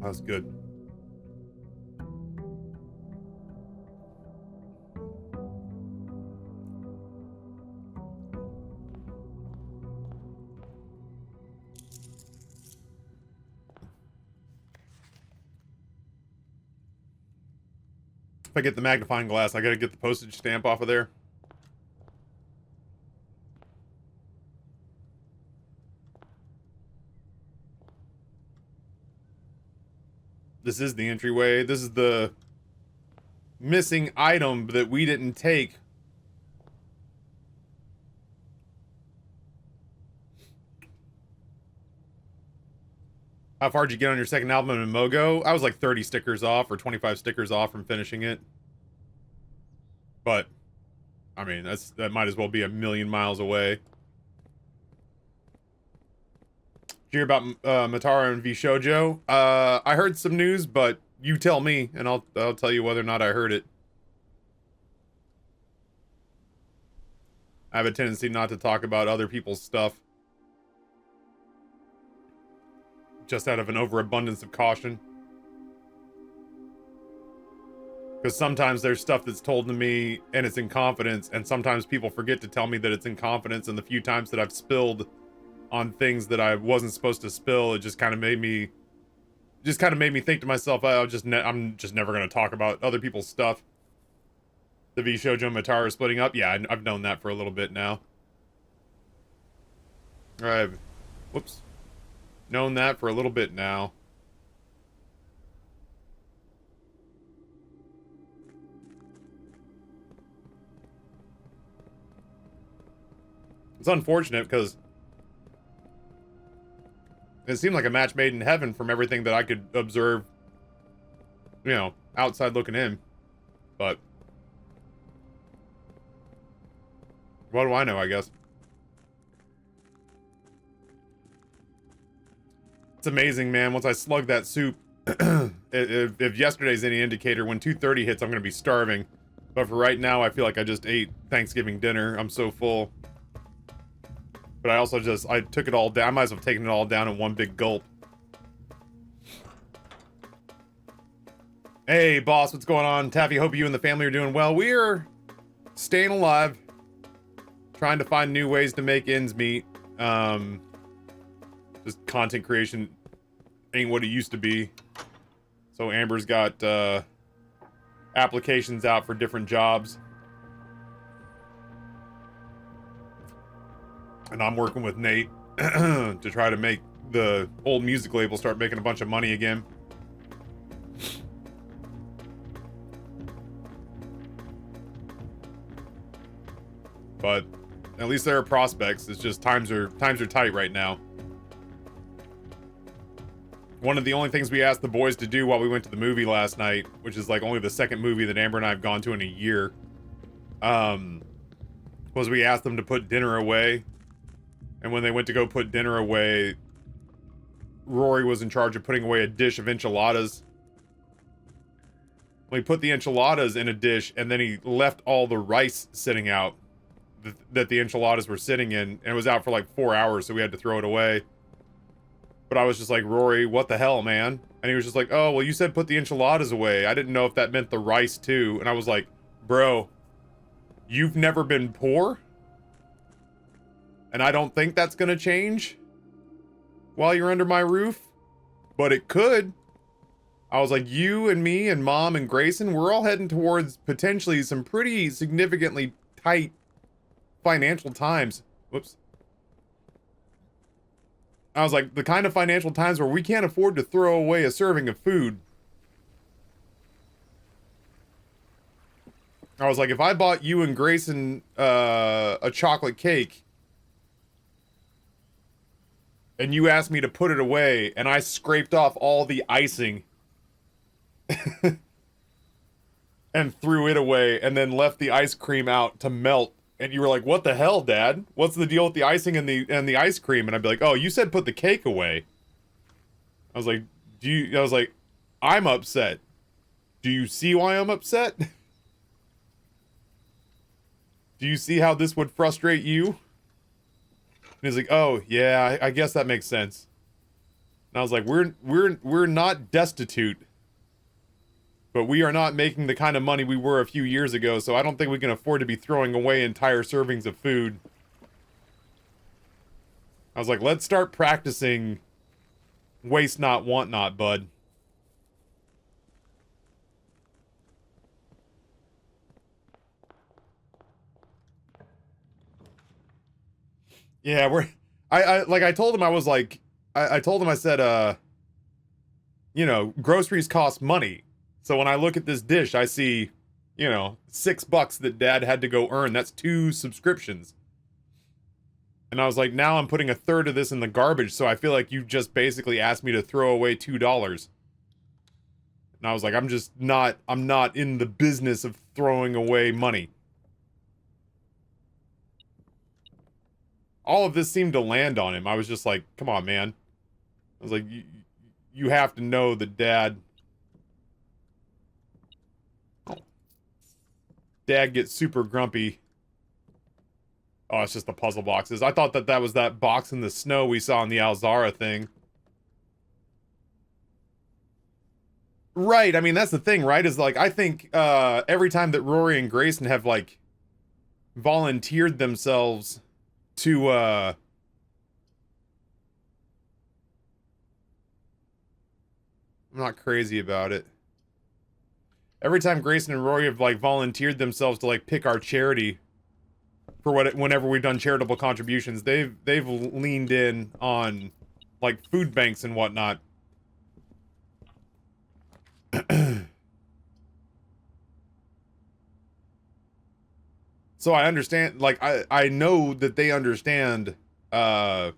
That's good. If I get the magnifying glass, I gotta get the postage stamp off of there. This is the entryway. This is the missing item that we didn't take. How far did you get on your second album in Mogo? I was like 30 stickers off or 25 stickers off from finishing it. But, I mean, that might as well be a million miles away. Did you hear about Matara and V Shoujo? I heard some news, but you tell me, and I'll tell you whether or not I heard it. I have a tendency not to talk about other people's stuff. Just out of an overabundance of caution. Because sometimes there's stuff that's told to me and it's in confidence, and sometimes people forget to tell me that it's in confidence, and the few times that I've spilled on things that I wasn't supposed to spill, it just kind of made me think to myself, I'm just never going to talk about other people's stuff. The V Shoujo and Matara splitting up? Yeah, I've known that for a little bit now. Whoops. Known that for a little bit now. It's unfortunate because it seemed like a match made in heaven from everything that I could observe, you know, outside looking in. But what do I know, I guess? It's amazing, man. Once I slug that soup, if yesterday's any indicator, when 2:30 hits, I'm going to be starving. But for right now, I feel like I just ate Thanksgiving dinner. I'm so full. But I took it all down. I might as well have taken it all down in one big gulp. Hey, boss, what's going on? Taffy, hope you and the family are doing well. We're staying alive. Trying to find new ways to make ends meet. Just content creation ain't what it used to be. So Amber's got applications out for different jobs. And I'm working with Nate to try to make the old music label start making a bunch of money again. But at least there are prospects. It's just times are tight right now. One of the only things we asked the boys to do while we went to the movie last night, which is like only the second movie that Amber and I have gone to in a year, was we asked them to put dinner away. And when they went to go put dinner away, Rory was in charge of putting away a dish of enchiladas. Well, he put the enchiladas in a dish, and then he left all the rice sitting out that the enchiladas were sitting in, and it was out for like 4 hours, so we had to throw it away. But I was just like, Rory, what the hell, man? And he was just like, oh, well, you said put the enchiladas away. I didn't know if that meant the rice too. And I was like, bro, you've never been poor? And I don't think that's gonna change while you're under my roof, but it could. I was like, you and me and Mom and Grayson, we're all heading towards potentially some pretty significantly tight financial times. Whoops. I was like, the kind of financial times where we can't afford to throw away a serving of food. I was like, if I bought you and Grayson a chocolate cake, and you asked me to put it away, and I scraped off all the icing and threw it away, and then left the ice cream out to melt, and you were like, what the hell, Dad? What's the deal with the icing and the ice cream? And I'd be like, oh, you said put the cake away. I was like, I'm upset. Do you see why I'm upset? Do you see how this would frustrate you? And he's like, oh, yeah, I guess that makes sense. And I was like, we're not destitute, but we are not making the kind of money we were a few years ago, so I don't think we can afford to be throwing away entire servings of food. I was like, let's start practicing waste not, want not, bud. Yeah, I told him, I was like, I told him, I said, you know, groceries cost money. So when I look at this dish, I see, you know, $6 that dad had to go earn. That's 2 subscriptions. And I was like, now I'm putting a third of this in the garbage, so I feel like you just basically asked me to throw away $2. And I was like, I'm not in the business of throwing away money. All of this seemed to land on him. I was just like, come on, man. I was like, you have to know that Dad gets super grumpy. Oh, it's just the puzzle boxes. I thought that that was that box in the snow we saw in the Alzara thing. Right, I mean, that's the thing, right? Is like, I think every time that Rory and Grayson have, like, volunteered themselves to, I'm not crazy about it. Every time Grayson and Rory have, like, volunteered themselves to, like, pick our charity for whenever we've done charitable contributions, they've leaned in on, like, food banks and whatnot. So I understand, like, I know that they understand, uh,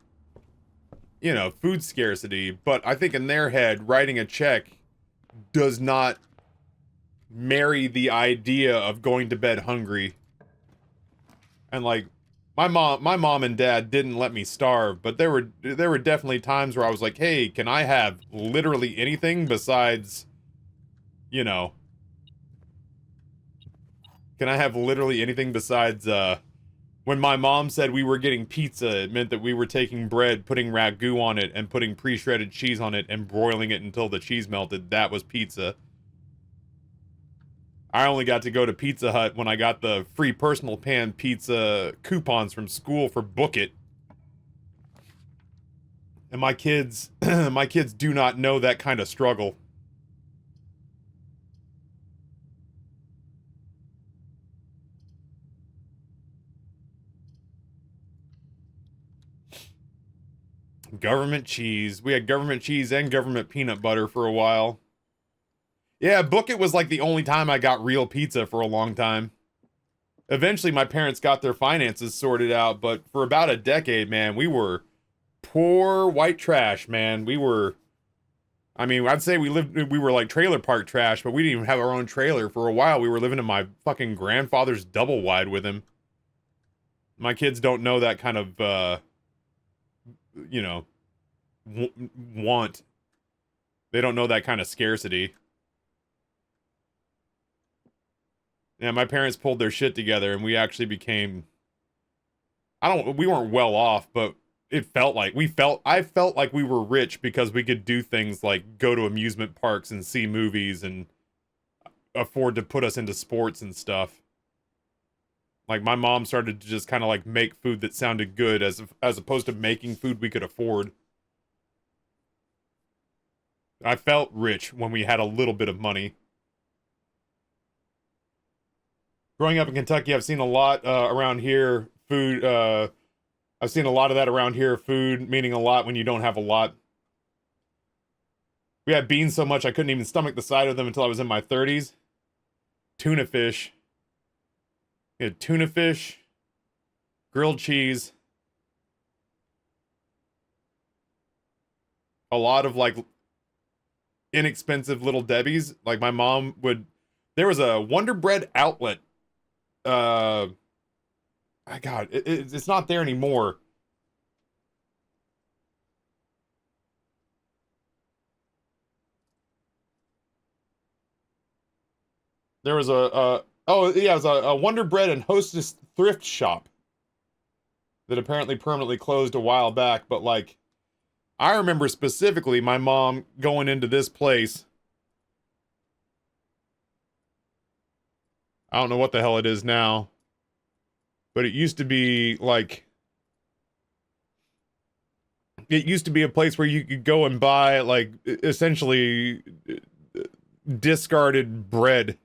you know, food scarcity, but I think in their head, writing a check does not marry the idea of going to bed hungry. And like, my mom and dad didn't let me starve, but there were definitely times where I was like, hey, can I have literally anything besides, you know, can I have literally anything besides, when my mom said we were getting pizza, it meant that we were taking bread, putting ragu on it, and putting pre-shredded cheese on it, and broiling it until the cheese melted. That was pizza. I only got to go to Pizza Hut when I got the free personal pan pizza coupons from school for Book It. And my kids, my kids do not know that kind of struggle. Government cheese. We had government cheese and government peanut butter for a while. Yeah, Book It was like the only time I got real pizza for a long time. Eventually, my parents got their finances sorted out, but for about a decade, man, we were poor white trash, man. We were, I mean, I'd say we were like trailer park trash, but we didn't even have our own trailer. For a while, we were living in my fucking grandfather's double wide with him. My kids don't know that kind of, you know, want. They don't know that kind of scarcity. Yeah, my parents pulled their shit together and we actually became, we weren't well off, but it felt like I felt like we were rich because we could do things like go to amusement parks and see movies and afford to put us into sports and stuff. Like my mom started to just kind of like make food that sounded good as opposed to making food we could afford. I felt rich when we had a little bit of money. Growing up in Kentucky, I've seen a lot around here. Food. I've seen a lot of that around here. Food meaning a lot when you don't have a lot. We had beans so much I couldn't even stomach the sight of them until I was in my 30s. Tuna fish. We had tuna fish, grilled cheese, a lot of like inexpensive little Debbie's. Like my mom would. There was a Wonder Bread outlet. God, it's not there anymore. There was oh yeah, it was a Wonder Bread and Hostess thrift shop that apparently permanently closed a while back. But like, I remember specifically my mom going into this place. I don't know what the hell it is now, but it used to be like, it used to be a place where you could go and buy like essentially discarded bread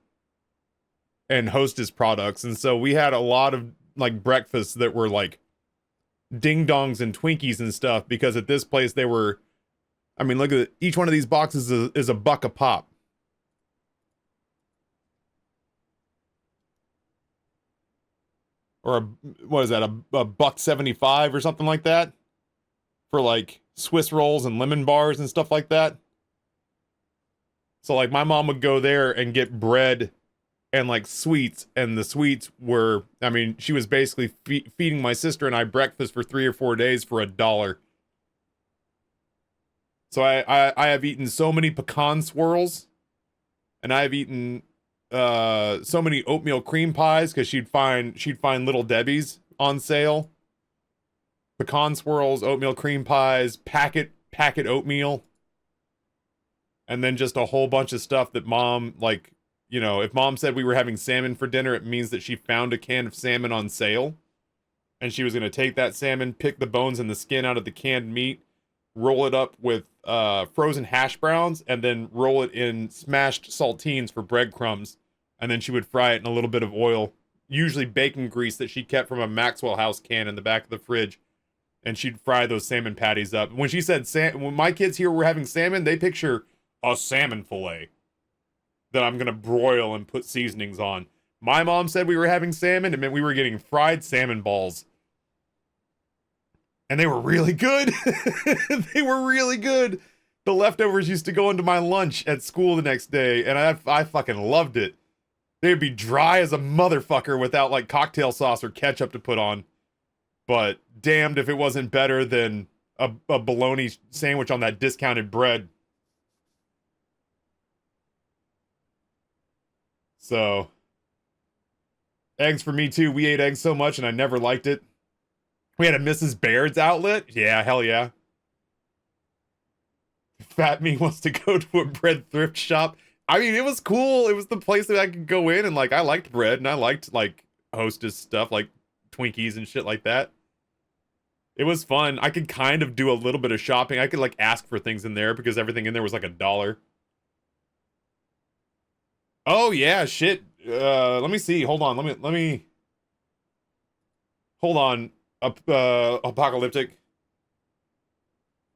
and Hostess products. And so we had a lot of like breakfasts that were like ding dongs and Twinkies and stuff, because at this place they were, I mean, look at it, each one of these boxes is a buck a pop. Or a, what is that, a buck 75 or something like that for like Swiss rolls and lemon bars and stuff like that. So like my mom would go there and get bread and like sweets, and the sweets were, I mean, she was basically feeding my sister and I breakfast for 3 or 4 days for $1. So I have eaten so many pecan swirls, and I've eaten so many oatmeal cream pies, because she'd find Little Debbie's on sale. Pecan swirls, oatmeal cream pies, packet oatmeal, and then just a whole bunch of stuff that mom, like, you know, if mom said we were having salmon for dinner, it means that she found a can of salmon on sale, and she was going to take that salmon, pick the bones and the skin out of the canned meat, roll it up with frozen hash browns, and then roll it in smashed saltines for breadcrumbs, and then she would fry it in a little bit of oil, usually bacon grease that she kept from a Maxwell House can in the back of the fridge, and she'd fry those salmon patties up. When she said when my kids here were having salmon, they picture a salmon fillet that I'm gonna broil and put seasonings on. My mom said we were having salmon, it meant we were getting fried salmon balls. And they were really good. They were really good. The leftovers used to go into my lunch at school the next day, and I fucking loved it. They'd be dry as a motherfucker without like cocktail sauce or ketchup to put on. But damned if it wasn't better than a bologna sandwich on that discounted bread. So, eggs for me too. We ate eggs so much and I never liked it. We had a Mrs. Baird's outlet. Yeah, hell yeah. Fat Me wants to go to a bread thrift shop. I mean, it was cool. It was the place that I could go in, and like I liked bread and I liked like Hostess stuff like Twinkies and shit like that. It was fun. I could kind of do a little bit of shopping. I could like ask for things in there because everything in there was like $1. Oh yeah, shit. Let me see. Hold on. Let me hold on. Apocalyptic.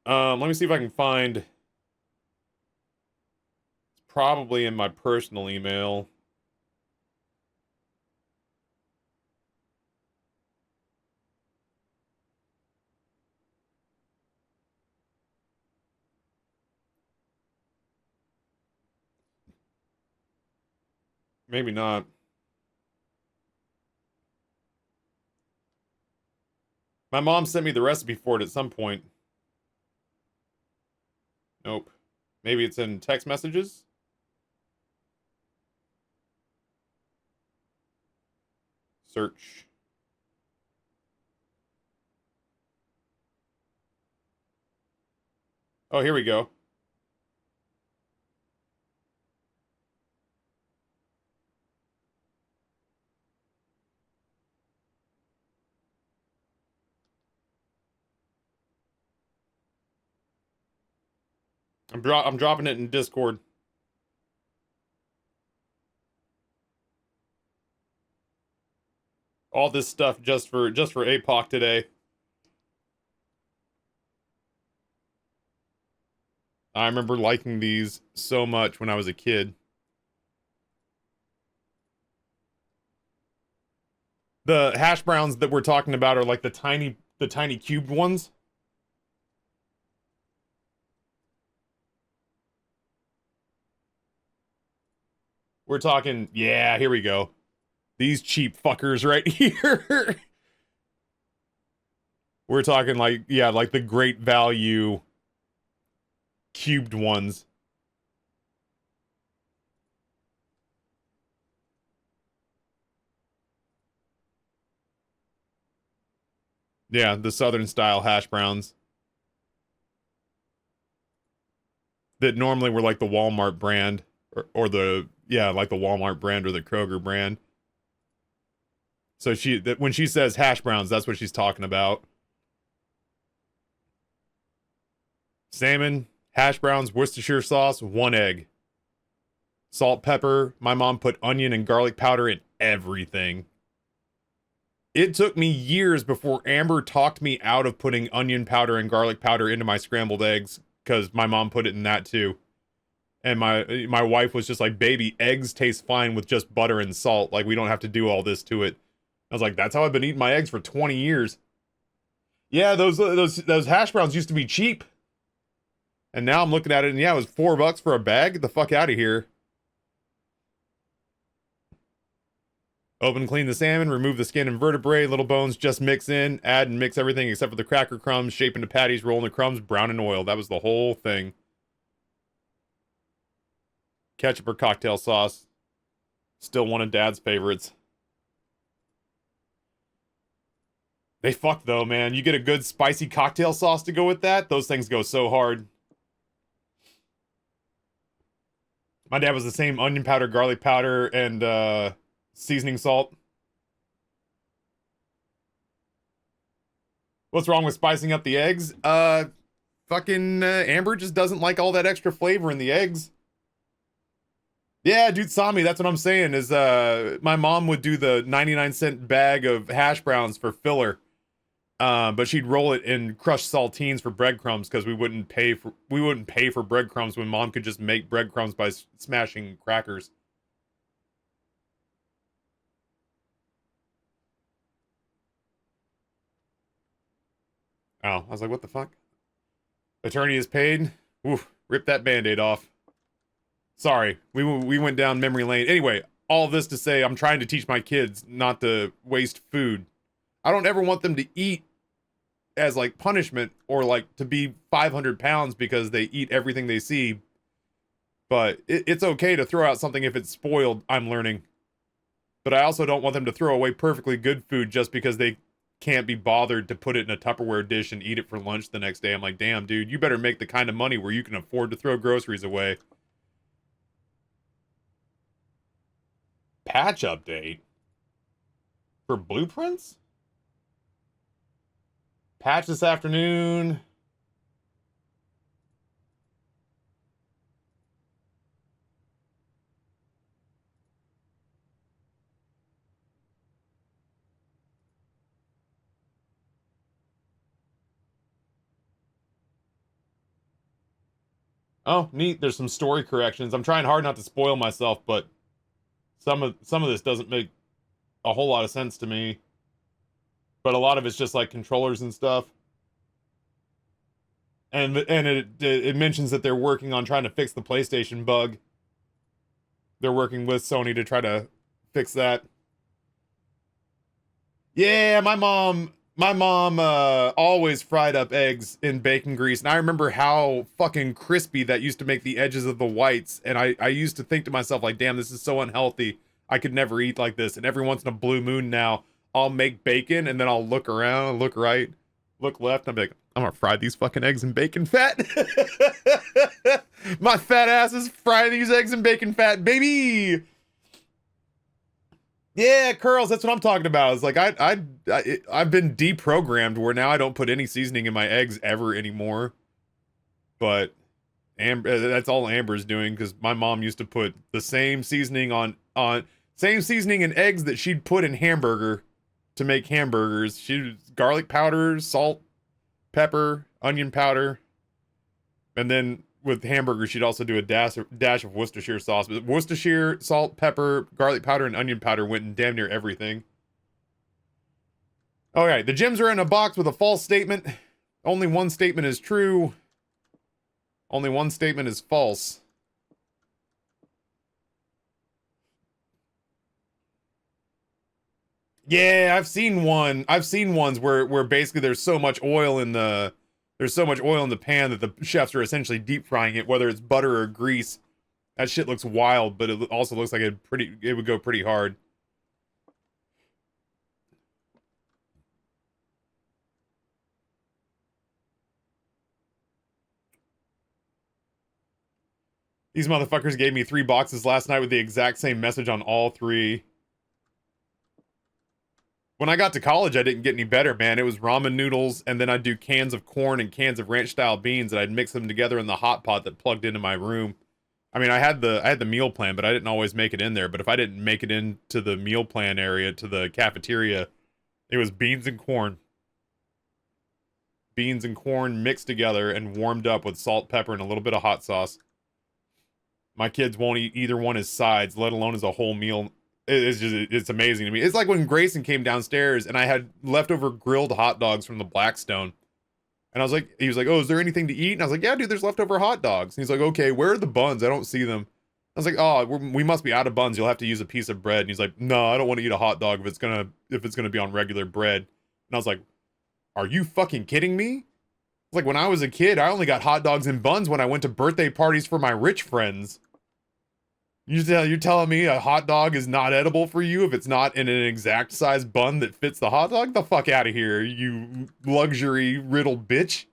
Let me see if I can find. It's probably in my personal email. Maybe not. My mom sent me the recipe for it at some point. Nope. Maybe it's in text messages? Search. Oh, here we go. I'm dropping it in Discord. All this stuff just for APOC today. I remember liking these so much when I was a kid. The hash browns that we're talking about are like the tiny cubed ones. We're talking, yeah, here we go. These cheap fuckers right here. We're talking like, yeah, like the great value cubed ones. Yeah, the southern style hash browns. that normally were like the Walmart brand or the, yeah, like the Walmart brand or the Kroger brand. So when she says hash browns, that's what she's talking about. Salmon, hash browns, Worcestershire sauce, 1 egg. Salt, pepper. My mom put onion and garlic powder in everything. It took me years before Amber talked me out of putting onion powder and garlic powder into my scrambled eggs, because my mom put it in that too. And my wife was just like, baby, eggs taste fine with just butter and salt. Like, we don't have to do all this to it. I was like, that's how I've been eating my eggs for 20 years. Yeah, those hash browns used to be cheap. And now I'm looking at it and yeah, it was $4 for a bag. Get the fuck out of here. Open, clean the salmon, remove the skin and vertebrae, little bones, just mix in, add and mix everything except for the cracker crumbs, shape into patties, roll in the crumbs, brown in oil. That was the whole thing. Ketchup or cocktail sauce. Still one of Dad's favorites. They fuck though, man. You get a good spicy cocktail sauce to go with that, those things go so hard. My dad was the same, onion powder, garlic powder, and seasoning salt. What's wrong with spicing up the eggs? Fucking Amber just doesn't like all that extra flavor in the eggs. Yeah, dude, Sami, that's what I'm saying, is my mom would do the 99-cent bag of hash browns for filler. But she'd roll it in crushed saltines for breadcrumbs because we wouldn't pay for breadcrumbs when mom could just make breadcrumbs by smashing crackers. Oh, I was like, what the fuck? Attorney is paid. Oof, rip that band-aid off. Sorry, we went down memory lane. Anyway, all this to say, I'm trying to teach my kids not to waste food. I don't ever want them to eat as like punishment or like to be 500 pounds because they eat everything they see. But it's okay to throw out something if it's spoiled, I'm learning. But I also don't want them to throw away perfectly good food just because they can't be bothered to put it in a Tupperware dish and eat it for lunch the next day. I'm like, damn, dude, you better make the kind of money where you can afford to throw groceries away. Patch update? For blueprints? Patch this afternoon. Oh, neat. There's some story corrections. I'm trying hard not to spoil myself, but some of this doesn't make a whole lot of sense to me. But a lot of it's just like controllers and stuff. And it mentions that they're working on trying to fix the PlayStation bug. They're working with Sony to try to fix that. Yeah, my mom always fried up eggs in bacon grease, and I remember how fucking crispy that used to make the edges of the whites, and I used to think to myself like, damn, this is so unhealthy. I could never eat like this. And every once in a blue moon now, I'll make bacon and then I'll look around, look right, look left, and I'm like, I'm gonna fry these fucking eggs in bacon fat. My fat ass is frying these eggs in bacon fat, baby. Yeah, curls. That's what I'm talking about. It's like I've been deprogrammed where now I don't put any seasoning in my eggs ever anymore. But Amber, that's all Amber's doing because my mom used to put the same seasoning on same seasoning in eggs that she'd put in hamburger to make hamburgers. She garlic powder, salt, pepper, onion powder, and then with hamburgers, she'd also do a dash of Worcestershire sauce. But Worcestershire, salt, pepper, garlic powder, and onion powder went in damn near everything. Okay, the gems are in a box with a false statement. Only one statement is true. Only one statement is false. Yeah, I've seen ones where basically there's so much oil in the pan that the chefs are essentially deep frying it, whether it's butter or grease. That shit looks wild, but it also looks like it would go pretty hard. These motherfuckers gave me 3 boxes last night with the exact same message on all 3. When I got to college, I didn't get any better, man. It was ramen noodles, and then I'd do cans of corn and cans of ranch-style beans, and I'd mix them together in the hot pot that plugged into my room. I mean, I had the meal plan, but I didn't always make it in there. But if I didn't make it into the meal plan area, to the cafeteria, it was beans and corn. Beans and corn mixed together and warmed up with salt, pepper, and a little bit of hot sauce. My kids won't eat either one as sides, let alone as a whole meal. It's amazing to me. It's like when Grayson came downstairs and I had leftover grilled hot dogs from the Blackstone. And I was like, he was like, oh, is there anything to eat? And I was like, yeah, dude, there's leftover hot dogs. And he's like, okay, where are the buns? I don't see them. I was like, oh, we must be out of buns. You'll have to use a piece of bread. And he's like, no, I don't want to eat a hot dog if it's gonna be on regular bread. And I was like, are you fucking kidding me? Like when I was a kid, I only got hot dogs and buns when I went to birthday parties for my rich friends. You're telling me a hot dog is not edible for you if it's not in an exact size bun that fits the hot dog? The fuck out of here, you luxury riddled bitch.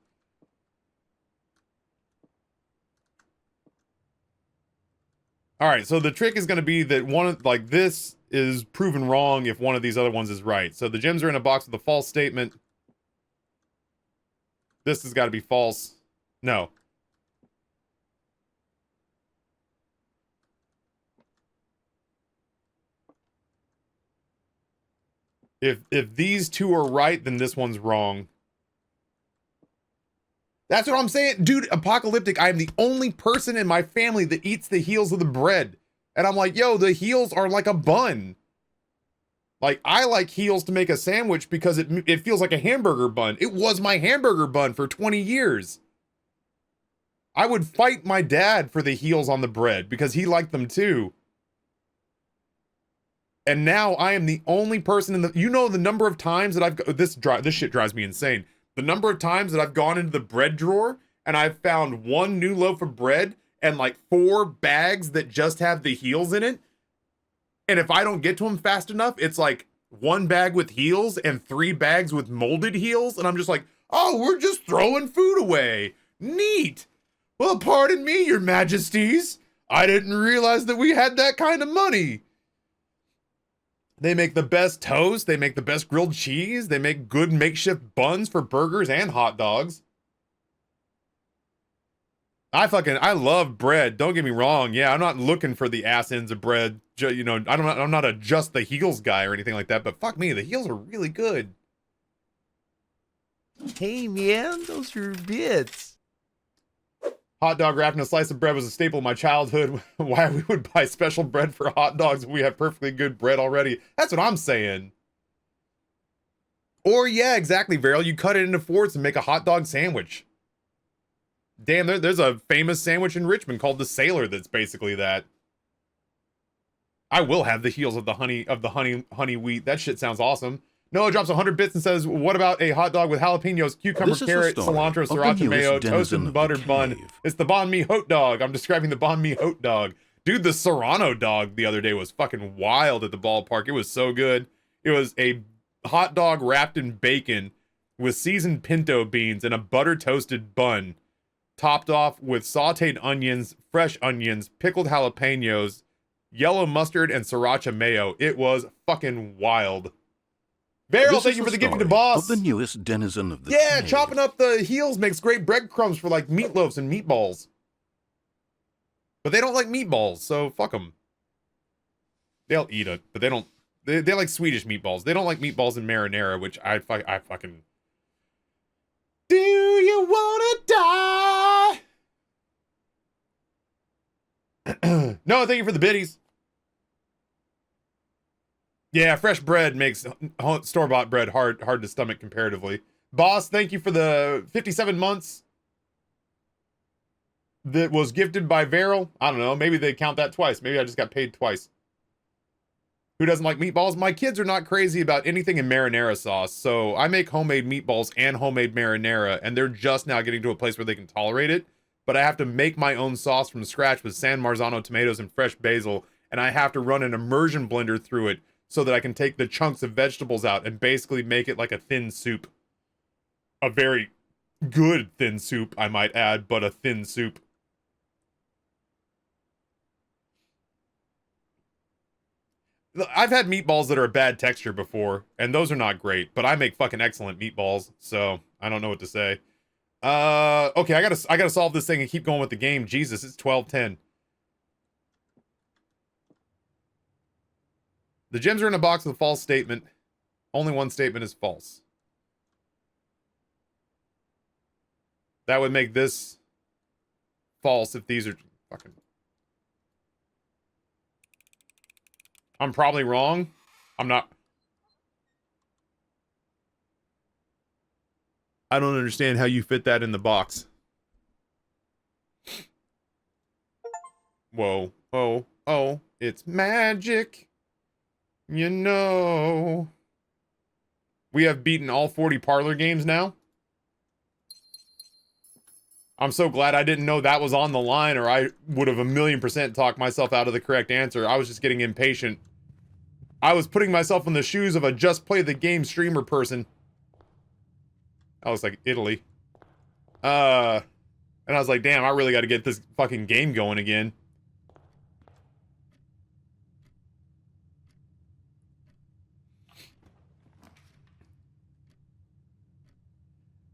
All right, so the trick is going to be that this is proven wrong if one of these other ones is right. So the gems are in a box with a false statement. This has got to be false. No. If these two are right, then this one's wrong. That's what I'm saying. Dude, Apocalyptic, I am the only person in my family that eats the heels of the bread. And I'm like, yo, the heels are like a bun. Like, I like heels to make a sandwich because it feels like a hamburger bun. It was my hamburger bun for 20 years. I would fight my dad for the heels on the bread because he liked them too. And now I am the only person in the, you know, the number of times that this shit drives me insane. The number of times that I've gone into the bread drawer and I've found one new loaf of bread and like 4 bags that just have the heels in it. And if I don't get to them fast enough, it's like 1 bag with heels and 3 bags with molded heels. And I'm just like, oh, we're just throwing food away. Neat. Well, pardon me, your majesties. I didn't realize that we had that kind of money. They make the best toast. They make the best grilled cheese. They make good makeshift buns for burgers and hot dogs. I love bread. Don't get me wrong. Yeah, I'm not looking for the ass ends of bread. You know, I'm not a just the heels guy or anything like that, but fuck me, the heels are really good. Hey man, those are bits. Hot dog wrapped in a slice of bread was a staple of my childhood. Why we would buy special bread for hot dogs when we have perfectly good bread already. That's what I'm saying. Or yeah, exactly, Varel. You cut it into 4s and make a hot dog sandwich. Damn, there's a famous sandwich in Richmond called the Sailor that's basically that. I will have the heels of the honey wheat. That shit sounds awesome. Noah drops 100 bits and says, what about a hot dog with jalapenos, cucumber, carrot, cilantro, sriracha mayo, toasted and buttered bun? It's the banh mi hot dog. I'm describing the banh mi hot dog. Dude, the Serrano dog the other day was fucking wild at the ballpark. It was so good. It was a hot dog wrapped in bacon with seasoned pinto beans and a butter toasted bun, topped off with sauteed onions, fresh onions, pickled jalapenos, yellow mustard, and sriracha mayo. It was fucking wild. Barrel, thank you for the gift to boss. Of the newest denizen of the yeah, cave. chopping up the heels makes great breadcrumbs for like meatloaves and meatballs. But they don't like meatballs, so fuck them. They'll eat it, but they don't. They like Swedish meatballs. They don't like meatballs in marinara, which I fucking. Do you wanna die? No, thank you for the biddies. Yeah, fresh bread makes store-bought bread hard to stomach comparatively. Boss, thank you for the 57 months that was gifted by Varel. I don't know, maybe they count that twice. Maybe I just got paid twice. Who doesn't like meatballs? My kids are not crazy about anything in marinara sauce, so I make homemade meatballs and homemade marinara, and they're just now getting to a place where they can tolerate it, but I have to make my own sauce from scratch with San Marzano tomatoes and fresh basil, and I have to run an immersion blender through it so that I can take the chunks of vegetables out and basically make it like a thin soup. A very good thin soup, I might add, but a thin soup. I've had meatballs that are a bad texture before, and those are not great, but I make fucking excellent meatballs, so I don't know what to say. Okay, I gotta solve this thing and keep going with the game. Jesus, it's 12:10. The gems are in a box with a false statement. Only one statement is false. That would make this false if these are fucking... I'm probably wrong. I'm not... I don't understand how you fit that in the box. Whoa. Oh. Oh. It's magic. You know. We have beaten all 40 parlor games now. I'm so glad I didn't know that was on the line, or I would have 1,000,000% talked myself out of the correct answer. I was just getting impatient. I was putting myself in the shoes of a just play the game streamer person. I was like, Italy. And I was like, damn, I really got to get this fucking game going again.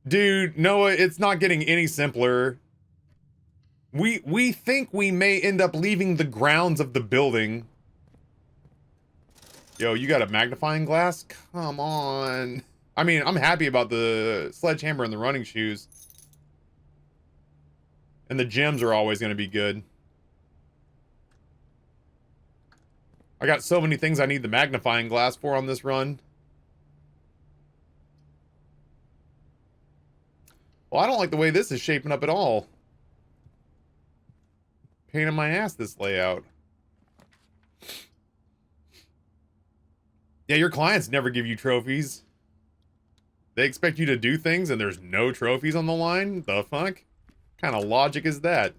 Dude, Noah, it's not getting any simpler. We think we may end up leaving the grounds of the building. Yo, you got a magnifying glass? Come on. I mean, I'm happy about the sledgehammer and the running shoes. And the gems are always going to be good. I got so many things I need the magnifying glass for on this run. Well, I don't like the way this is shaping up at all. Pain in my ass, this layout. Yeah, your clients never give you trophies. They expect you to do things and there's no trophies on the line? The fuck? What kind of logic is that?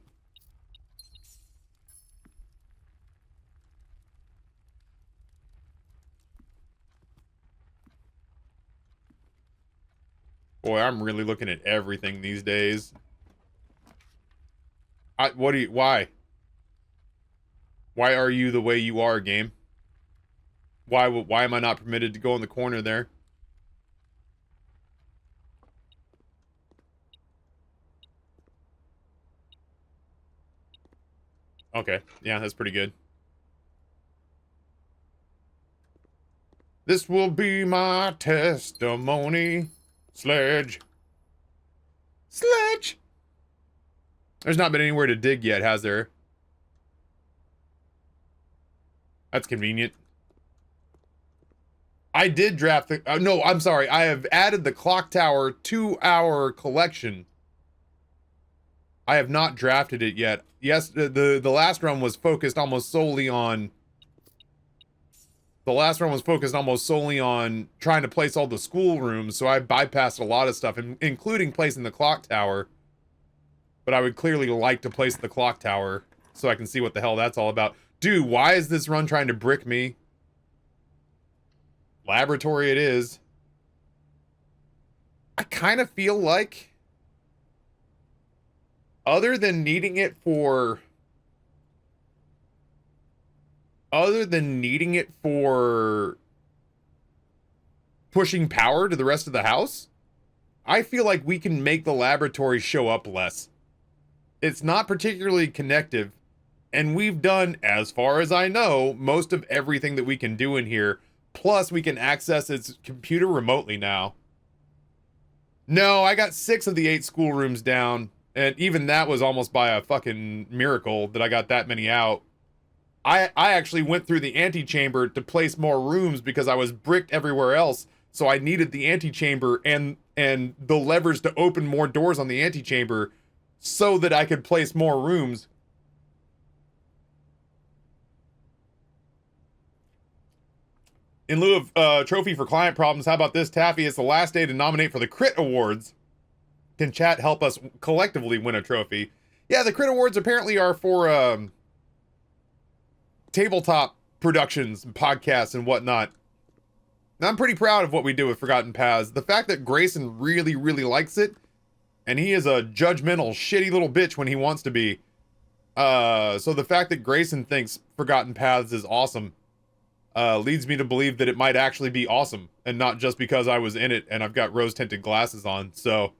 Boy, I'm really looking at everything these days. Why? Why are you the way you are, game? Why am I not permitted to go in the corner there? Okay, yeah, that's pretty good. This will be my testimony. Sledge. Sledge! There's not been anywhere to dig yet, has there? That's convenient. I did draft the... no, I'm sorry. I have added the clock tower to our collection. I have not drafted it yet. Yes, the last run was focused almost solely on... The last one was focused almost solely on trying to place all the school rooms, so I bypassed a lot of stuff, including placing the clock tower. But I would clearly like to place the clock tower so I can see what the hell that's all about. Dude, why is this run trying to brick me? Laboratory it is. I kind of feel like, other than needing it for... pushing power to the rest of the house, I feel like we can make the laboratory show up less. It's not particularly connective, and we've done, as far as I know, most of everything that we can do in here, plus we can access its computer remotely now. No, I got 6 of the 8 schoolrooms down, and even that was almost by a fucking miracle that I got that many out. I actually went through the antechamber to place more rooms because I was bricked everywhere else, so I needed the antechamber and the levers to open more doors on the antechamber so that I could place more rooms. In lieu of trophy for client problems, how about this, Taffy? It's the last day to nominate for the Crit Awards. Can chat help us collectively win a trophy? Yeah, the Crit Awards apparently are for tabletop productions and podcasts and whatnot. And I'm pretty proud of what we do with Forgotten Paths. The fact that Grayson really, really likes it, and he is a judgmental, shitty little bitch when he wants to be. So the fact that Grayson thinks Forgotten Paths is awesome, leads me to believe that it might actually be awesome, and not just because I was in it and I've got rose-tinted glasses on. So,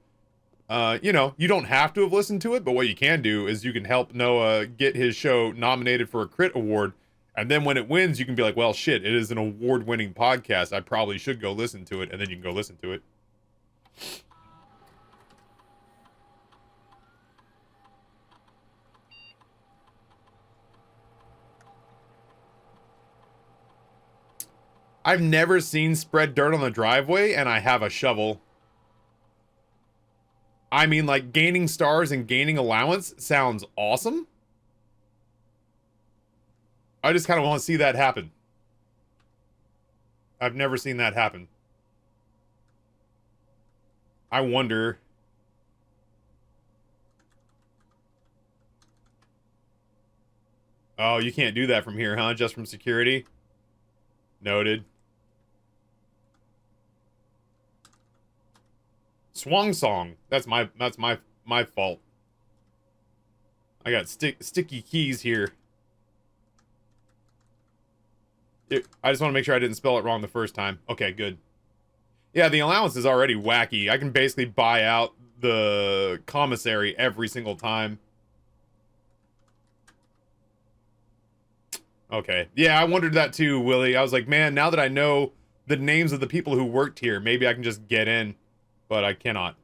you know, you don't have to have listened to it, but what you can do is you can help Noah get his show nominated for a Crit Award, and then when it wins, you can be like, well, shit, it is an award-winning podcast. I probably should go listen to it, and then you can go listen to it. I've never seen spread dirt on the driveway, and I have a shovel. I mean, like, gaining stars and gaining allowance sounds awesome. I just kind of want to see that happen. I've never seen that happen. I wonder. Oh, you can't do that from here, huh? Just from security? Noted. Swang song. That's my fault. I got sticky keys here. I just want to make sure I didn't spell it wrong the first time. Okay, good. Yeah, the allowance is already wacky. I can basically buy out the commissary every single time. Okay. Yeah, I wondered that too, Willie. I was like, man, now that I know the names of the people who worked here, maybe I can just get in. But I cannot.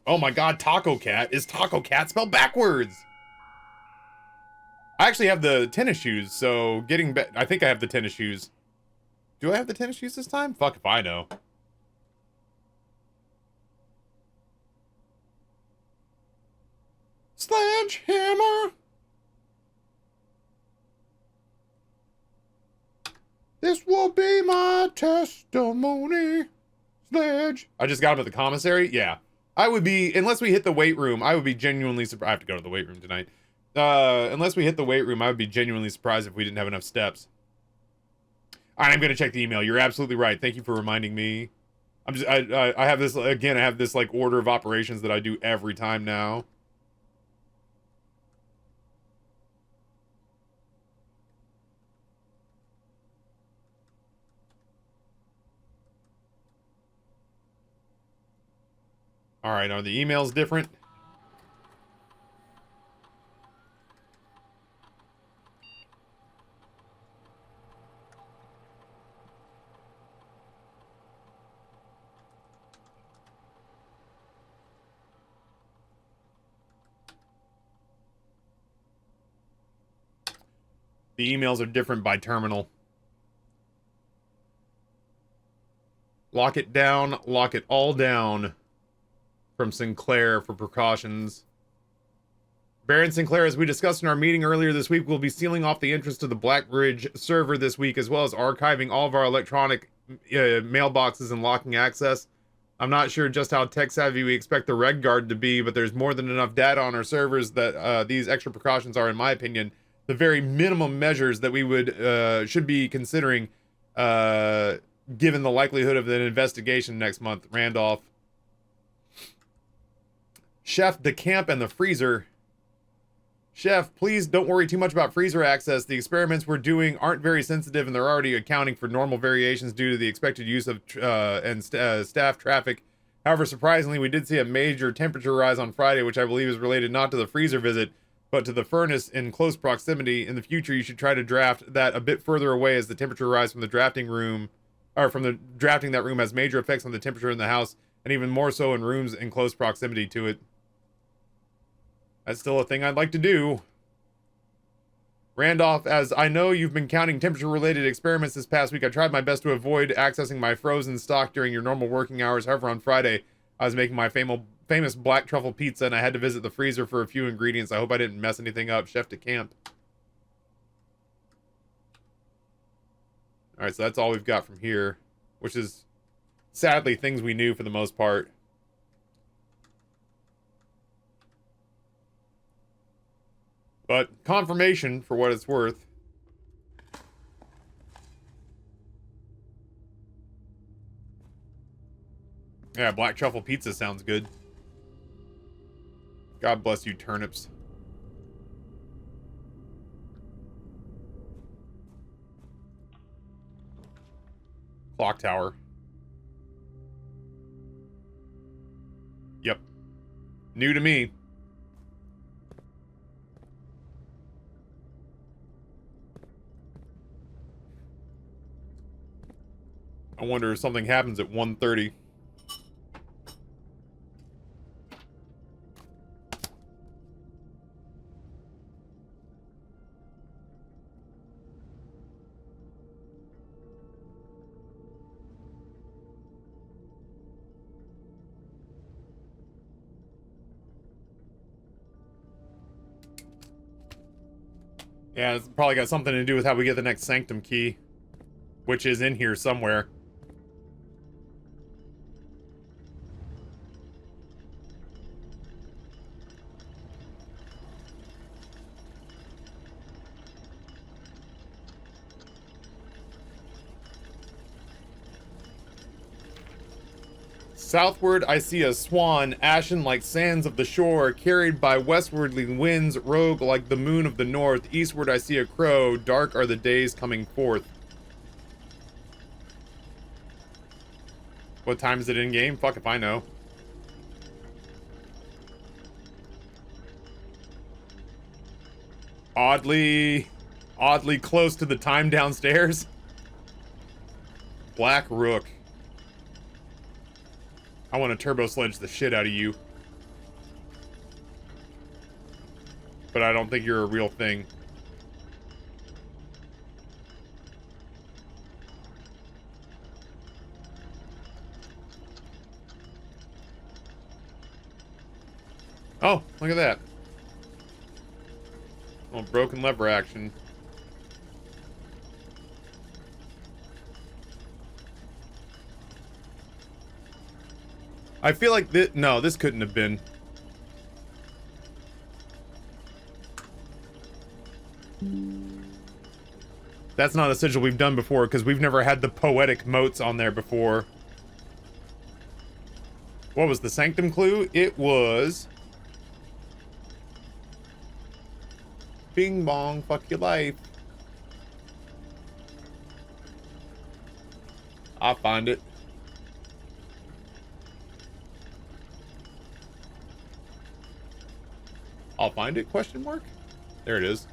Oh my god, Taco Cat. Is Taco Cat spelled backwards? I actually have the tennis shoes, so getting back... I think I have the tennis shoes. Do I have the tennis shoes this time? Fuck if I know. Sledgehammer! This will be my testimony. Sledge. I just got him at the commissary? Yeah. I would be, unless we hit the weight room, I would be genuinely surprised. I have to go to the weight room tonight. Unless we hit the weight room, I would be genuinely surprised if we didn't have enough steps. I'm going to check the email. You're absolutely right. Thank you for reminding me. I have this, again, I have this, like, order of operations that I do every time now. All right, are the emails different? The emails are different by terminal. Lock it down, lock it all down. From Sinclair for precautions. Baron Sinclair, as we discussed in our meeting earlier this week, will be sealing off the entrance to the Blackbridge server this week, as well as archiving all of our electronic mailboxes and locking access. I'm not sure just how tech-savvy we expect the Red Guard to be, but there's more than enough data on our servers that these extra precautions are, in my opinion, the very minimum measures that we would should be considering given the likelihood of an investigation next month. Randolph. Chef, the camp, and the freezer. Chef, please don't worry too much about freezer access. The experiments we're doing aren't very sensitive, and they're already accounting for normal variations due to the expected use of staff traffic. However, surprisingly, we did see a major temperature rise on Friday, which I believe is related not to the freezer visit, but to the furnace in close proximity. In the future, you should try to draft that a bit further away, as the temperature rise from the drafting room, or from the drafting that room has major effects on the temperature in the house, and even more so in rooms in close proximity to it. That's still a thing I'd like to do. Randolph, as I know you've been counting temperature-related experiments this past week, I tried my best to avoid accessing my frozen stock during your normal working hours. However, on Friday, I was making my famous black truffle pizza, and I had to visit the freezer for a few ingredients. I hope I didn't mess anything up. Chef to camp. Alright, so that's all we've got from here, which is, sadly, things we knew for the most part. But confirmation for what it's worth. Yeah, black truffle pizza sounds good. God bless you, turnips. Clock tower. Yep. New to me. I wonder if something happens at 1:30. Yeah, it's probably got something to do with how we get the next sanctum key, which is in here somewhere. Southward I see a swan, ashen like sands of the shore, carried by westwardly winds, rogue like the moon of the north. Eastward I see a crow, dark are the days coming forth. What time is it in game? Fuck if I know. Oddly close to the time downstairs. Black Rook. I want to turbo sledge the shit out of you. But I don't think you're a real thing. Oh, look at that. Oh, broken lever action. I feel like this... No, this couldn't have been. That's not a sigil we've done before, because we've never had the poetic motes on there before. What was the sanctum clue? It was... Bing bong, fuck your life. I'll find it. I'll find it, question mark? There it is.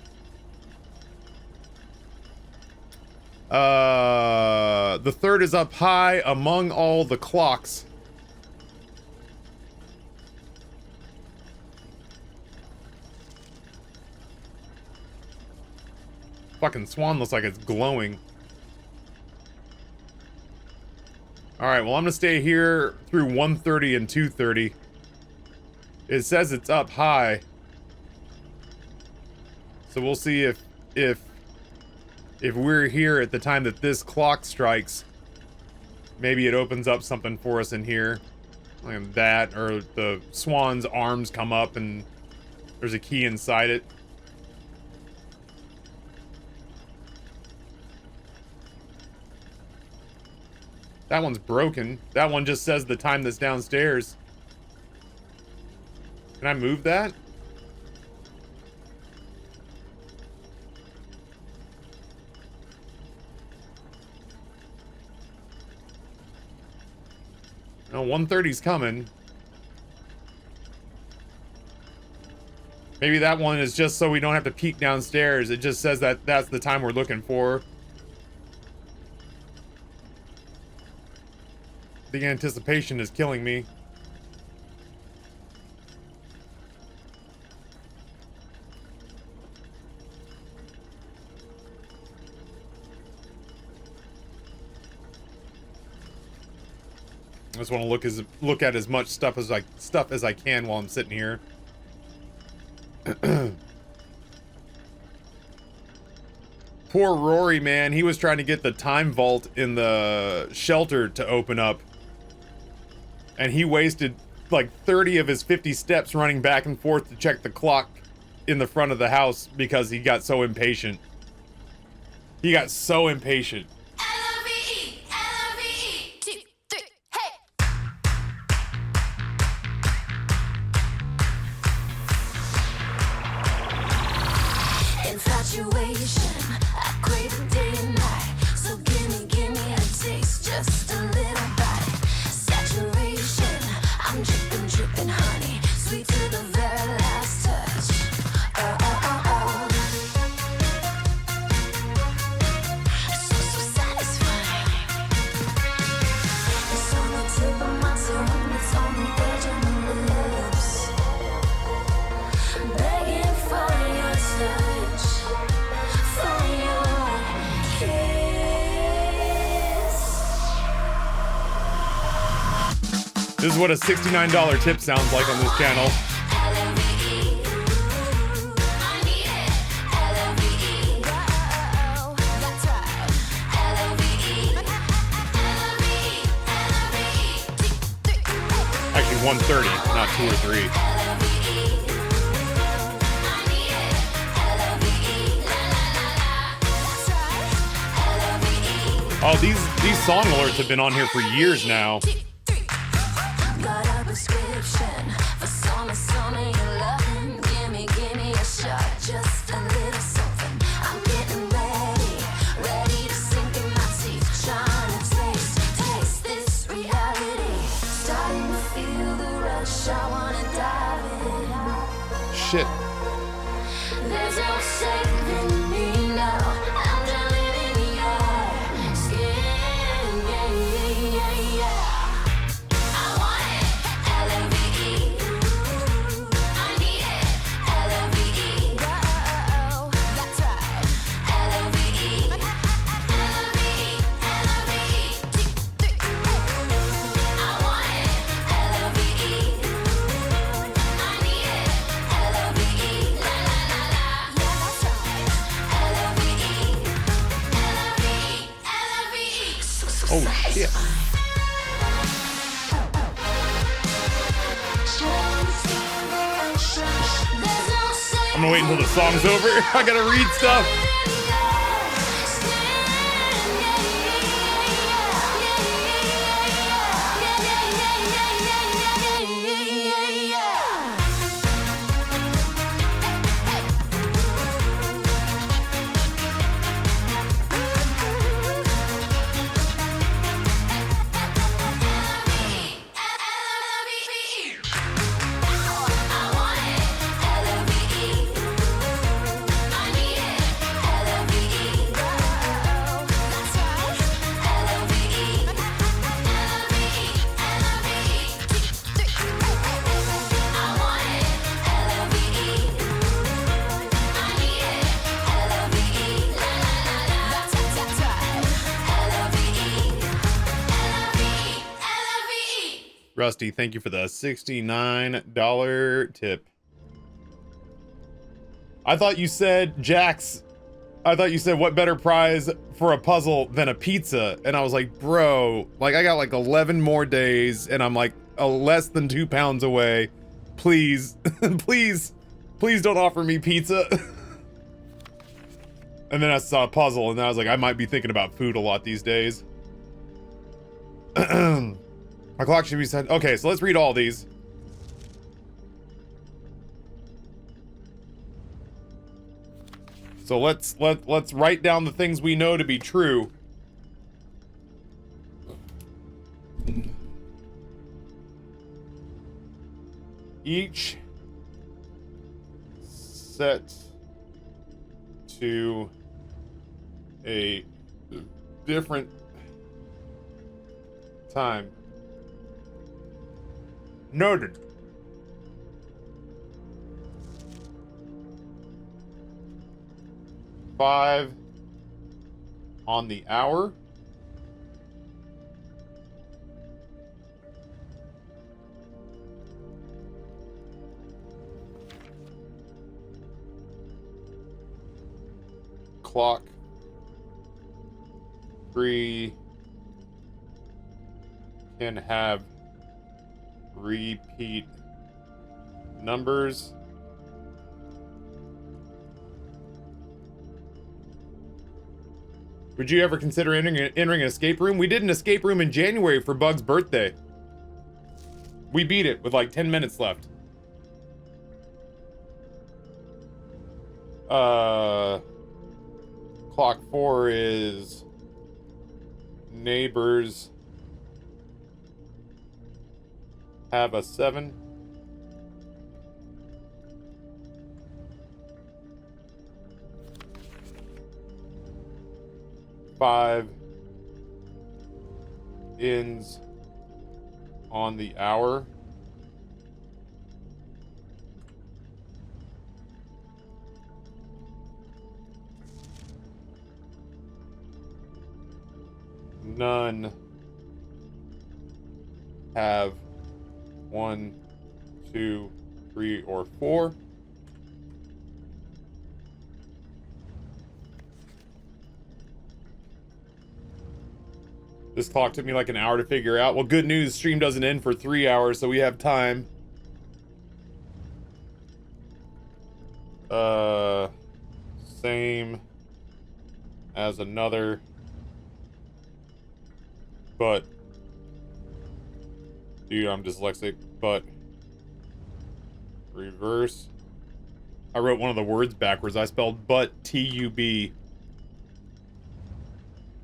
The third is up high among all the clocks. Fucking swan looks like it's glowing. Alright, well I'm gonna stay here through 1:30 and 2:30. It says it's up high. So we'll see if we're here at the time that this clock strikes, maybe it opens up something for us in here. Like that, or the swan's arms come up and there's a key inside it. That one's broken. That one just says the time that's downstairs. Can I move that? No, 1:30's coming. Maybe that one is just so we don't have to peek downstairs. It just says that that's the time we're looking for. The anticipation is killing me. I just want to look at as much stuff as I can while I'm sitting here. Poor Rory, man. He was trying to get the time vault in the shelter to open up. And he wasted like 30 of his 50 steps running back and forth to check the clock in the front of the house because he got so impatient. He got so impatient. L-O-V-E, L-O-V-E, 2, 3, hey! Infatuation, I crave it day and night. So gimme a taste, just This is what a $69 tip sounds like on this channel. Actually, 130, not 2 or 3. Oh, these song alerts have been on here for years now. Got a prescription for summer you loving. Give me a shot, just a little something. I'm getting ready to sink in my teeth. Trying to taste this reality. Starting to feel the rush, I wanna dive in. Shit. There's no saving me now. I'm drowning in your skin. Yeah. I want it. L-O-V-E. I need it. L-O-V-E. Oh, that's right. L-O-V-E. L-O-V-E. L-O-V-E. I want it. L-O-V-E. I need it. L-O-V-E. La la la la. Yeah, that's right. L-O-V-E. L-O-V-E. L-O-V-E. Oh, shit. I'm gonna wait until the song's over. I gotta read stuff. Rusty, thank you for the $69 tip. I thought you said, Jax, I thought you said, what better prize for a puzzle than a pizza? And I was like, bro, like I got like 11 more days and I'm like less than 2 pounds away. Please, please don't offer me pizza. And then I saw a puzzle and I was like, I might be thinking about food a lot these days. My clock should be set. Okay, so let's read all these. So let's write down the things we know to be true. Each set to a different time. Noted. $5 on the hour. Clock 3 can have repeat numbers. Would you ever consider entering an escape room? We did an escape room in January for Bug's birthday. We beat it with like 10 minutes left. Clock 4 is neighbors have a 7. $5 ends on the hour. None have 1, 2, 3, or 4. This clock took me like an hour to figure out. Well, good news, stream doesn't end for 3 hours, so we have time. Same as another, but, dude, I'm dyslexic, but, reverse. I wrote one of the words backwards. I spelled but, T-U-B.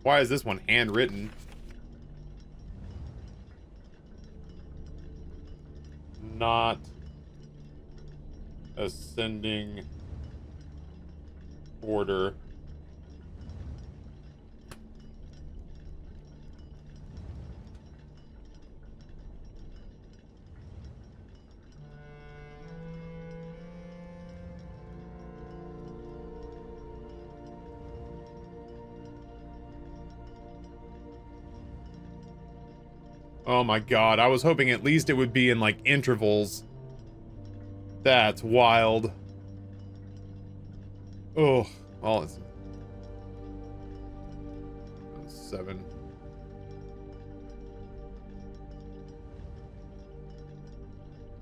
Why is this one handwritten? Not ascending order. Oh my god, I was hoping at least it would be in like intervals. That's wild. Oh, well, it's 7.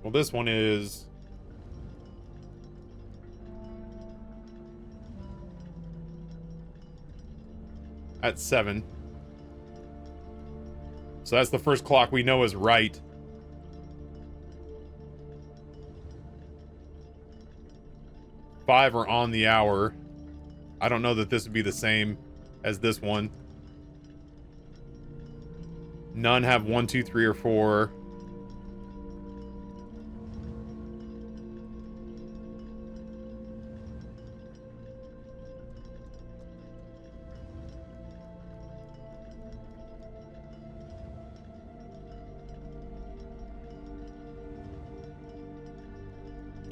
Well, this one is at 7. So that's the first clock we know is right. Five are on the hour. I don't know that this would be the same as this one. None have 1, 2, 3, or 4.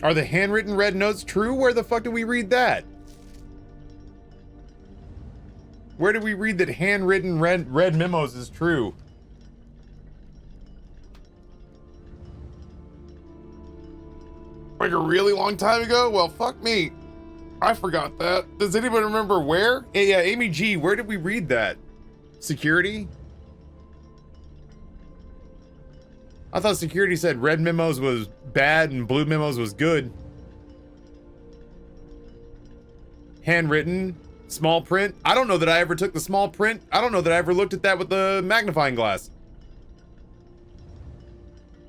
Are the handwritten red notes true? Where the fuck did we read that? Where did we read that handwritten red memos is true? Like a really long time ago? Well, fuck me. I forgot that. Does anybody remember where? Yeah, Amy G, where did we read that? Security? I thought security said red memos was bad and blue memos was good. Handwritten, small print. I don't know that I ever took the small print. I don't know that I ever looked at that with the magnifying glass.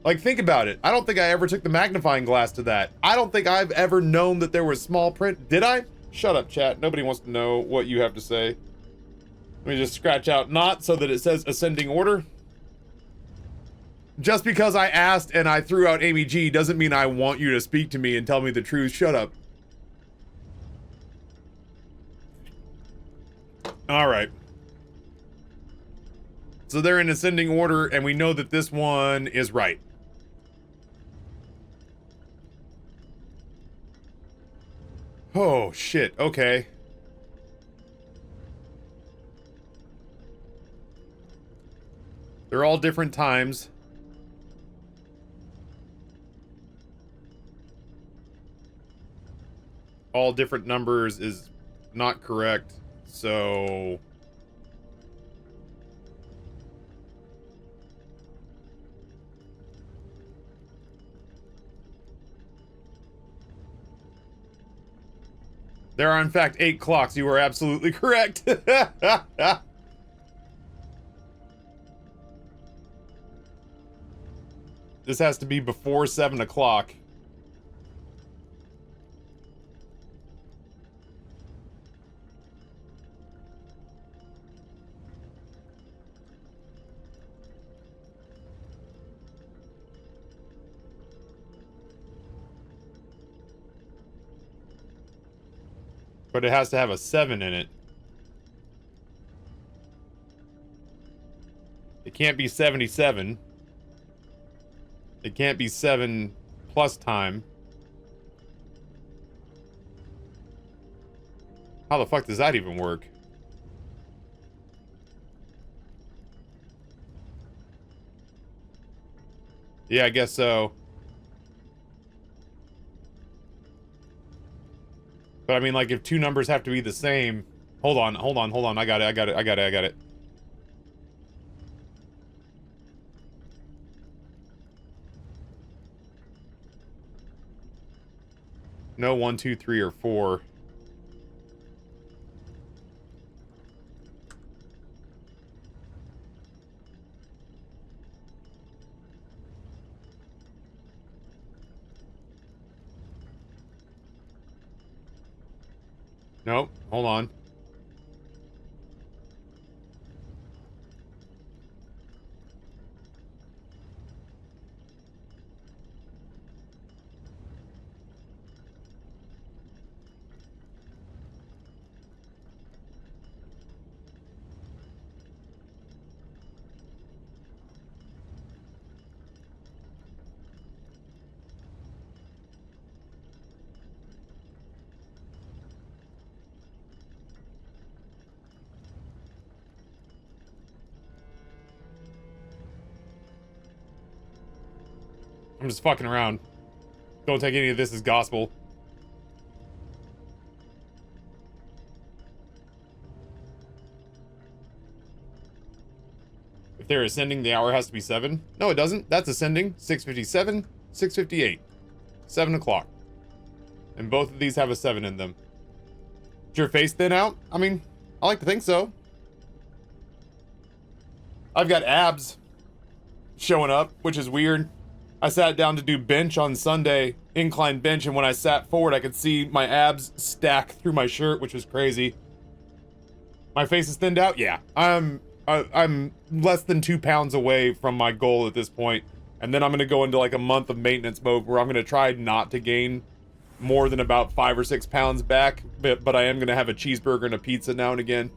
Like, think about it. I don't think I ever took the magnifying glass to that. I don't think I've ever known that there was small print. Did I? Shut up, chat. Nobody wants to know what you have to say. Let me just scratch out not so that it says ascending order. Just because I asked and I threw out Amy G doesn't mean I want you to speak to me and tell me the truth. Shut up. All right. So they're in ascending order and we know that this one is right. Oh, shit. Okay. They're all different times. All different numbers is not correct, so there are in fact 8 clocks. You are absolutely correct. This has to be before 7 o'clock. But it has to have a 7 in it. It can't be 77. It can't be 7 plus time. How the fuck does that even work? Yeah, I guess so. But I mean, like, if two numbers have to be the same... Hold on. I got it. No 1, 2, 3, or 4. Nope. Hold on. I'm just fucking around. Don't take any of this as gospel. If they're ascending, the hour has to be 7. No, it doesn't. That's ascending. 6:57, 6:58. 7 o'clock. And both of these have a 7 in them. Is your face thin out? I mean, I like to think so. I've got abs showing up, which is weird. I sat down to do bench on Sunday, incline bench, and when I sat forward, I could see my abs stack through my shirt, which was crazy. My face is thinned out? Yeah. I'm less than 2 pounds away from my goal at this point, and then I'm going to go into like a month of maintenance mode where I'm going to try not to gain more than about 5 or 6 pounds back, but I am going to have a cheeseburger and a pizza now and again.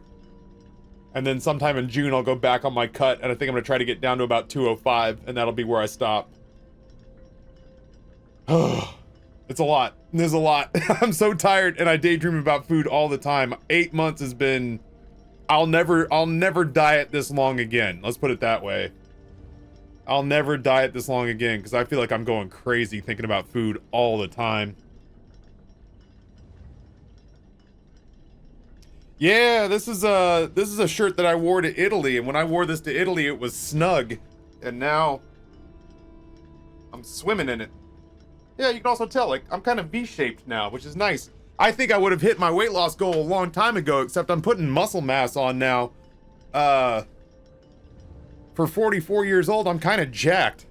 And then sometime in June, I'll go back on my cut, and I think I'm going to try to get down to about 205, and that'll be where I stop. It's a lot. There's a lot. I'm so tired, and I daydream about food all the time. 8 months has been... I'll never diet this long again. Let's put it that way. I'll never diet this long again, because I feel like I'm going crazy thinking about food all the time. Yeah, this is a shirt that I wore to Italy, and when I wore this to Italy, it was snug, and now I'm swimming in it. Yeah, you can also tell, like, I'm kind of V-shaped now, which is nice. I think I would have hit my weight loss goal a long time ago, except I'm putting muscle mass on now. For 44 years old, I'm kind of jacked.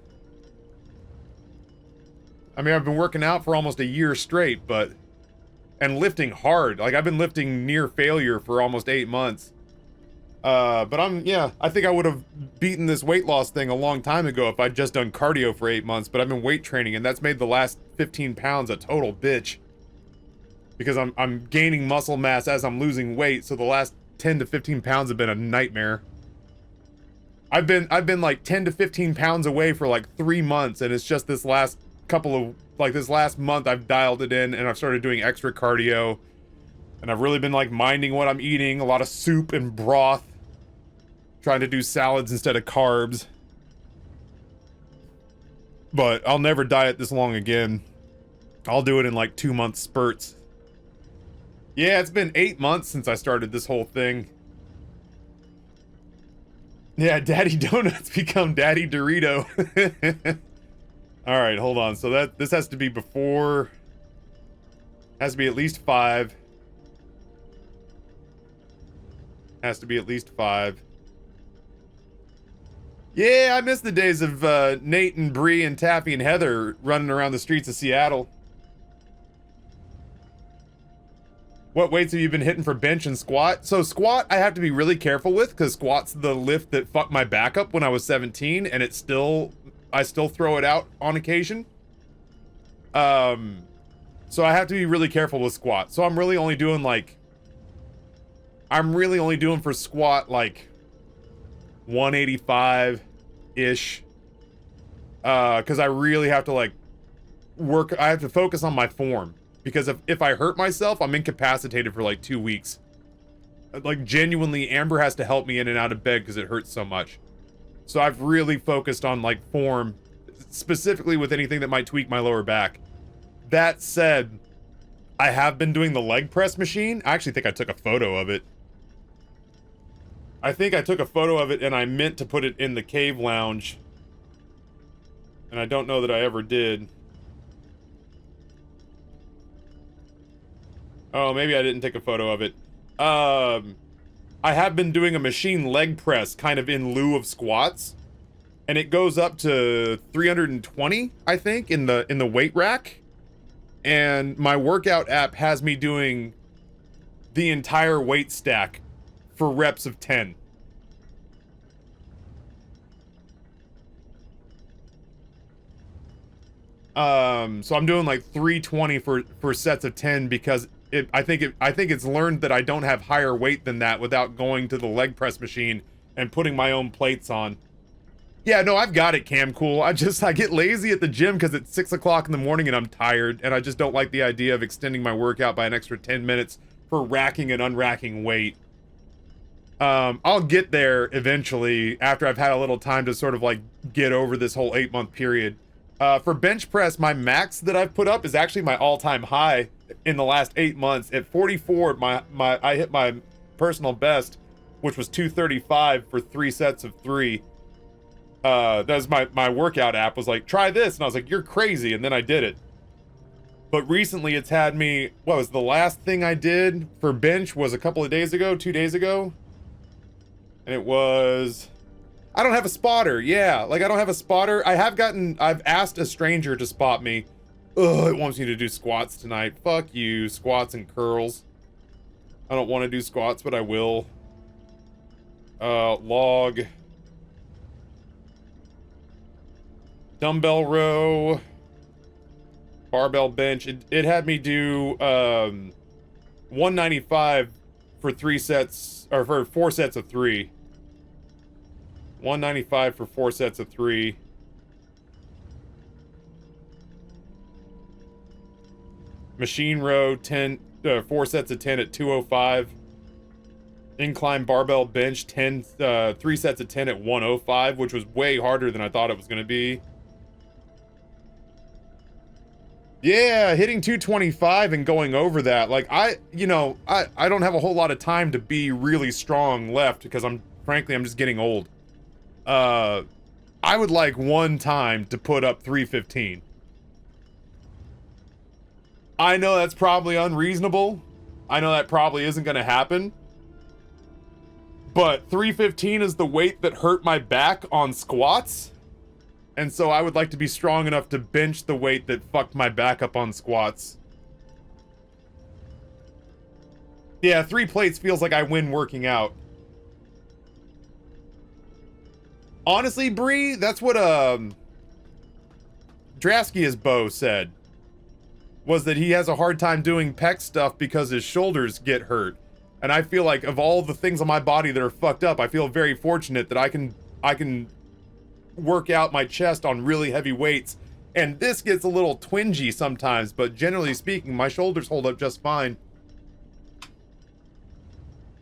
I mean, I've been working out for almost a year straight, but... And lifting hard. Like, I've been lifting near failure for almost 8 months. But yeah, I think I would have beaten this weight loss thing a long time ago if I'd just done cardio for 8 months, but I've been weight training, and that's made the last 15 pounds a total bitch. Because I'm gaining muscle mass as I'm losing weight, so the last 10 to 15 pounds have been a nightmare. I've been like 10 to 15 pounds away for like 3 months, and it's just this last this last month I've dialed it in, and I've started doing extra cardio, and I've really been like minding what I'm eating, a lot of soup and broth, trying to do salads instead of carbs. But I'll never diet this long again. I'll do it in like 2-month spurts. Yeah, it's been 8 months since I started this whole thing. Yeah, Daddy Donuts become Daddy Dorito. Alright, hold on. So this has to be before... Has to be at least 5. Has to be at least 5. Yeah, I miss the days of Nate and Bree and Taffy and Heather running around the streets of Seattle. What weights have you been hitting for bench and squat? So squat, I have to be really careful with, because squat's the lift that fucked my back up when I was 17, and I still throw it out on occasion. So I have to be really careful with squat. So I'm really only doing for squat like 185-ish. Because I really have to I have to focus on my form. Because if I hurt myself, I'm incapacitated for like 2 weeks. Like, genuinely, Amber has to help me in and out of bed because it hurts so much. So I've really focused on like form, specifically with anything that might tweak my lower back. That said, I have been doing the leg press machine. I actually think I took a photo of it. I think I took a photo of it and I meant to put it in the cave lounge. And I don't know that I ever did. Oh, maybe I didn't take a photo of it. I have been doing a machine leg press kind of in lieu of squats. And it goes up to 320, I think, in the weight rack. And my workout app has me doing the entire weight stack for reps of 10. So I'm doing like 320 for sets of 10 because I think it's learned that I don't have higher weight than that without going to the leg press machine and putting my own plates on. Yeah, no, I've got it, Cam Cool. I get lazy at the gym because it's 6 o'clock in the morning and I'm tired, and I just don't like the idea of extending my workout by an extra 10 minutes for racking and unracking weight. I'll get there eventually after I've had a little time to sort of like get over this whole 8-month period. For bench press, my max that I've put up is actually my all-time high in the last 8 months. At 44, I hit my personal best, which was 235 for 3 sets of 3. That was my workout app was like, try this, and I was like, you're crazy, and then I did it. But recently it's had me, what was the last thing I did for bench was a couple of days ago, 2 days ago, and it was, I don't have a spotter. Yeah, like I don't have a spotter. I've asked a stranger to spot me. Ugh, it wants me to do squats tonight. Fuck you, squats and curls. I don't want to do squats, but I will. Log. Dumbbell row. Barbell bench. It had me do 195 for 3 sets, or for 4 sets of 3. 195 for 4 sets of 3. Machine row 4 sets of 10 at 205. Incline barbell bench 3 sets of 10 at 105, which was way harder than I thought it was going to be. Yeah, hitting 225 and going over that. Like I don't have a whole lot of time to be really strong left because I'm just getting old. I would like one time to put up 315. I know that's probably unreasonable. I know that probably isn't going to happen. But 315 is the weight that hurt my back on squats. And so I would like to be strong enough to bench the weight that fucked my back up on squats. Yeah, 3 plates feels like I win working out. Honestly, Bree, that's what Draskia's Bo said. Was that he has a hard time doing pec stuff because his shoulders get hurt. And I feel like of all the things on my body that are fucked up, I feel very fortunate that I can work out my chest on really heavy weights. And this gets a little twingy sometimes, but generally speaking, my shoulders hold up just fine.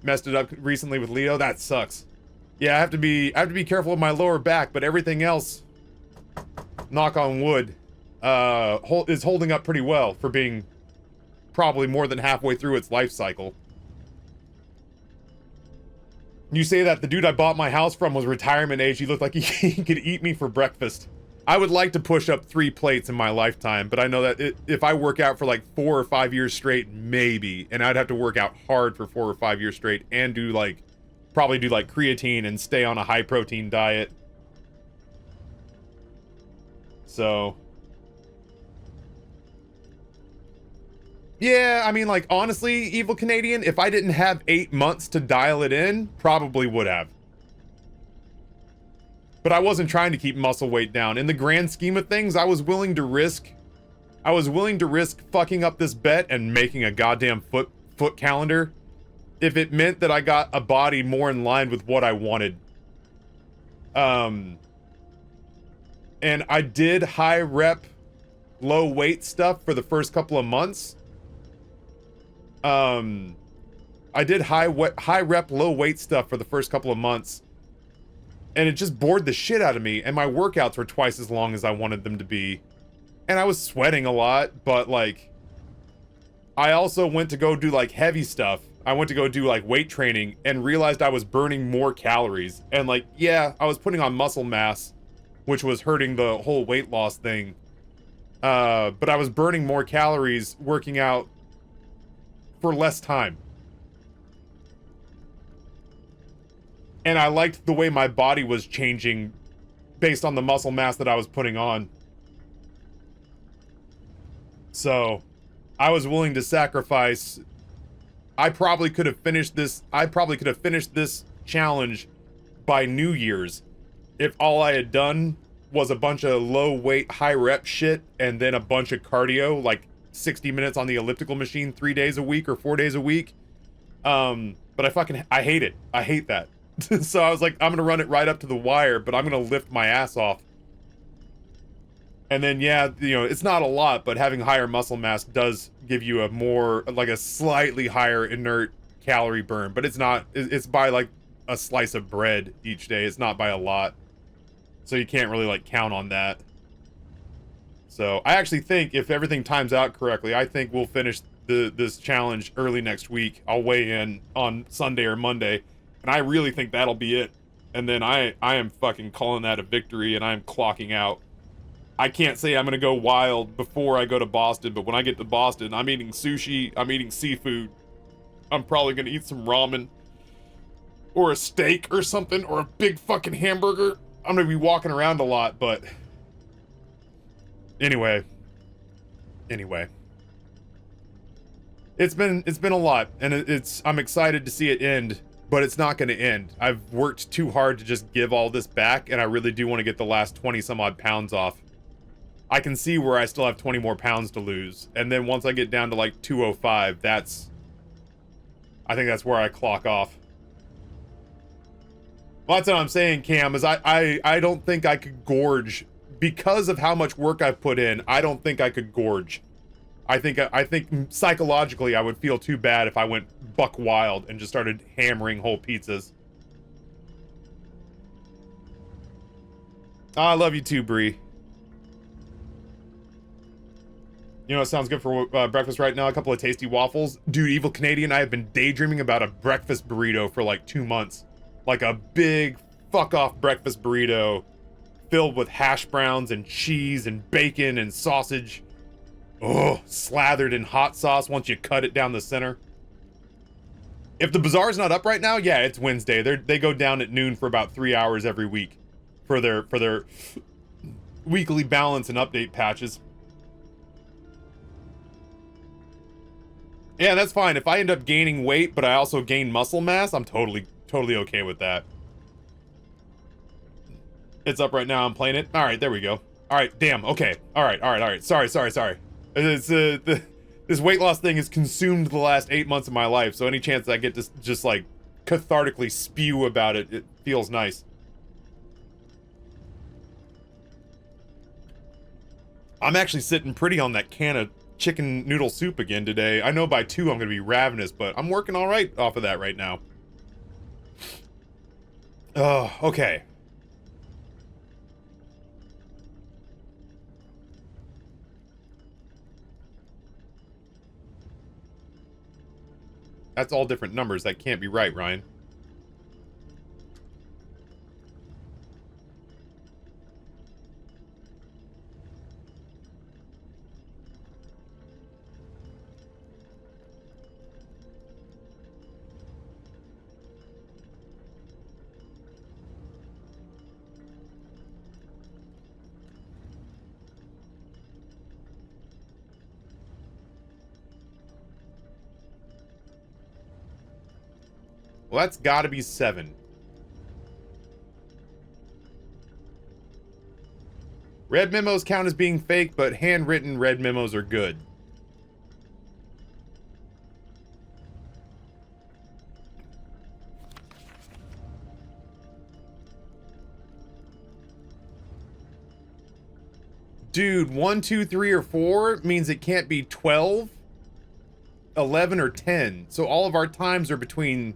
Messed it up recently with Leo. That sucks. Yeah, I have to be careful of my lower back, but everything else, knock on wood, is holding up pretty well for being probably more than halfway through its life cycle. You say that the dude I bought my house from was retirement age. He looked like he could eat me for breakfast. I would like to push up 3 plates in my lifetime, but I know that if I work out for like 4 or 5 years straight, maybe, and I'd have to work out hard for 4 or 5 years straight and probably do like creatine and stay on a high protein diet. So yeah, I mean, like, honestly, Evil Canadian, if I didn't have 8 months to dial it in, probably would have. But I wasn't trying to keep muscle weight down. In the grand scheme of things, I was willing to risk fucking up this bet and making a goddamn foot calendar if it meant that I got a body more in line with what I wanted. And I did high rep, low weight stuff for the first couple of months. I did high rep, low weight stuff for the first couple of months. And it just bored the shit out of me. And my workouts were twice as long as I wanted them to be. And I was sweating a lot, but like, I also went to go do like heavy stuff. I went to go do like weight training and realized I was burning more calories. And like, yeah, I was putting on muscle mass, which was hurting the whole weight loss thing. But I was burning more calories working out for less time. And I liked the way my body was changing based on the muscle mass that I was putting on. So I was willing to sacrifice. I probably could have finished this challenge by New Year's if all I had done was a bunch of low weight, high rep shit and then a bunch of cardio, like 60 minutes on the elliptical machine 3 days a week or 4 days a week. But I hate it. I hate that. So I was like, I'm gonna run it right up to the wire, but I'm gonna lift my ass off. And then, yeah, you know, it's not a lot, but having higher muscle mass does give you a more, like a slightly higher inert calorie burn, but it's not, it's by like a slice of bread each day. It's not by a lot. So you can't really like count on that. So I actually think if everything times out correctly, I think we'll finish this challenge early next week. I'll weigh in on Sunday or Monday, and I really think that'll be it. And then I am fucking calling that a victory, and I'm clocking out. I can't say I'm gonna go wild before I go to Boston, but when I get to Boston, I'm eating sushi, I'm eating seafood. I'm probably gonna eat some ramen, or a steak or something, or a big fucking hamburger. I'm gonna be walking around a lot, but anyway. It's been a lot, and I'm excited to see it end, but it's not gonna end. I've worked too hard to just give all this back, and I really do want to get the last 20 some odd pounds off. I can see where I still have 20 more pounds to lose, and then once I get down to like 205, I think that's where I clock off. Well, that's what I'm saying, Cam, is I don't think I could gorge. Because of how much work I've put in, I don't think I could gorge. I think psychologically I would feel too bad if I went buck wild and just started hammering whole pizzas. I love you too, Bree. You know, it sounds good for breakfast right now. A couple of tasty waffles. Dude, Evil Canadian, I have been daydreaming about a breakfast burrito for like 2 months. Like a big fuck-off breakfast burrito filled with hash browns and cheese and bacon and sausage. Oh, slathered in hot sauce once you cut it down the center. If the bazaar's not up right now, yeah, it's Wednesday. They go down at noon for about 3 hours every week for their weekly balance and update patches. Yeah, that's fine. If I end up gaining weight, but I also gain muscle mass, I'm totally okay with that. It's up right now. I'm playing it. All right, there we go. All right, damn. Okay. All right. Sorry. It's, this weight loss thing has consumed the last 8 months of my life, so any chance that I get to just like cathartically spew about it, it feels nice. I'm actually sitting pretty on that can of chicken noodle soup again today. I know by 2 I'm gonna be ravenous, but I'm working all right off of that right now. Oh, okay. That's all different numbers. That can't be right, Ryan. Well, that's gotta be 7. Red memos count as being fake, but handwritten red memos are good. Dude, 1, 2, 3, or 4 means it can't be 12, 11, or 10. So all of our times are between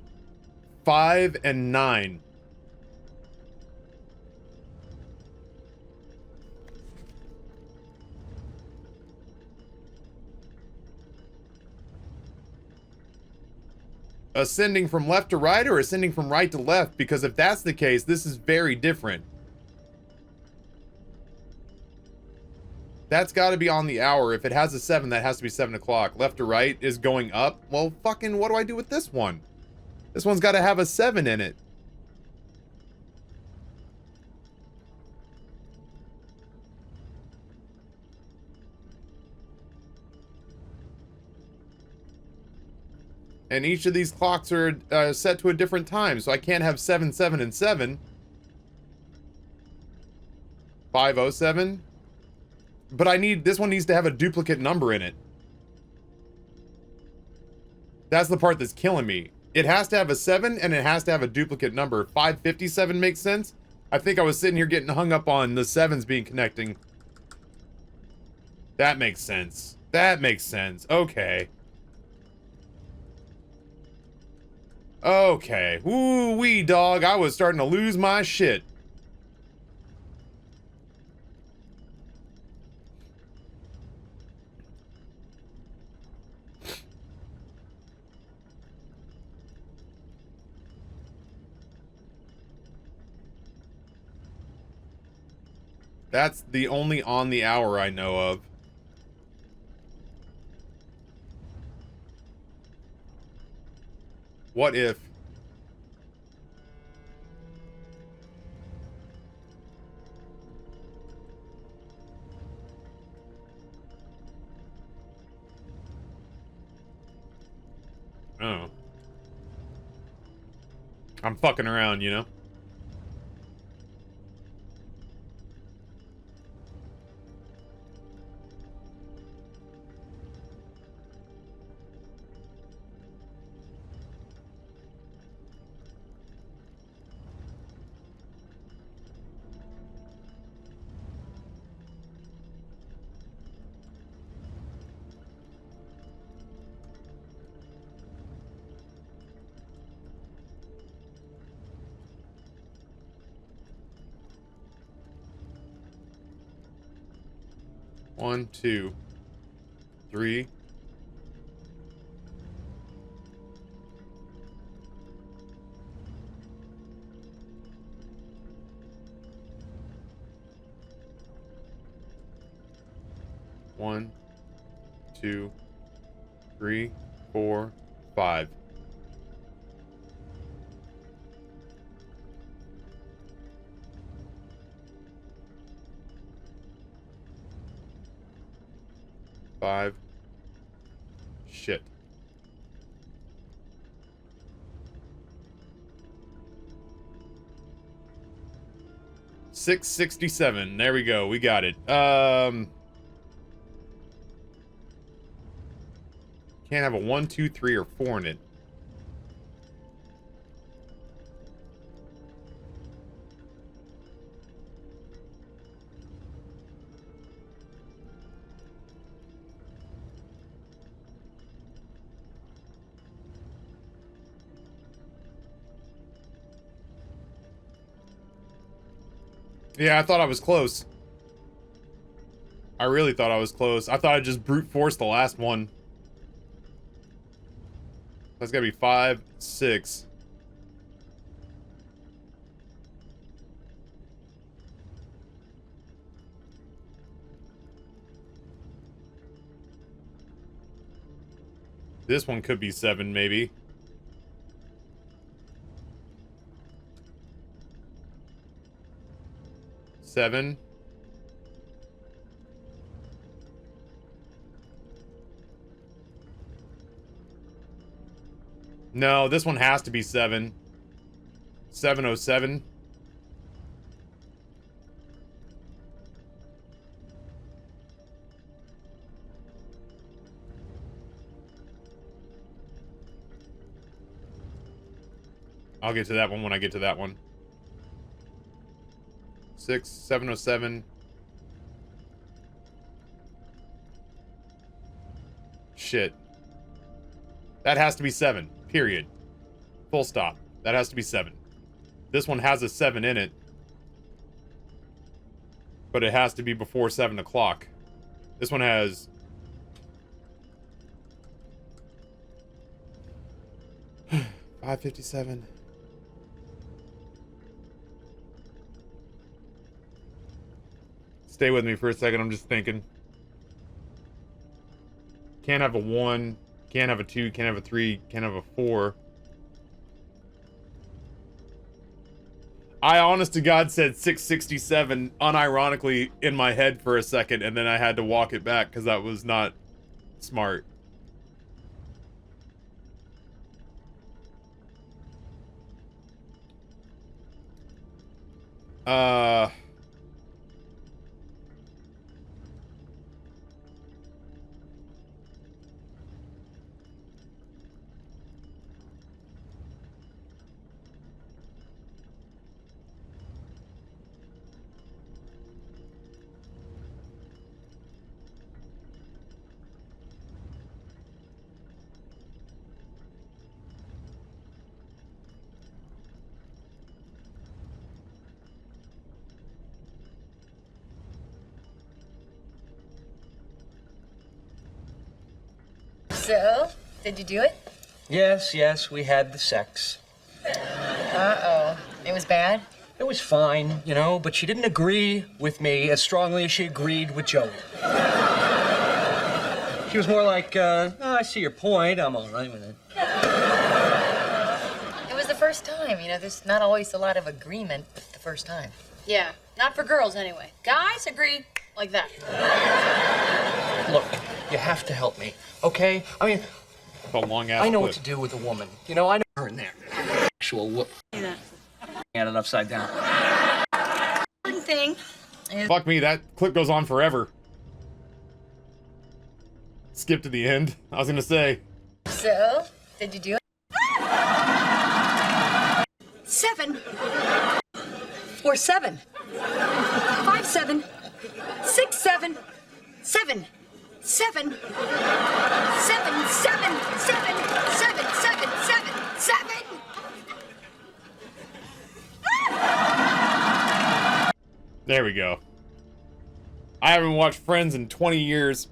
5 and 9. ascending from left to right or ascending from right to left? Because if that's the case, this is very different. That's got to be on the hour. If it has a 7, that has to be 7 o'clock. Left to right is going up. Well, fucking, what do I do with this one? This one's got to have a 7 in it. And each of these clocks are set to a different time, so I can't have 7, 7, and 7. 507. But this one needs to have a duplicate number in it. That's the part that's killing me. It has to have a 7 and it has to have a duplicate number. 557 makes sense. I think I was sitting here getting hung up on the 7s being connecting. That makes sense. That makes sense. Okay. Okay. Woo-wee, dog. I was starting to lose my shit. That's the only on the hour I know of. What if... Oh. I'm fucking around, you know? One, two, three. One, two, three, 4, 5. Five. Shit. $6.67. There we go. We got it. Can't have a 1, 2, 3, or 4 in it. Yeah, I thought I was close. I really thought I was close. I thought I just brute forced the last one. That's gotta be 5, 6. This one could be 7, maybe. Seven. No, this one has to be 7. 707. I'll get to that one when I get to that one. 6, 707. Shit. That has to be 7. Period. Full stop. That has to be 7. This one has a 7 in it. But it has to be before 7 o'clock. This one has... 5:57. Stay with me for a second. I'm just thinking. Can't have a 1. Can't have a 2. Can't have a 3. Can't have a 4. I honest to God said 667 unironically in my head for a second, and then I had to walk it back because that was not smart. So, did you do it? Yes, we had the sex. Uh-oh. It was bad? It was fine, you know, but she didn't agree with me as strongly as she agreed with Joey. She was more like, oh, I see your point, I'm all right with it. It was the first time, you know, there's not always a lot of agreement the first time. Yeah, not for girls anyway. Guys agree like that. Look, you have to help me, okay? I mean, A long ass I know clip. what to do with a woman. You know, I know her in there. Actual whoop. Yeah. Had it upside down. Important thing. Fuck me, that clip goes on forever. Skip to the end. I was gonna say. So, did you do it? 7 4 7 5 7 6 7 7 7 7 7 7 7 7 7 7 There we go. I haven't watched Friends in 20 years.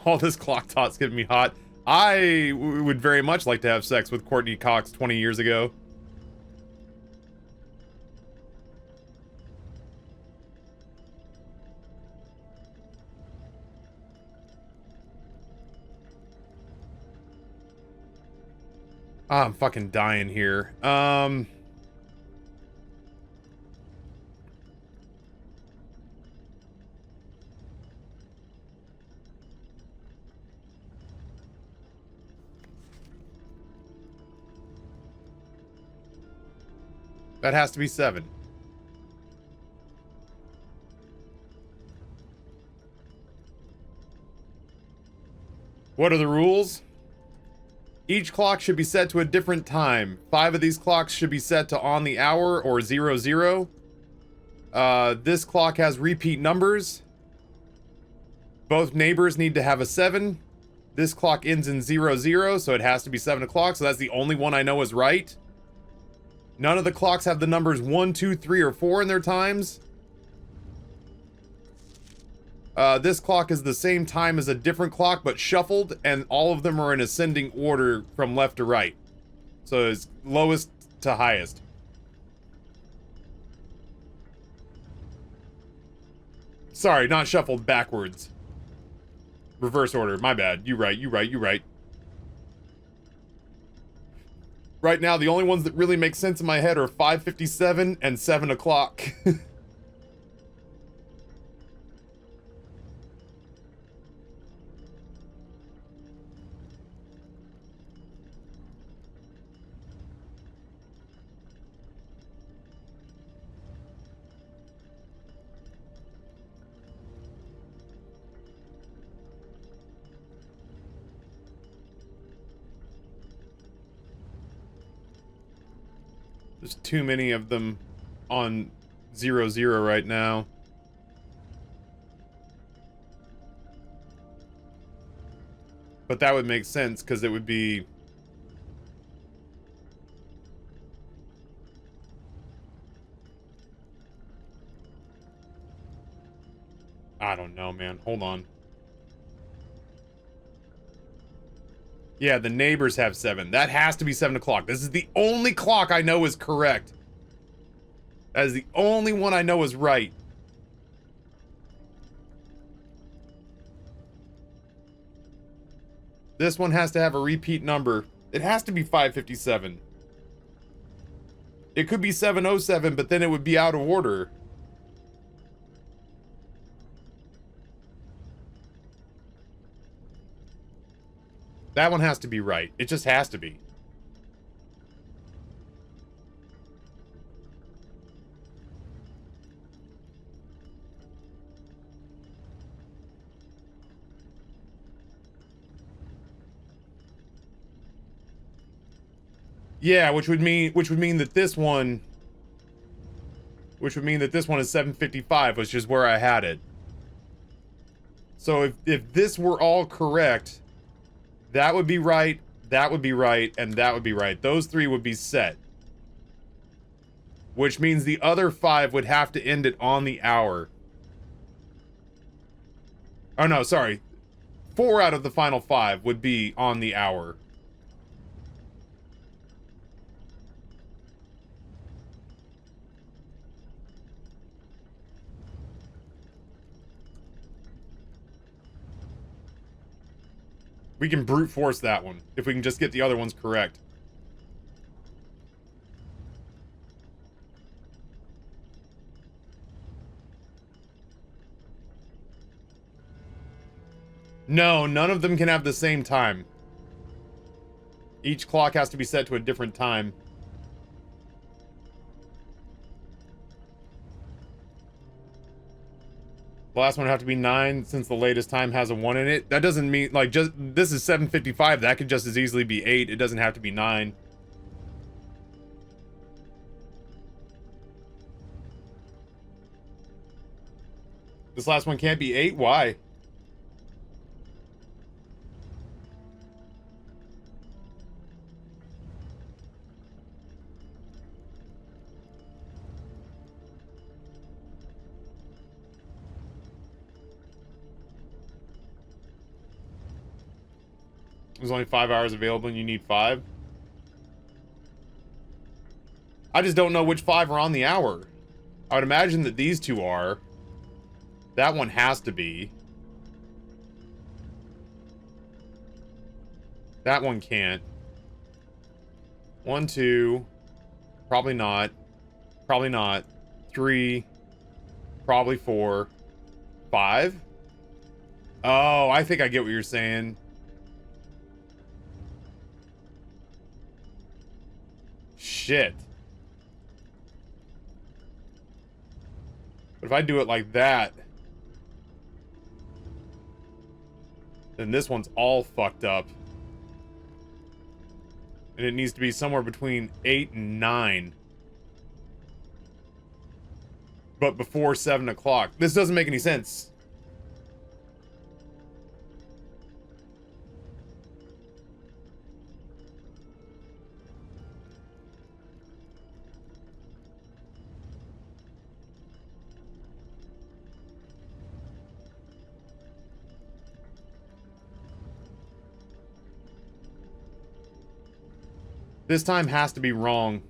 All this clock talk's getting me hot. I would very much like to have sex with Courtney Cox 20 years ago. I'm fucking dying here. That has to be 7. What are the rules? Each clock should be set to a different time. 5 of these clocks should be set to on the hour or 00. This clock has repeat numbers. Both neighbors need to have a 7. This clock ends in 00, so it has to be 7 o'clock, so that's the only one I know is right. None of the clocks have the numbers 1, 2, 3, or 4 in their times. This clock is the same time as a different clock, but shuffled, and all of them are in ascending order from left to right. So it's lowest to highest. Sorry, not shuffled, backwards. Reverse order, my bad. You right. Right now, the only ones that really make sense in my head are 5:57 and 7 o'clock. There's too many of them on 00 right now. But that would make sense because it would be know, man. Hold on. Yeah, the neighbors have 7. That has to be 7 o'clock. This is the only clock I know is correct. That is the only one I know is right. This one has to have a repeat number. It has to be 557. It could be 707, but then it would be out of order. That one has to be right. It just has to be. Yeah, which would mean that this one is 7:55, which is where I had it. So if this were all correct, that would be right, that would be right, and that would be right. Those 3 would be set. Which means the other 5 would have to end it on the hour. Oh no, sorry. 4 out of the final 5 would be on the hour. We can brute force that one, if we can just get the other ones correct. No, none of them can have the same time. Each clock has to be set to a different time. The last one would have to be 9, since the latest time has a 1 in it. That doesn't mean, like, just, this is 7:55. That could just as easily be 8. It doesn't have to be 9. This last one can't be 8? Why? There's only 5 hours available and you need 5? I just don't know which 5 are on the hour. I would imagine that these 2 are. That one has to be. That one can't. 1, 2. Probably not. Probably not. 3. Probably 4. 5? Oh, I think I get what you're saying. Shit. But if I do it like that, then this one's all fucked up. And it needs to be somewhere between 8 and 9. But before 7 o'clock. This doesn't make any sense. This time has to be wrong.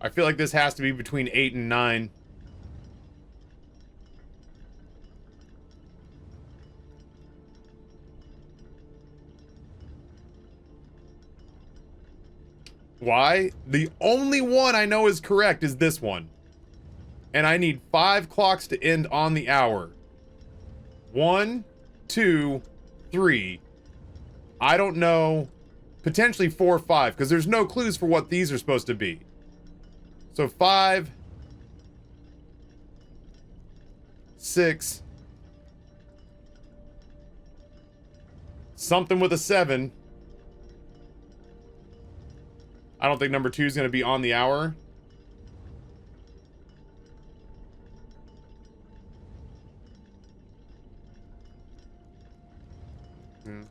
I feel like this has to be between 8 and 9. Why? The only one I know is correct is this one. And I need 5 clocks to end on the hour. 1, 2, 3. I don't know. Potentially 4, 5, because there's no clues for what these are supposed to be. So 5, 6, something with a 7. I don't think number 2 is going to be on the hour. Yeah.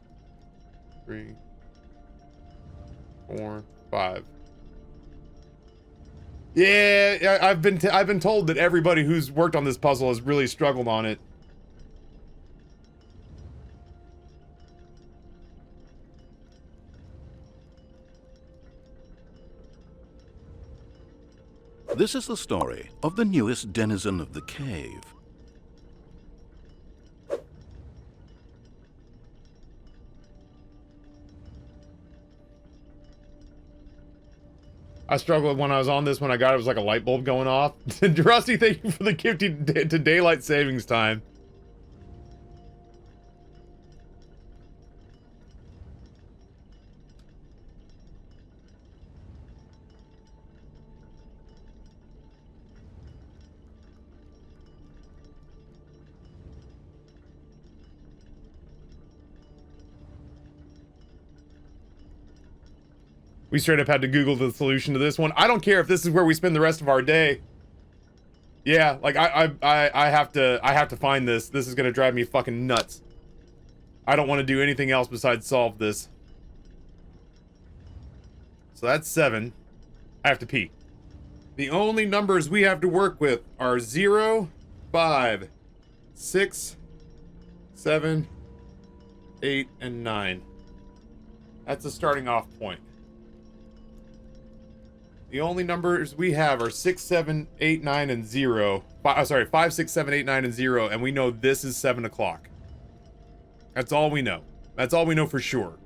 3, 4, 5. Yeah, I've been told that everybody who's worked on this puzzle has really struggled on it. This is the story of the newest denizen of the cave. I struggled when I was on this. When I got it, was like a light bulb going off. Rusty, thank you for the gift to daylight savings time. We straight up had to Google the solution to this one. I don't care if this is where we spend the rest of our day. Yeah, like I have to find this. This is gonna drive me fucking nuts. I don't want to do anything else besides solve this. So that's 7. I have to pee. The only numbers we have to work with are 0, 5, 6, 7, 8, and 9. That's a starting off point. The only numbers we have are 6, 7, 8, 9, and 0. Sorry, 5, 6, 7, 8, 9, and 0, and we know this is 7 o'clock. That's all we know. That's all we know for sure.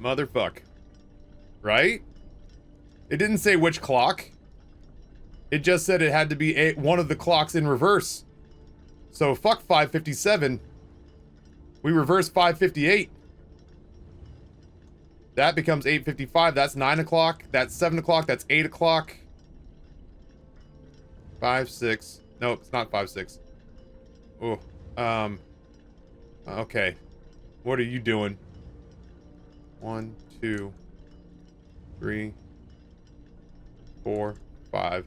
Motherfuck. Right? It didn't say which clock. It just said it had to be one of the clocks in reverse. So fuck 557. We reverse 558. That becomes 8:55. That's 9 o'clock. That's 7 o'clock. That's 8 o'clock. 5, 6. Nope, it's not 5, 6. Oh, okay. What are you doing? 1, 2, 3, 4, 5.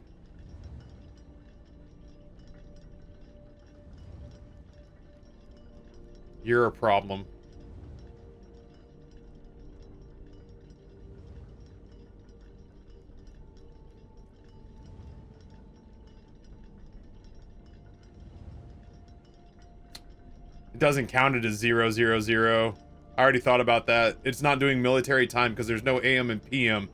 You're a problem. It doesn't count it as 0, 0, 0. I already thought about that. It's not doing military time because there's no AM and PM.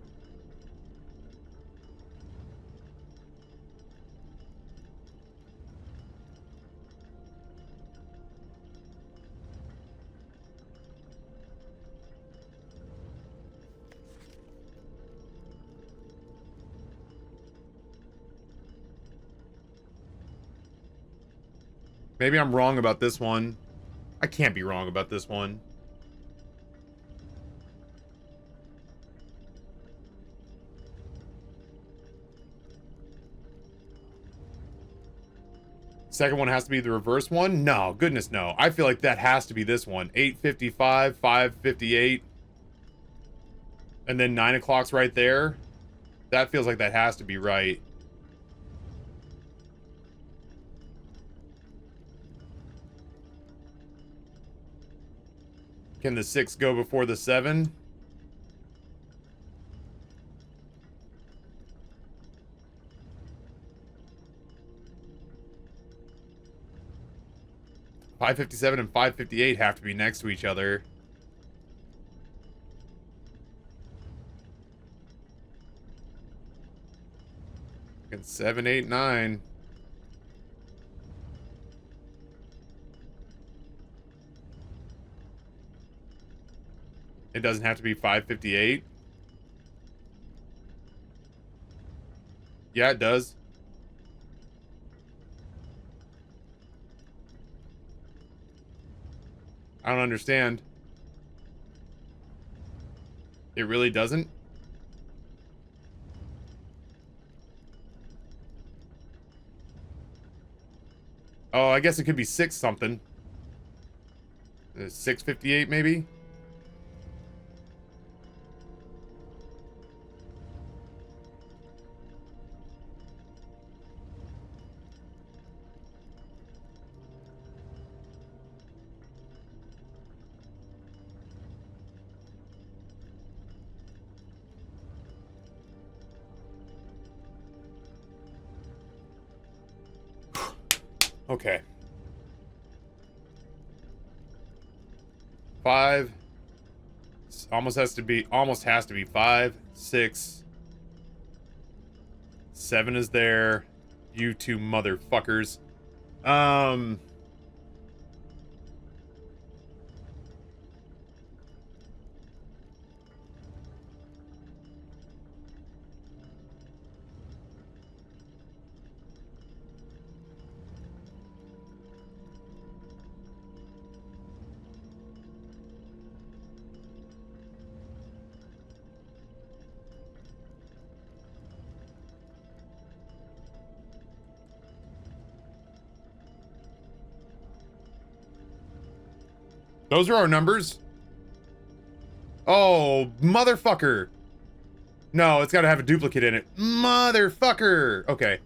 Maybe I'm wrong about this one. I can't be wrong about this one. Second one has to be the reverse one? No, goodness no. I feel like that has to be this one. 8:55, 5:58. And then 9 o'clock's right there. That feels like that has to be right. Can the 6 go before the 7? .557 and 5:58 have to be next to each other. And 7, 8, 9. It doesn't have to be 558. Yeah, it does. I don't understand. It really doesn't? Oh, I guess it could be 6 something. 658 maybe? Okay. 5 almost has to be 5, 6, 7 is there. You two motherfuckers. Those are our numbers? Oh, motherfucker. No, it's got to have a duplicate in it. Motherfucker. Okay.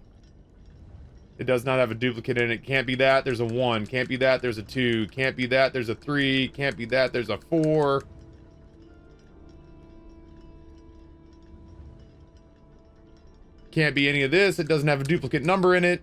It does not have a duplicate in it. Can't be that. There's a 1. Can't be that. There's a 2. Can't be that. There's a 3. Can't be that. There's a 4. Can't be any of this. It doesn't have a duplicate number in it.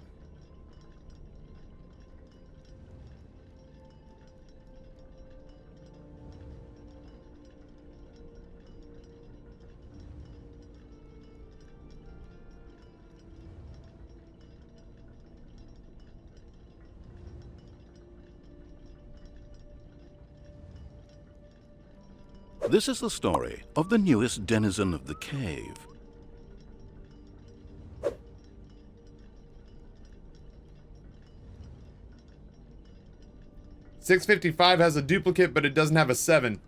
This is the story of the newest denizen of the cave. .655 has a duplicate, but it doesn't have a 7.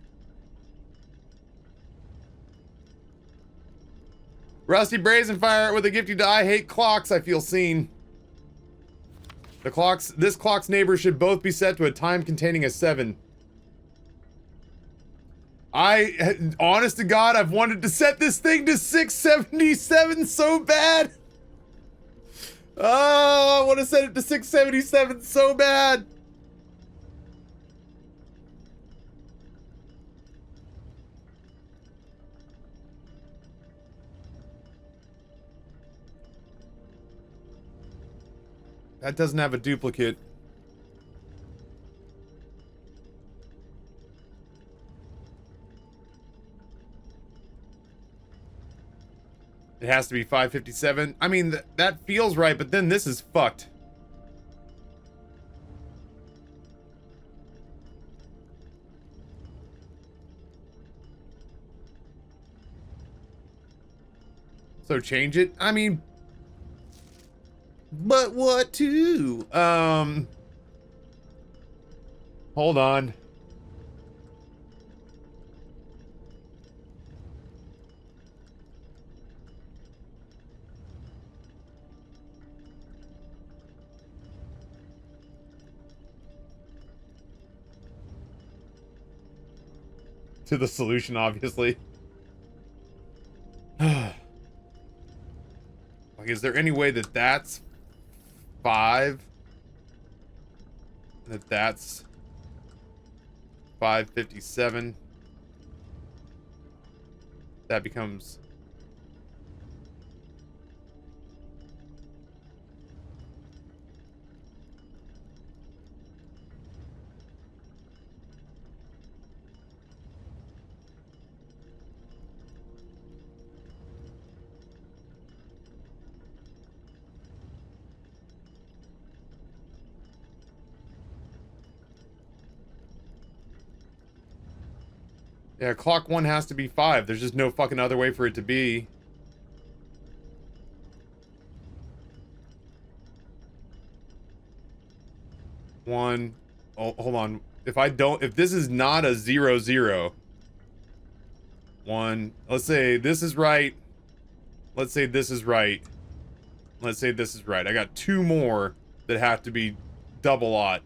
Rusty Brazenfire with a gifted to I hate clocks. I feel seen. This clock's neighbors should both be set to a time containing a 7. Honest to God, I've wanted to set this thing to 677 so bad. Oh, I want to set it to 677 so bad. That doesn't have a duplicate. It has to be 557. I mean, that feels right, but then this is fucked. So change it? I mean... But what to? Hold on. To the solution, obviously. Like, is there any way that that's 5? That's 557. That becomes... Yeah, clock 1 has to be 5. There's just no fucking other way for it to be. One. Oh, hold on. If this is not a 0, 0. 1. Let's say this is right. Let's say this is right. Let's say this is right. I got 2 more that have to be double aught.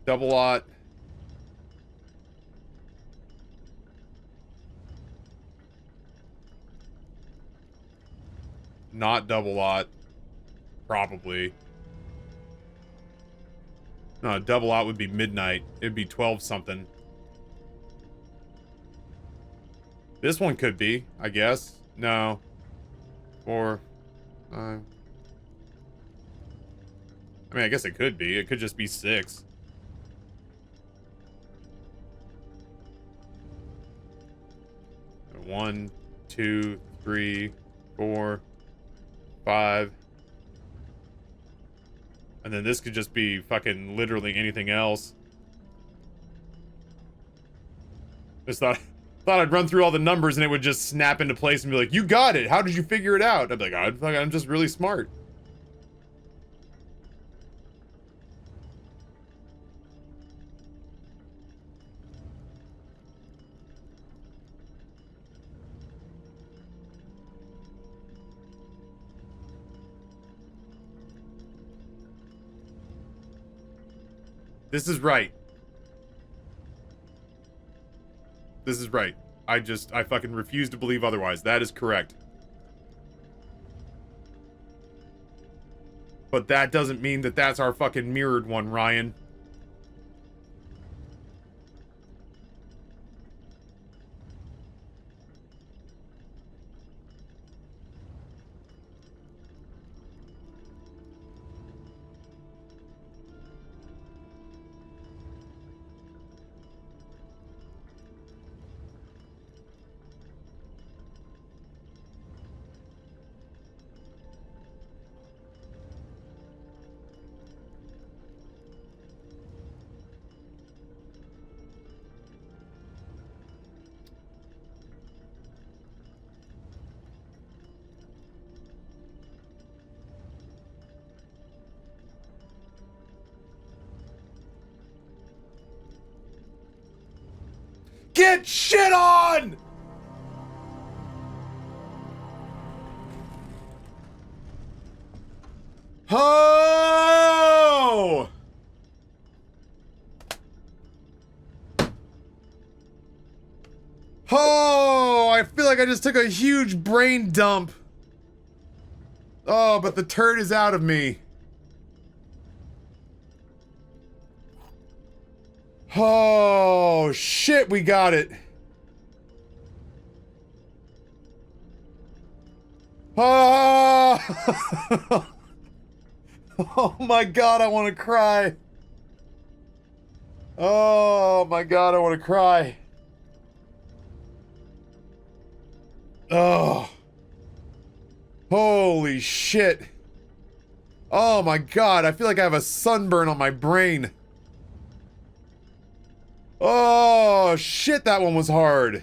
Double aught. Not double aught. Probably. No, double aught would be midnight. It'd be 12 something. This one could be, I guess. No. 4, 5. I mean, I guess it could be. It could just be 6. One, 2, 3, 4, 5. And then this could just be fucking literally anything else. Just thought I'd run through all the numbers and it would just snap into place and be like, you got it! How did you figure it out? I'd be like, I'm just really smart. This is right. This is right. I fucking refuse to believe otherwise. That is correct. But that doesn't mean that that's our fucking mirrored one, Ryan. Get shit on! Oh! Oh, I feel like I just took a huge brain dump. Oh, but the turd is out of me. Oh, shit, we got it. Oh, oh my god, I want to cry. Oh my god, I want to cry. Oh. Holy shit. Oh my god, I feel like I have a sunburn on my brain. Oh, shit, that one was hard.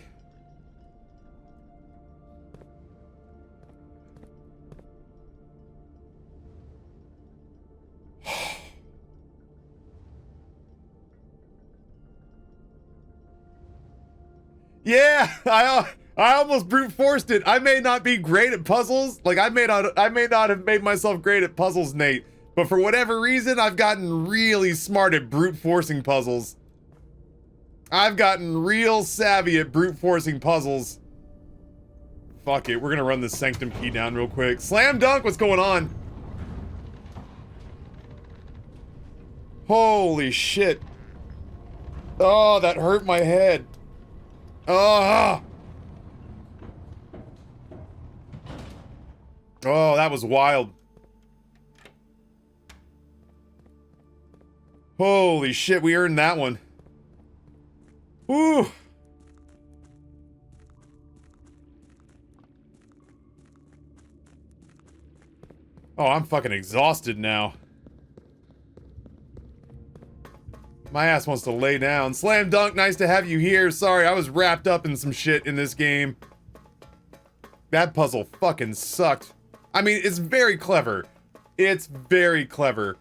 Yeah, I almost brute forced it. I may not be great at puzzles. Like, I may not have made myself great at puzzles, Nate. But for whatever reason, I've gotten really smart at brute forcing puzzles. I've gotten real savvy at brute forcing puzzles. Fuck it, we're gonna run the sanctum key down real quick. Slam dunk, what's going on? Holy shit. Oh, that hurt my head. Oh. Oh, that was wild. Holy shit, we earned that one. Woo! Oh, I'm fucking exhausted now. My ass wants to lay down. Slam Dunk, nice to have you here. Sorry, I was wrapped up in some shit in this game. That puzzle fucking sucked. I mean, it's very clever. It's very clever.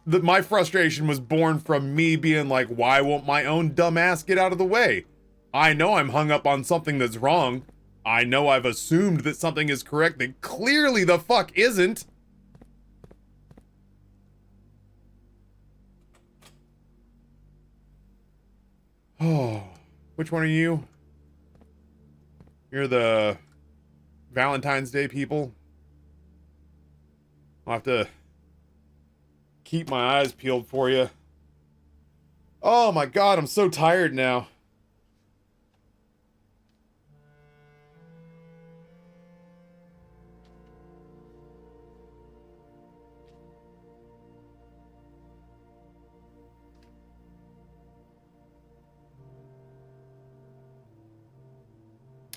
My frustration was born from me being like, why won't my own dumb ass get out of the way? I know I'm hung up on something that's wrong. I know I've assumed that something is correct that clearly the fuck isn't. Oh, which one are you? You're the Valentine's Day people. I'll have to keep my eyes peeled for you. Oh my god, I'm so tired now.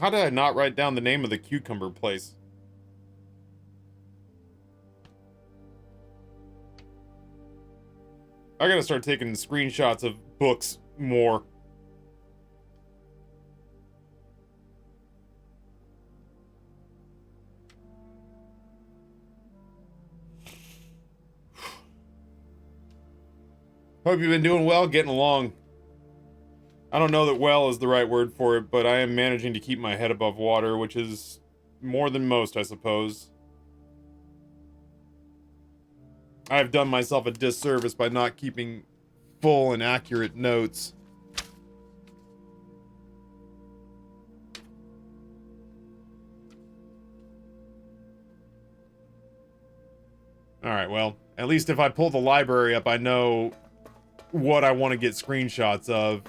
How did I not write down the name of the cucumber place? I gotta start taking screenshots of books more. Hope you've been doing well, getting along. I don't know that well is the right word for it, but I am managing to keep my head above water, which is more than most, I suppose. I have done myself a disservice by not keeping full and accurate notes. Alright, well, at least if I pull the library up, I know what I want to get screenshots of.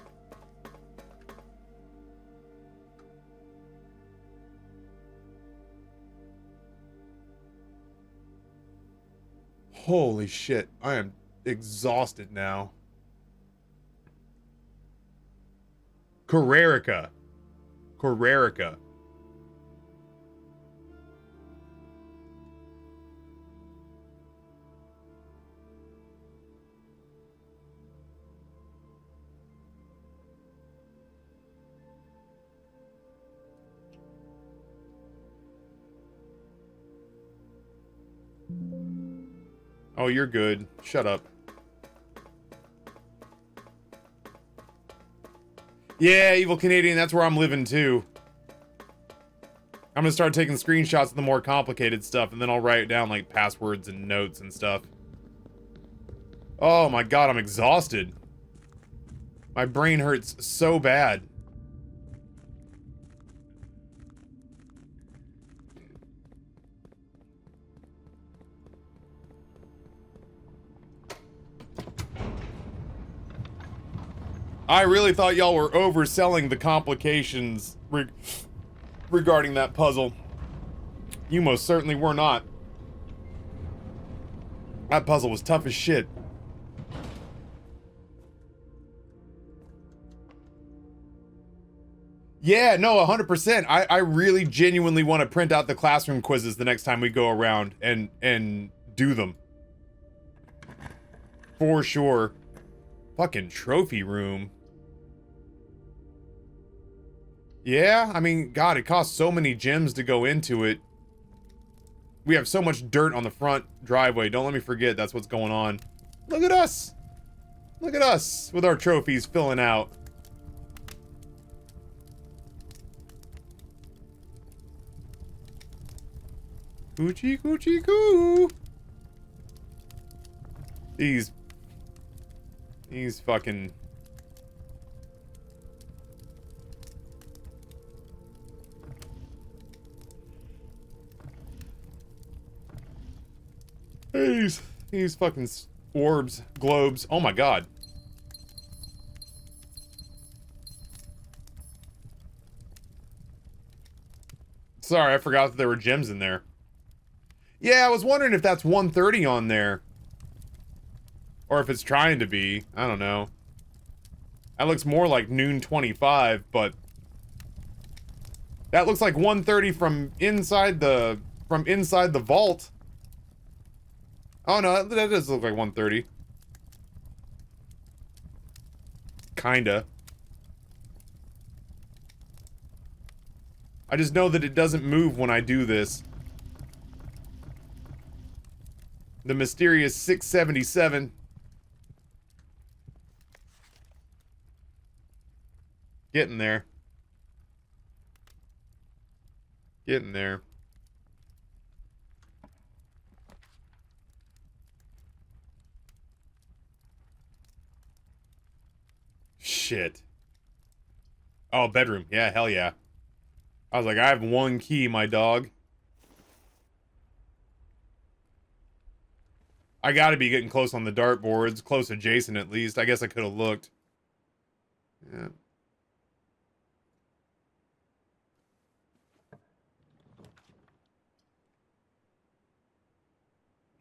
Holy shit, I am exhausted now. Carrerica. Carrerica. Oh, you're good. Shut up. Yeah, Evil Canadian, that's where I'm living too. I'm gonna start taking screenshots of the more complicated stuff, and then I'll write down like passwords and notes and stuff. Oh my god, I'm exhausted. My brain hurts so bad. I really thought y'all were overselling the complications regarding that puzzle. You most certainly were not. That puzzle was tough as shit. Yeah, no, 100%. I really genuinely want to print out the classroom quizzes the next time we go around and do them. For sure. Fucking trophy room. Yeah, I mean, God, it costs so many gems to go into it. We have so much dirt on the front driveway. Don't let me forget that's what's going on. Look at us! Look at us with our trophies filling out. Coochie coochie coo! These fucking... These fucking orbs, globes. Oh my god. Sorry, I forgot that there were gems in there. Yeah, I was wondering if that's 130 on there. Or if it's trying to be. I don't know. That looks more like noon 25, but... that looks like 130 from inside the vault. Oh no, that does look like 130. Kinda. I just know that it doesn't move when I do this. The mysterious 677. Getting there. Getting there. Shit. Oh, bedroom. Yeah, hell yeah. I was like, I have one key, my dog. I gotta be getting close on the dartboards. Close adjacent, at least. I guess I could have looked. Yeah.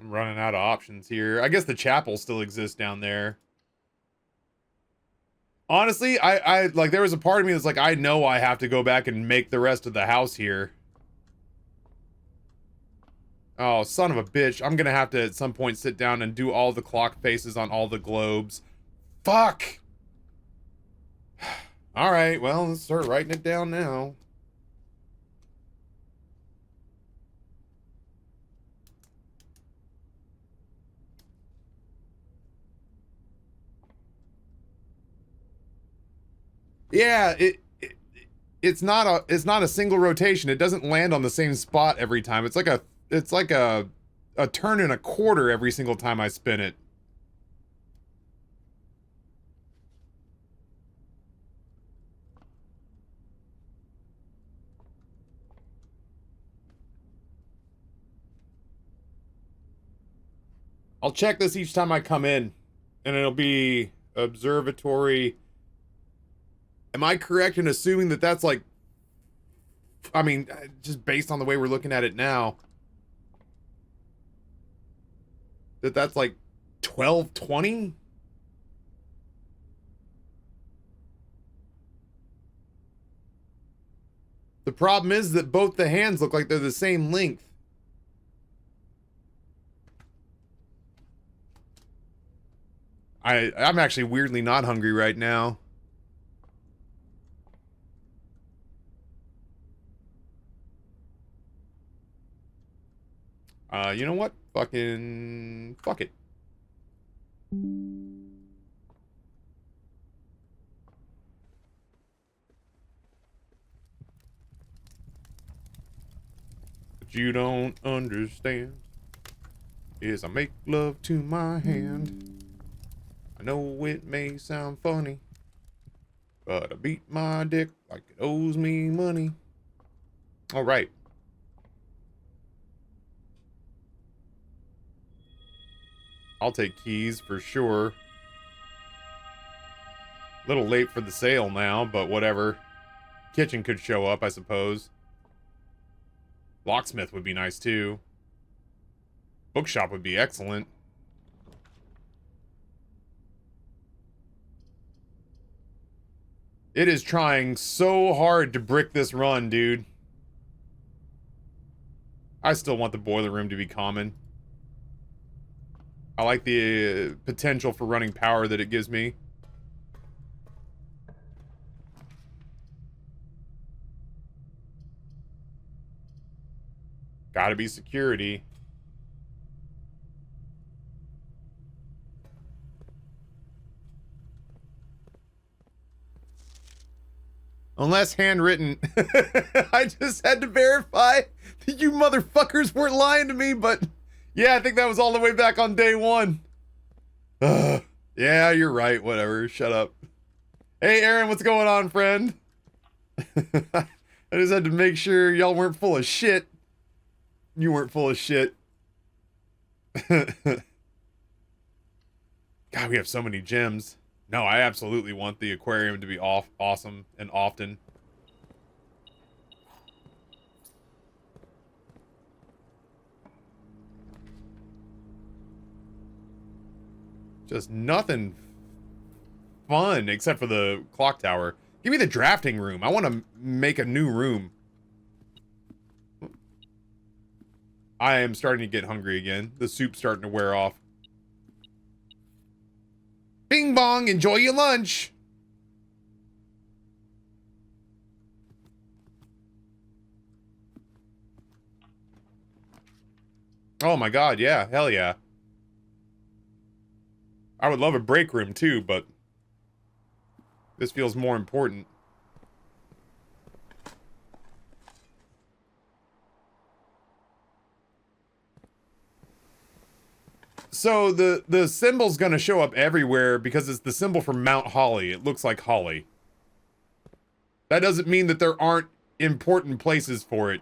I'm running out of options here. I guess the chapel still exists down there. Honestly, I like, there was a part of me that's like, I know I have to go back and make the rest of the house here. Oh, son of a bitch. I'm gonna have to, at some point, sit down and do all the clock faces on all the globes. Fuck! Alright, well, let's start writing it down now. Yeah, it's not a single rotation. It doesn't land on the same spot every time. It's like a turn and a quarter every single time I spin it. I'll check this each time I come in, and it'll be observatory. Am I correct in assuming that that's like, I mean, just based on the way we're looking at it now, that's like 1220? The problem is that both the hands look like they're the same length. I'm actually weirdly not hungry right now. You know what? Fuck it. What you don't understand is I make love to my hand. I know it may sound funny, but I beat my dick like it owes me money. All right. I'll take keys for sure. A little late for the sale now, but whatever. Kitchen could show up, I suppose. Locksmith would be nice too. Bookshop would be excellent. It is trying so hard to brick this run, dude. I still want the boiler room to be common. I like the potential for running power that it gives me. Gotta be security. Unless handwritten. I just had to verify that you motherfuckers weren't lying to me, but yeah, I think that was all the way back on day one. Yeah, you're right. Whatever. Shut up. Hey, Aaron, what's going on, friend? I just had to make sure y'all weren't full of shit. You weren't full of shit. God, we have so many gems. No, I absolutely want the aquarium to be awesome and often. Just nothing fun except for the clock tower. Give me the drafting room. I want to make a new room. I am starting to get hungry again. The soup's starting to wear off. Bing bong, enjoy your lunch. Oh my god, yeah, hell yeah. I would love a break room too, but this feels more important. So the symbol's gonna show up everywhere because it's the symbol for Mount Holly. It looks like holly. That doesn't mean that there aren't important places for it.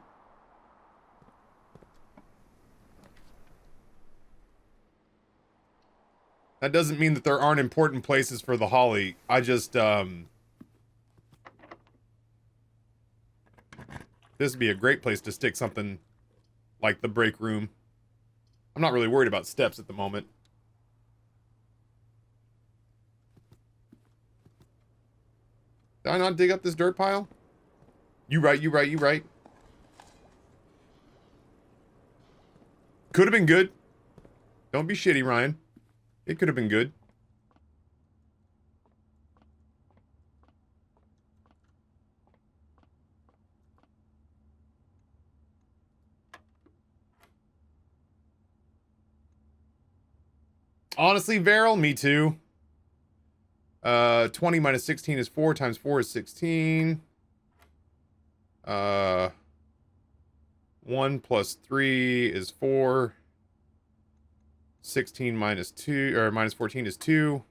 That doesn't mean that there aren't important places for the holly. I just, this would be a great place to stick something like the break room. I'm not really worried about steps at the moment. Did I not dig up this dirt pile? You right, you right, you right. Could have been good. Don't be shitty, Ryan. It could have been good. Honestly, Varel, me too. 20 minus 16 is 4 times 4 is 16. 1 plus 3 is 4. 16 minus 2, or minus 14 is 2.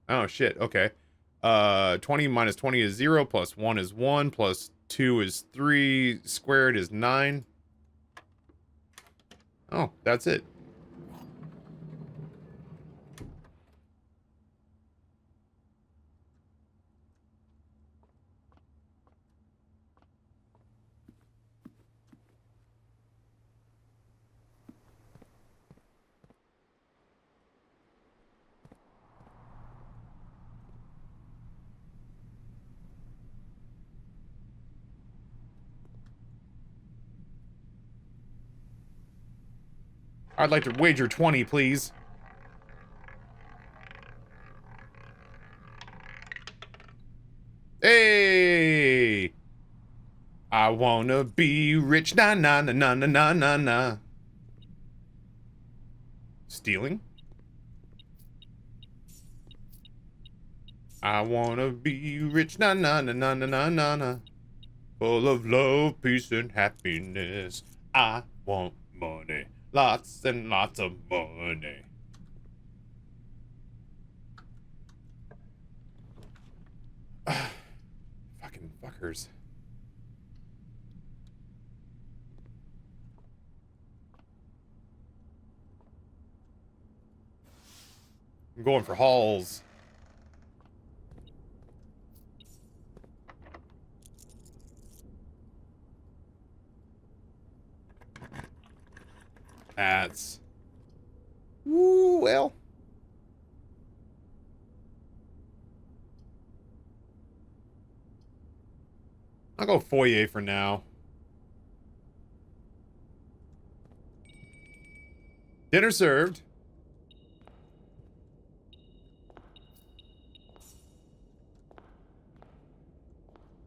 Oh, shit, okay. 20 minus 20 is 0, plus 1 is 1, plus 2 is 3, squared is 9. Oh, that's it. I'd like to wager 20, please. Hey! I wanna be rich, na na na na na na na na. Stealing? I wanna be rich, na na na na na na na na. Full of love, peace, and happiness. I want money. Lots and lots of money. Fucking fuckers. I'm going for halls. That's... Ooh, well. I'll go foyer for now. Dinner served.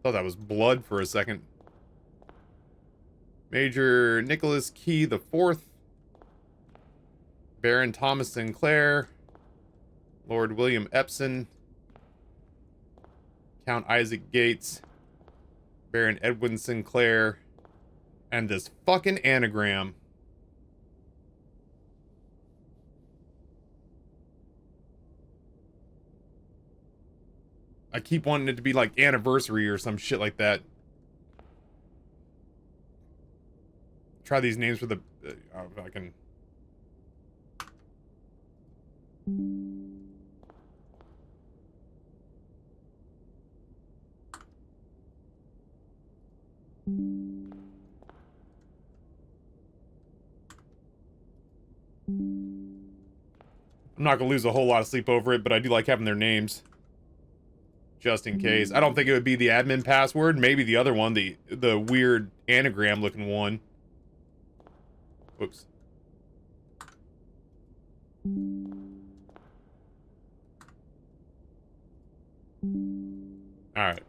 Thought that was blood for a second. Major Nicholas Key the Fourth. Baron Thomas Sinclair. Lord William Epson. Count Isaac Gates. Baron Edwin Sinclair. And this fucking anagram. I keep wanting it to be like anniversary or some shit like that. Try these names for the... if I can... I'm not gonna lose a whole lot of sleep over it, but I do like having their names. Just in case. I don't think it would be the admin password. Maybe the other one, the weird anagram looking one. Whoops. Alright.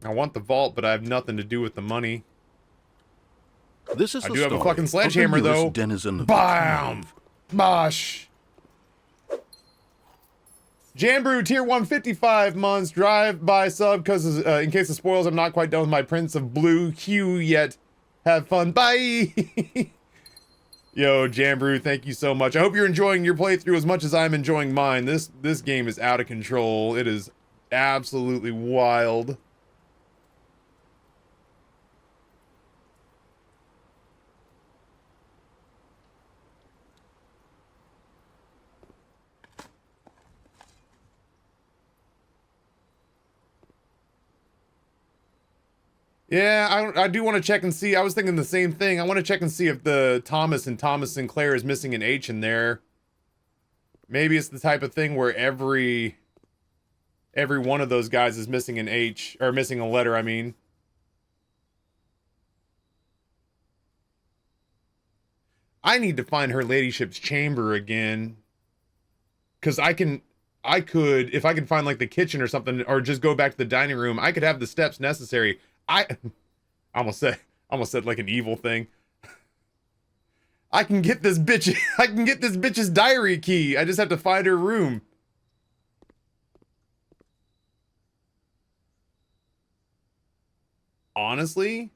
I want the vault, but I have nothing to do with the money. This is I the do have a story fucking of the sledgehammer, newest though. denizen of the Bam! cave. Mosh! Jambrew, tier 155 months. Drive by sub, because in case of spoils, I'm not quite done with my Prince of Blue Hue yet. Have fun. Bye! Yo, Jambrew, thank you so much. I hope you're enjoying your playthrough as much as I'm enjoying mine. This game is out of control. It is absolutely wild. Yeah, I do want to check and see. I was thinking the same thing. I want to check and see if the Thomas and Thomas Sinclair is missing an H in there. Maybe it's the type of thing where every one of those guys is missing an H, or missing a letter, I mean. I need to find her ladyship's chamber again. Because I could, if I could find like the kitchen or something, or just go back to the dining room, I could have the steps necessary. I almost said like an evil thing. I can get this bitch's diary key. I just have to find her room. Honestly,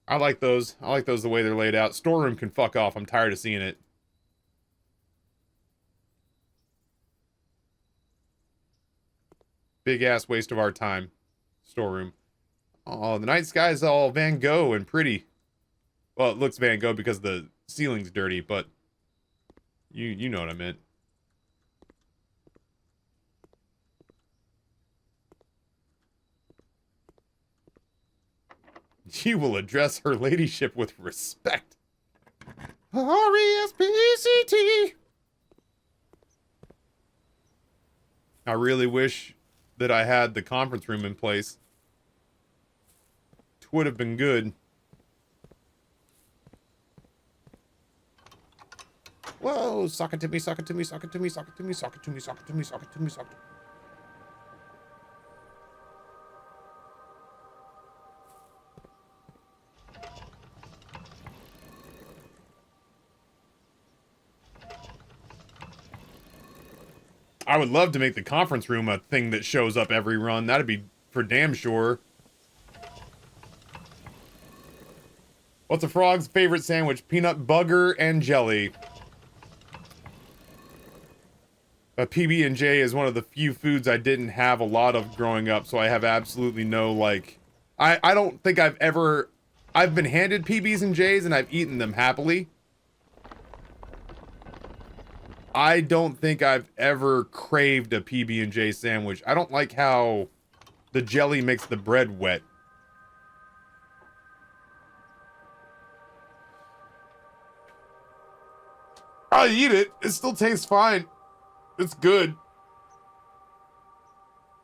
I like those. I like those the way they're laid out. Storeroom can fuck off. I'm tired of seeing it. Big ass waste of our time. Storeroom. Oh, the night sky is all Van Gogh and pretty. Well, it looks Van Gogh because the ceiling's dirty, but you know what I meant. You will address her ladyship with respect. R-E-S-P-E-C-T. I really wish that I had the conference room in place. It would have been good. Whoa, sock it to me, sock it to me, sock it to me, sock it to me, sock it to me, sock it to me, sock it to me, sock it to me. I would love to make the conference room a thing that shows up every run. That'd be for damn sure. What's a frog's favorite sandwich? Peanut butter and jelly. A PB&J is one of the few foods I didn't have a lot of growing up, so I have absolutely no, like... I don't think I've ever... I've been handed PBs and Js and I've eaten them happily. I don't think I've ever craved a PB&J sandwich. I don't like how the jelly makes the bread wet. I eat it. It still tastes fine. It's good.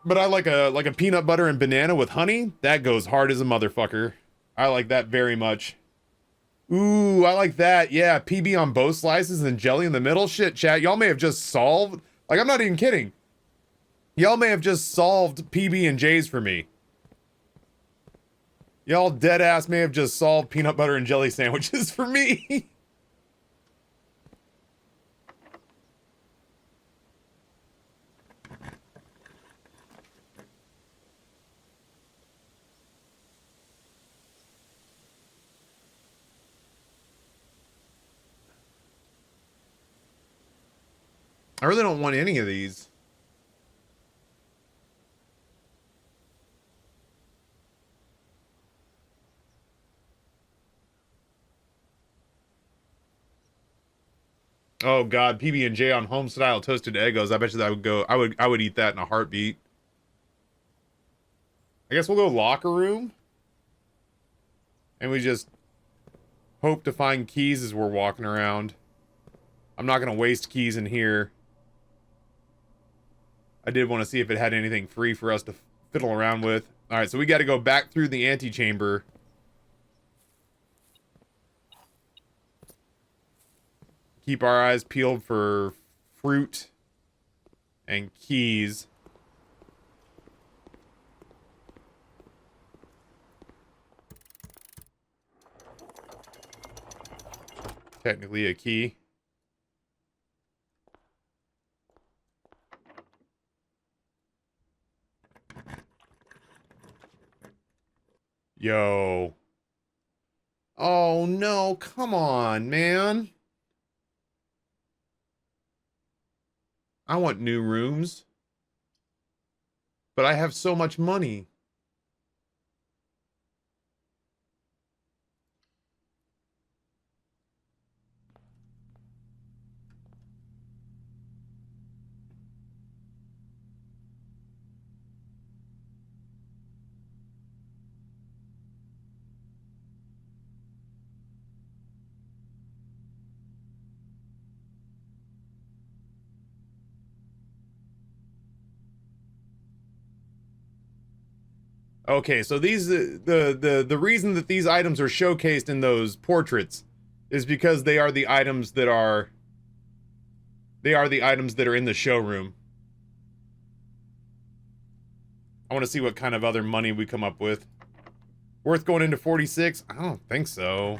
But I like a peanut butter and banana with honey. That goes hard as a motherfucker. I like that very much. Ooh, I like that. Yeah, PB on both slices and jelly in the middle. Shit, chat. Y'all may have just solved... Like, I'm not even kidding. Y'all may have just solved PB&Js for me. Y'all dead ass may have just solved peanut butter and jelly sandwiches for me. I really don't want any of these. Oh god, PB&J on home style toasted Eggos. I bet you that would go. I would eat that in a heartbeat. I guess we'll go locker room. And we just hope to find keys as we're walking around. I'm not going to waste keys in here. I did want to see if it had anything free for us to fiddle around with. All right, so we got to go back through the antechamber. Keep our eyes peeled for fruit and keys. Technically a key. Yo. Oh no, come on, man. I want new rooms. But I have so much money. Okay, so these the reason that these items are showcased in those portraits is because they are the items that are in the showroom. I want to see what kind of other money we come up with. Worth going into 46? I don't think so.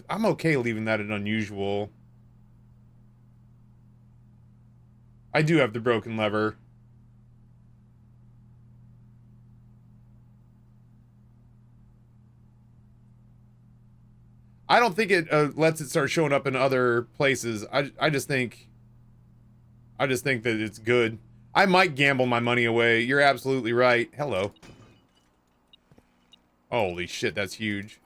I'm okay leaving that at unusual. I do have the broken lever. I don't think it lets it start showing up in other places. I just think that it's good. I might gamble my money away. You're absolutely right. Hello. Holy shit, that's huge.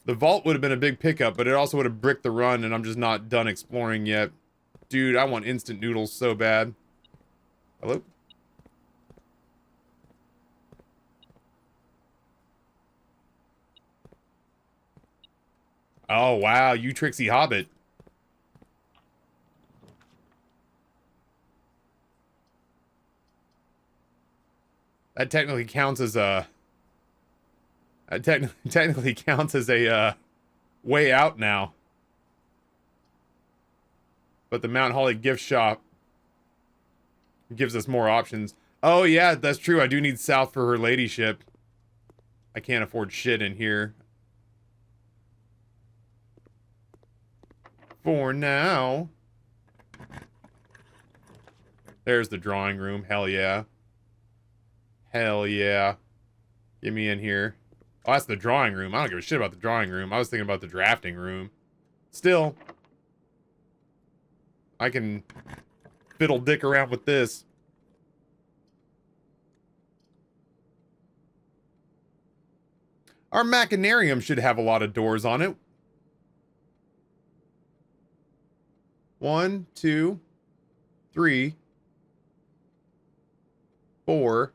The vault would have been a big pickup, but it also would have bricked the run, and I'm just not done exploring yet. Dude, I want instant noodles so bad. Hello? Oh, wow, you tricksy hobbit. That technically counts as a... technically counts as a, way out now. But the Mount Holly gift shop gives us more options. Oh, yeah, that's true. I do need south for her ladyship. I can't afford shit in here. For now. There's the drawing room. Hell yeah. Hell yeah. Get me in here. Oh, that's the drawing room. I don't give a shit about the drawing room. I was thinking about the drafting room. Still, I can fiddle dick around with this. Our machinarium should have a lot of doors on it. 1, 2, 3, 4.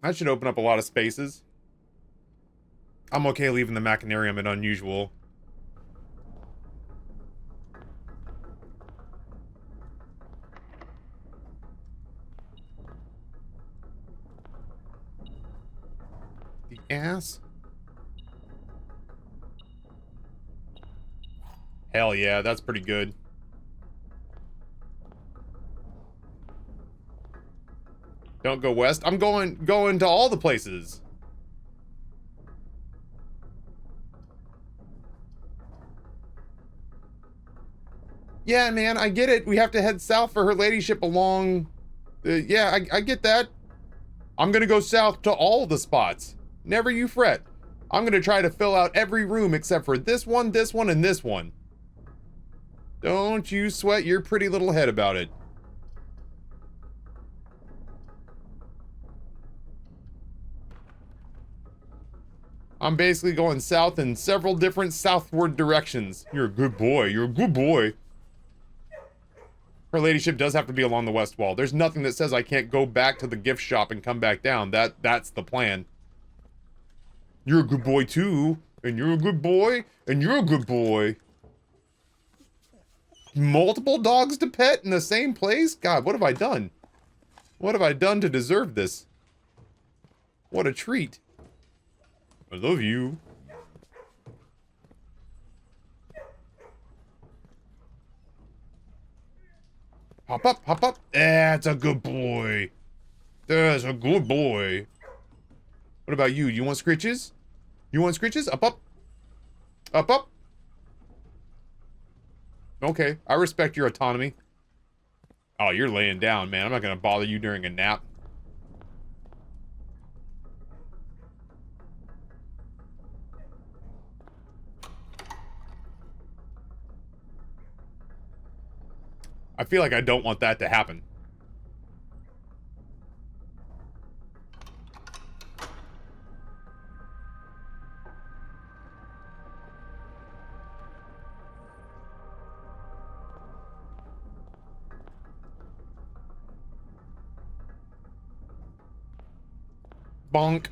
That should open up a lot of spaces. I'm okay leaving the machinarium at unusual. The ass? Hell yeah, that's pretty good. Don't go west. I'm going to all the places. Yeah, man, I get it. We have to head south for her ladyship along... yeah, I get that. I'm gonna go south to all the spots. Never you fret. I'm gonna try to fill out every room except for this one, and this one. Don't you sweat your pretty little head about it. I'm basically going south in several different southward directions. You're a good boy. You're a good boy. Her ladyship does have to be along the west wall. There's nothing that says I can't go back to the gift shop and come back down. That's the plan. You're a good boy too. And you're a good boy. And you're a good boy. Multiple dogs to pet in the same place? God, what have I done? What have I done to deserve this? What a treat. I love you. Hop up, hop up. That's a good boy. That's a good boy. What about you? You want scritches? You want scritches? Up, up. Up, up. Okay, I respect your autonomy. Oh, you're laying down, man. I'm not gonna bother you during a nap. I feel like I don't want that to happen. Bonk.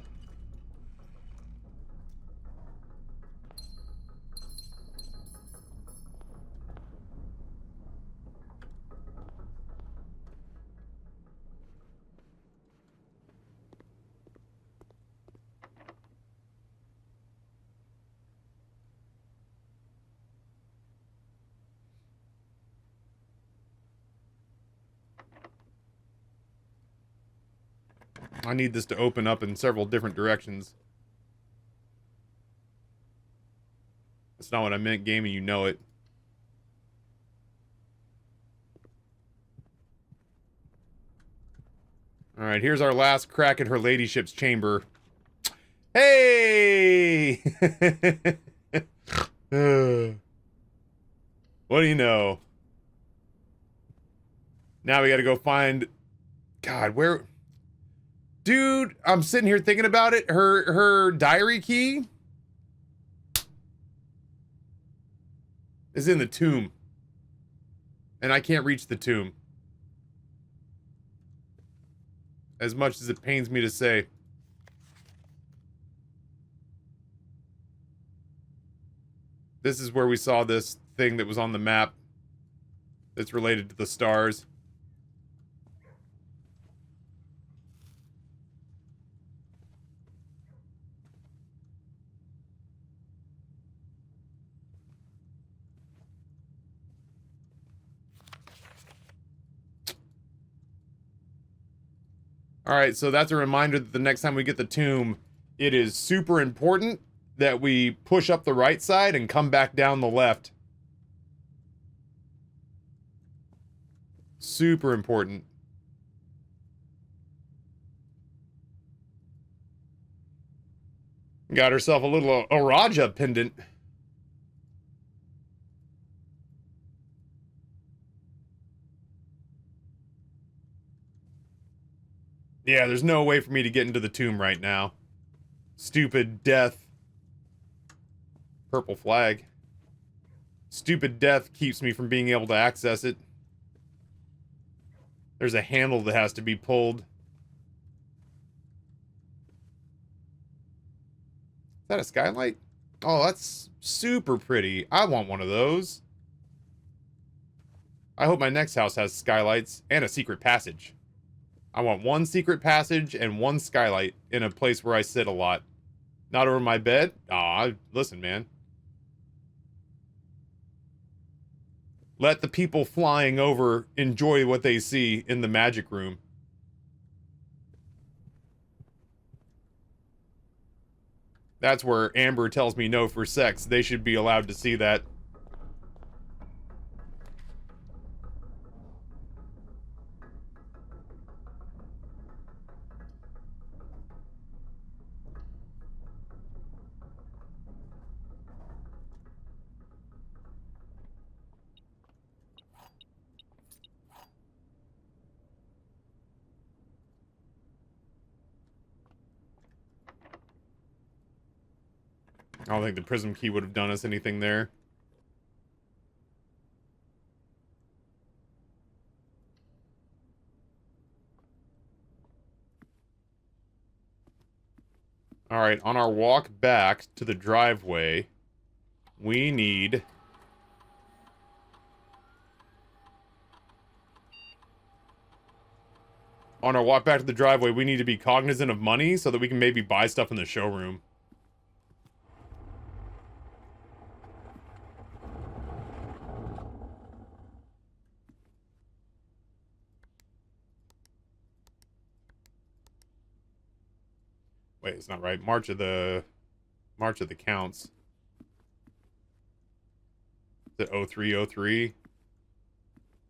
I need this to open up in several different directions. That's not what I meant, game, and you know it. Alright, here's our last crack at her ladyship's chamber. Hey! What do you know? Now we gotta go find... God, where... Dude, I'm sitting here thinking about it. Her diary key is in the tomb. And I can't reach the tomb. As much as it pains me to say. This is where we saw this thing that was on the map that's related to the stars. Alright, so that's a reminder that the next time we get the tomb, it is super important that we push up the right side and come back down the left. Super important. Got herself a little Araja pendant. Yeah, there's no way for me to get into the tomb right now. Stupid death. Purple flag. Stupid death keeps me from being able to access it. There's a handle that has to be pulled. Is that a skylight? Oh, that's super pretty. I want one of those. I hope my next house has skylights and a secret passage. I want one secret passage and one skylight in a place where I sit a lot. Not over my bed? Aw, listen, man. Let the people flying over enjoy what they see in the magic room. That's where Amber tells me no for sex. They should be allowed to see that. I don't think the prism key would have done us anything there. Alright, on our walk back to the driveway, we need... On our walk back to the driveway, we need to be cognizant of money so that we can maybe buy stuff in the showroom. Wait, it's not right. March of the counts. Is it 0303?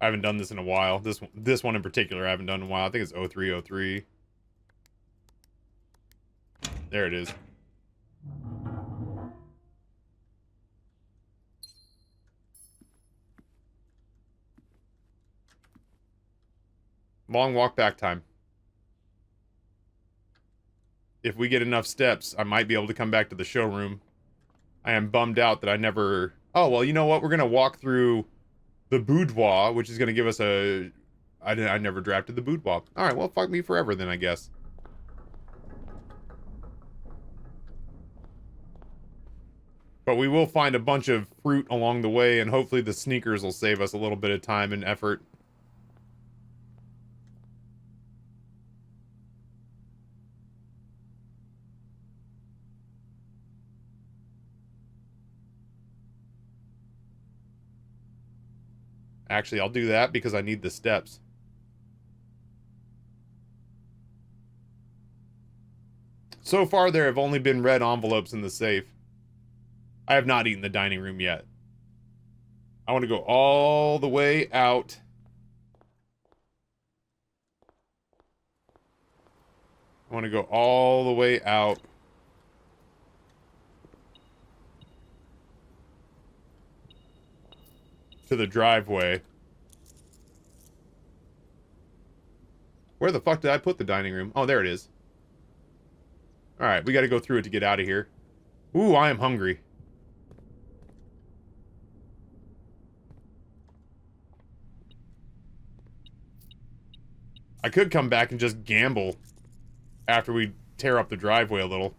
I haven't done this in a while. This one in particular I haven't done in a while. I think it's 0303. There it is. Long walk back time. If we get enough steps, I might be able to come back to the showroom. I am bummed out that I never... Oh, well, you know what? We're going to walk through the boudoir, which is going to give us a... I never drafted the boudoir. Alright, well, fuck me forever then, I guess. But we will find a bunch of fruit along the way, and hopefully the sneakers will save us a little bit of time and effort. Actually, I'll do that because I need the steps. So far, there have only been red envelopes in the safe. I have not eaten the dining room yet. I want to go all the way out. I want to go all the way out. To the driveway. Where the fuck did I put the dining room? Oh, there it is. Alright, we gotta go through it to get out of here. Ooh, I am hungry. I could come back and just gamble after we tear up the driveway a little.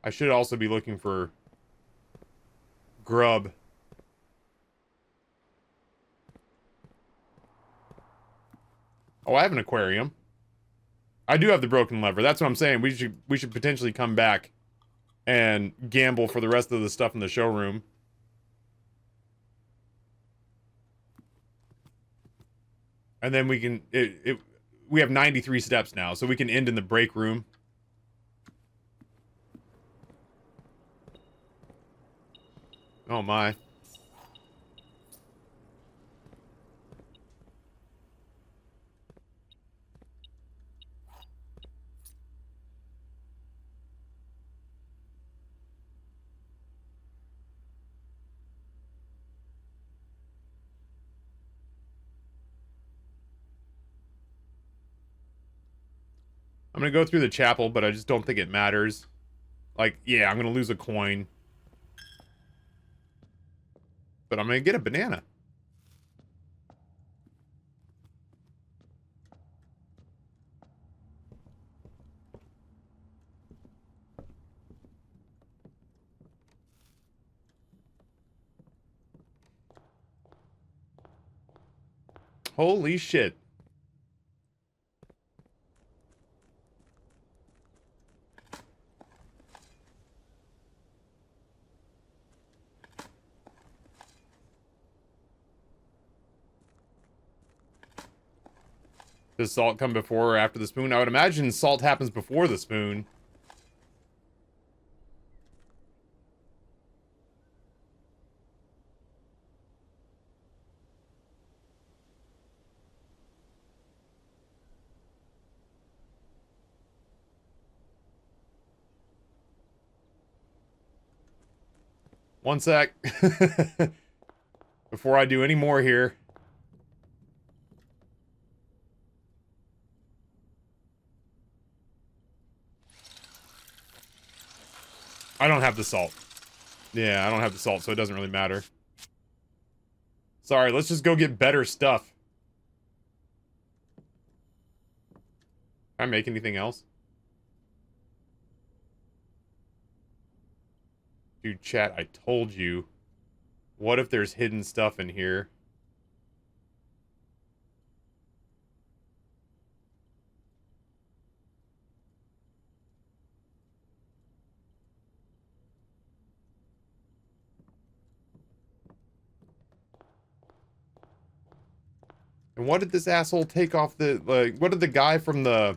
I should also be looking for grub. Oh, I have an aquarium. I do have the broken lever. That's what I'm saying. We should potentially come back and gamble for the rest of the stuff in the showroom. And then we can we have 93 steps now, so we can end in the break room. Oh my. I'm gonna go through the chapel, but I just don't think it matters. Like, yeah, I'm gonna lose a coin. But I'm gonna get a banana. Holy shit. Does salt come before or after the spoon? I would imagine salt happens before the spoon. One sec. Before I do any more here. I don't have the salt. Yeah, I don't have the salt, so it doesn't really matter. Sorry, let's just go get better stuff. Can I make anything else? Dude, chat, I told you. What if there's hidden stuff in here? And what did this asshole take off the, like, what did the guy from the...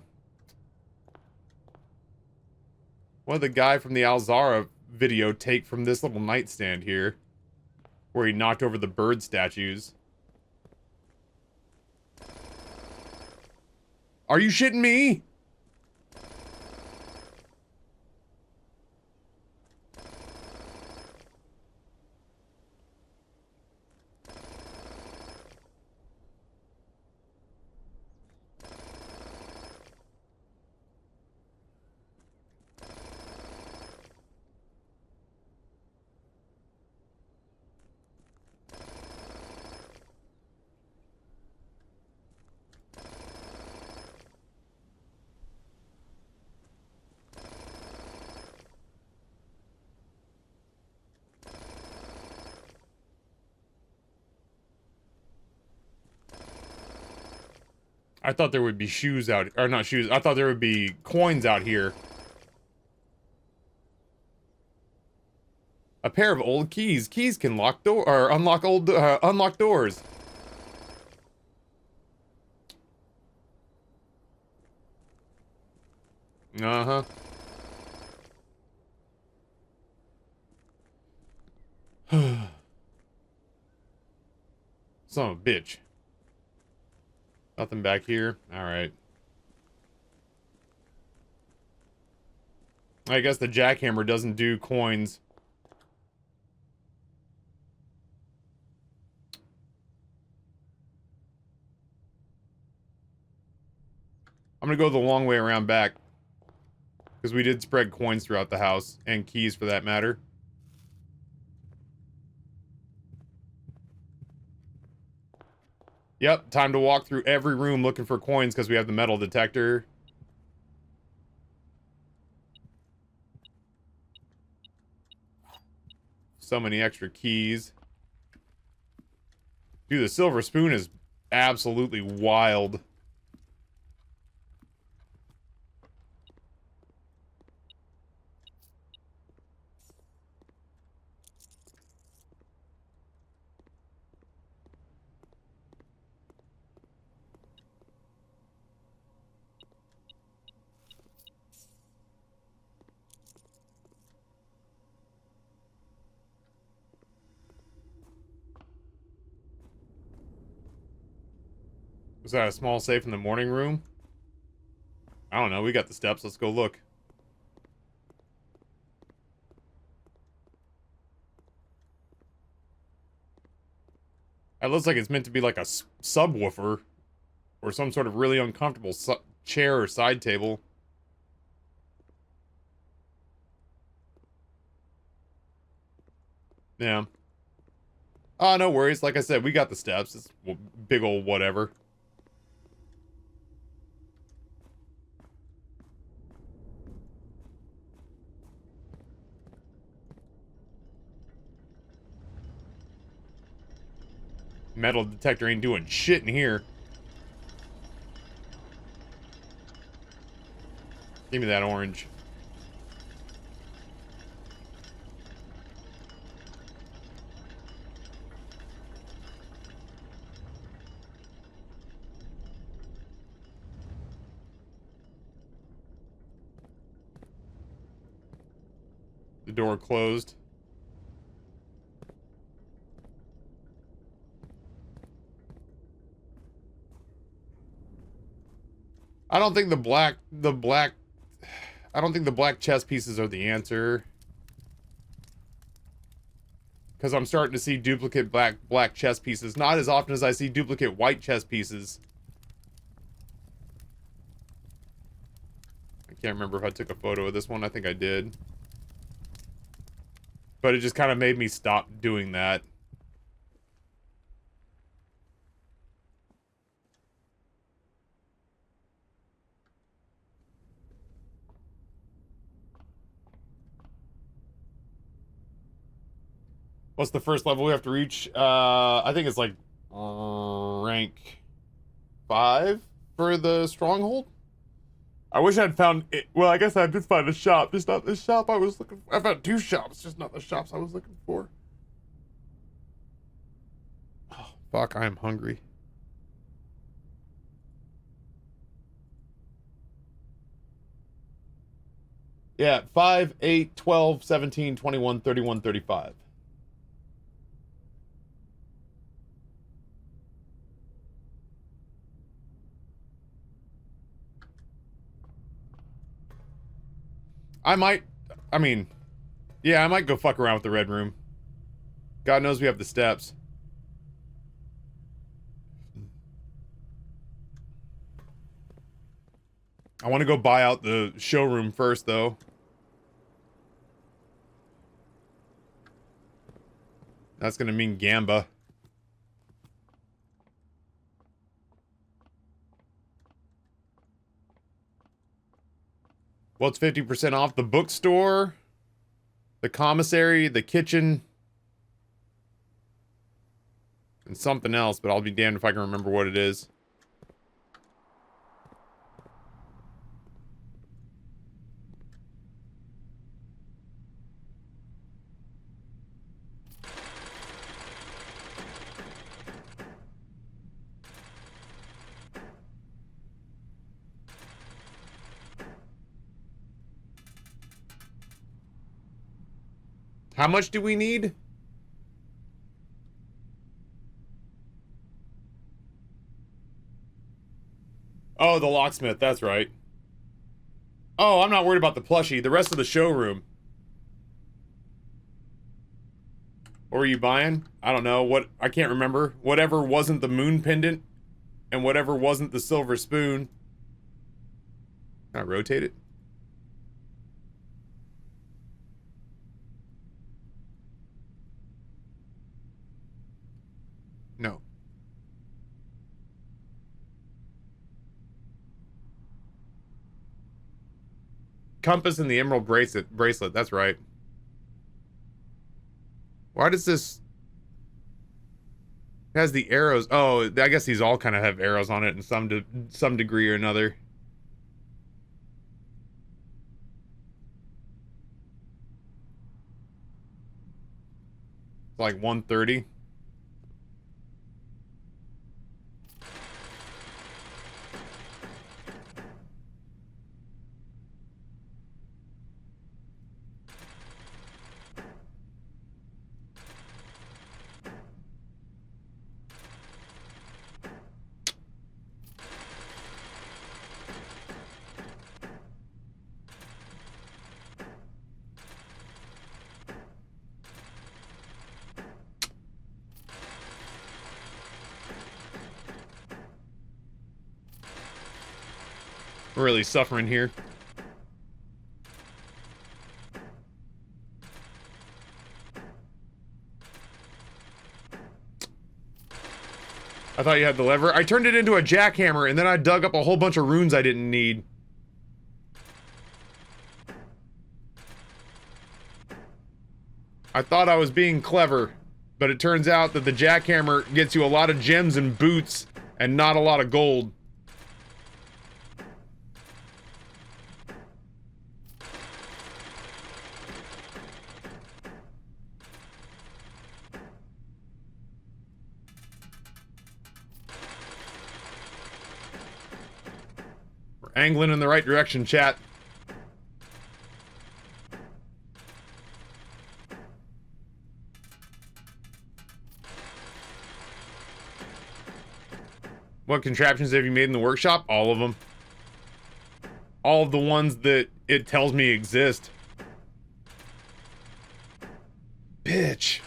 What did the guy from the Alzara video take from this little nightstand here? Where he knocked over the bird statues. Are you shitting me? I thought there would be shoes out, or not shoes, I thought there would be coins out here. A pair of old keys. Keys can lock door, or unlock unlock doors. Uh-huh. Son of a bitch. Nothing back here. Alright. I guess the jackhammer doesn't do coins. I'm gonna go the long way around back. Because we did spread coins throughout the house. And keys, for that matter. Yep, time to walk through every room looking for coins because we have the metal detector. So many extra keys. Dude, the silver spoon is absolutely wild. Was that a small safe in the morning room? I don't know. We got the steps. Let's go look. It looks like it's meant to be like a subwoofer. Or some sort of really uncomfortable chair or side table. Yeah. Oh, no worries. Like I said, we got the steps. It's big old whatever. Metal detector ain't doing shit in here. Give me that orange. The door closed. I don't think the black chess pieces are the answer. Because I'm starting to see duplicate black chess pieces. Not as often as I see duplicate white chess pieces. I can't remember if I took a photo of this one. I think I did. But it just kind of made me stop doing that. What's the first level we have to reach? I think it's like rank 5 for the stronghold. I wish I'd found it. Well, I guess I did find a shop, just not the shop I was looking for. I found 2 shops, just not the shops I was looking for. Oh, fuck, I am hungry. Yeah, 5, 8, 12, 17, 21, 31, 35. I mean, yeah, I might go fuck around with the red room. God knows we have the steps. I want to go buy out the showroom first, though. That's gonna mean Gamba. What's 50% off? The bookstore, the commissary, the kitchen, and something else, but I'll be damned if I can remember what it is. How much do we need? Oh, the locksmith, that's right. Oh, I'm not worried about the plushie. The rest of the showroom. What were you buying? I don't know. What, I can't remember. Whatever wasn't the moon pendant and whatever wasn't the silver spoon. Can I rotate it? No. Compass and the emerald bracelet, that's right. Why does this... It has the arrows. Oh, I guess these all kind of have arrows on it in some degree or another. Like 130. We're really suffering here. I thought you had the lever. I turned it into a jackhammer and then I dug up a whole bunch of runes I didn't need. I thought I was being clever, but it turns out that the jackhammer gets you a lot of gems and boots and not a lot of gold. Angling in the right direction, chat. What contraptions have you made in the workshop? All of them. All of the ones that it tells me exist. Bitch.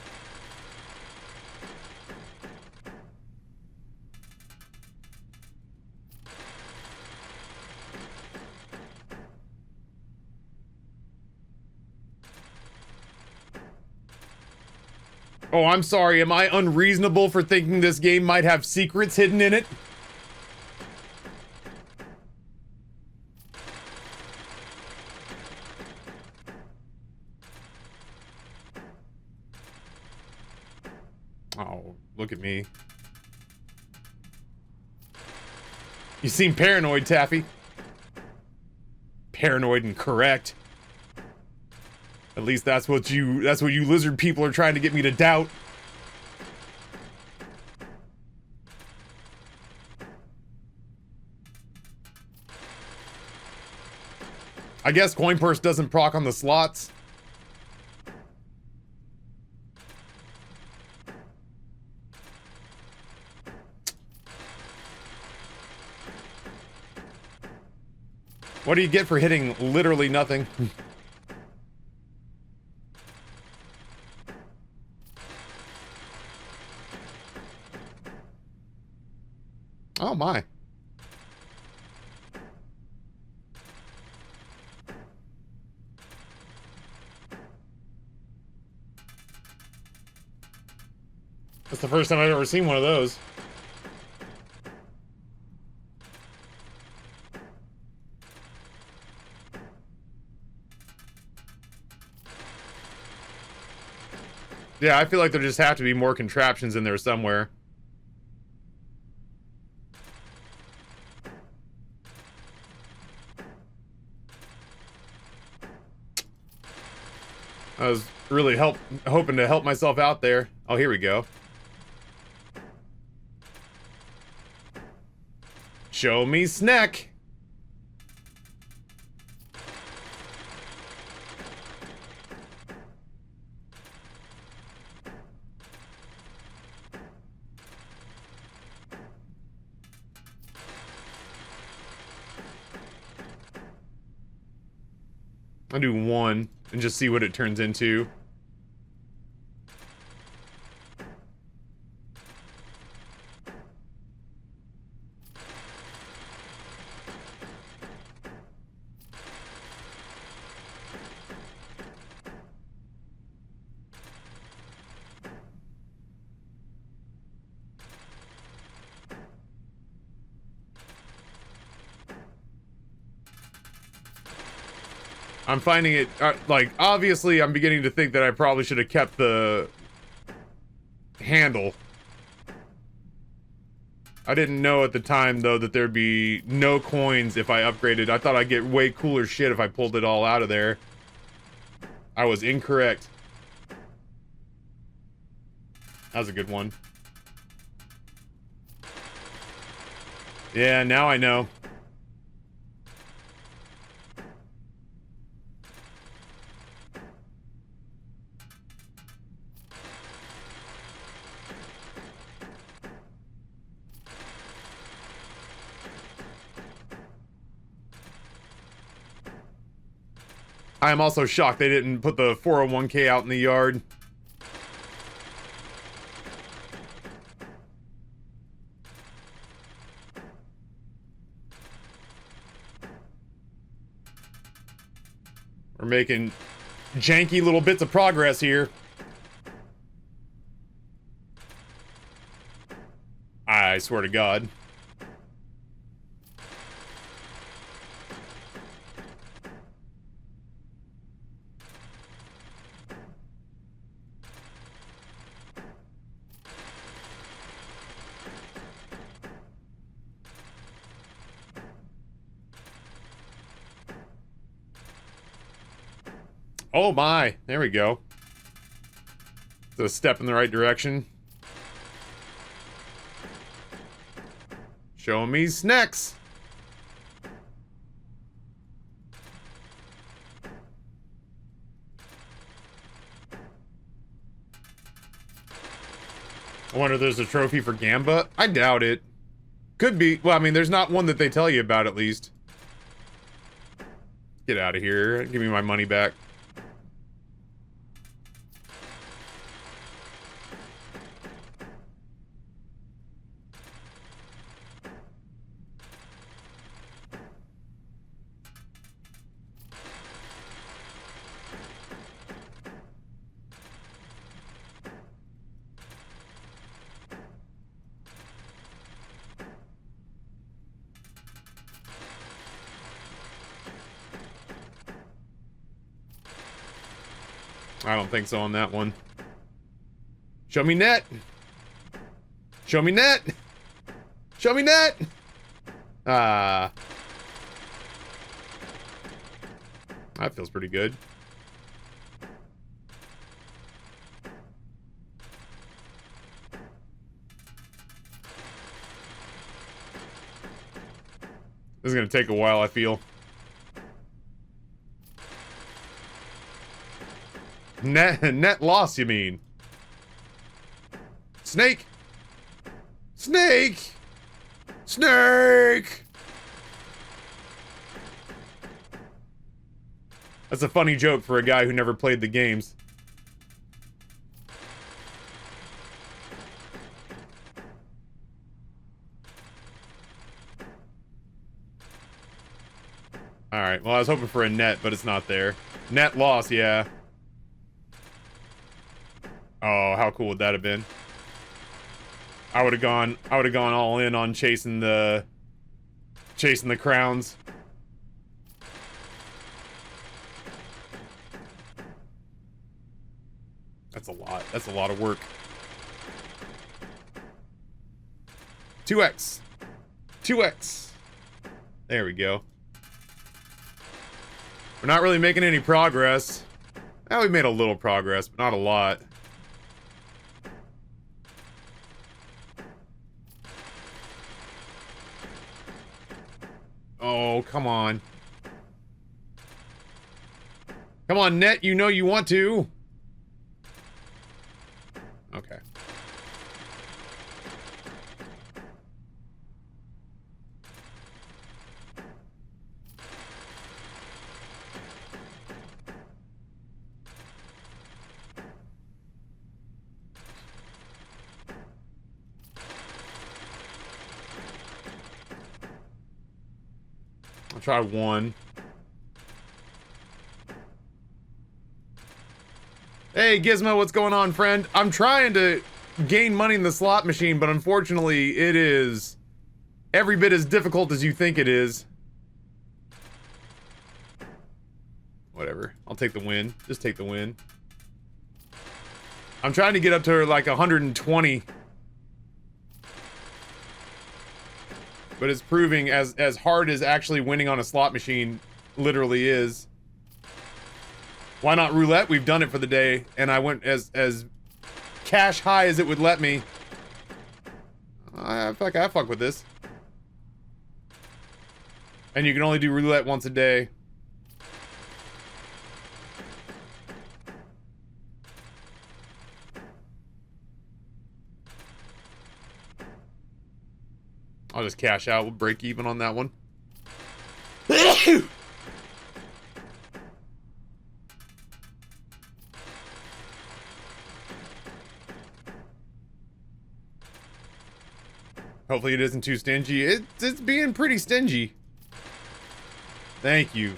Oh, I'm sorry. Am I unreasonable for thinking this game might have secrets hidden in it? Oh, look at me. You seem paranoid, Taffy. Paranoid and correct. At least that's what you lizard people are trying to get me to doubt. I guess coin purse doesn't proc on the slots. What do you get for hitting literally nothing? Oh my. That's the first time I've ever seen one of those. Yeah, I feel like there just have to be more contraptions in there somewhere. I was really hoping to help myself out there. Oh, here we go. Show me snack. I'll do one and just see what it turns into. I'm finding it, like, obviously I'm beginning to think that I probably should have kept the handle. I didn't know at the time, though, that there'd be no coins if I upgraded. I thought I'd get way cooler shit if I pulled it all out of there. I was incorrect. That was a good one. Yeah, now I know. I am also shocked they didn't put the 401k out in the yard. We're making janky little bits of progress here. I swear to God. Oh my, there we go. It's a step in the right direction. Show me snacks. I wonder if there's a trophy for Gamba. I doubt it. Could be. Well, I mean, there's not one that they tell you about, at least. Get out of here. Give me my money back. I don't think so on that one. Show me net. Show me net. Show me net. That feels pretty good. This is gonna take a while, I feel. Net loss, you mean? Snake! Snake! Snake! That's a funny joke for a guy who never played the games. Alright, well I was hoping for a net, but it's not there. Net loss, yeah. Oh, how cool would that have been? I would have gone all in on chasing the crowns. That's a lot. That's a lot of work. 2x. 2x. There we go. We're not really making any progress. Well, we made a little progress, but not a lot. Oh, come on. Come on, net, you know you want to. Okay. I'll try one. Hey, Gizmo, what's going on, friend? I'm trying to gain money in the slot machine, but unfortunately, it is every bit as difficult as you think it is. Whatever. I'll take the win. Just take the win. I'm trying to get up to like 120. But it's proving as hard as actually winning on a slot machine literally is. Why not roulette? We've done it for the day, and I went as cash high as it would let me. I fuck with this. And you can only do roulette once a day. I'll just cash out. We'll break even on that one. Hopefully it isn't too stingy. It's being pretty stingy. Thank you.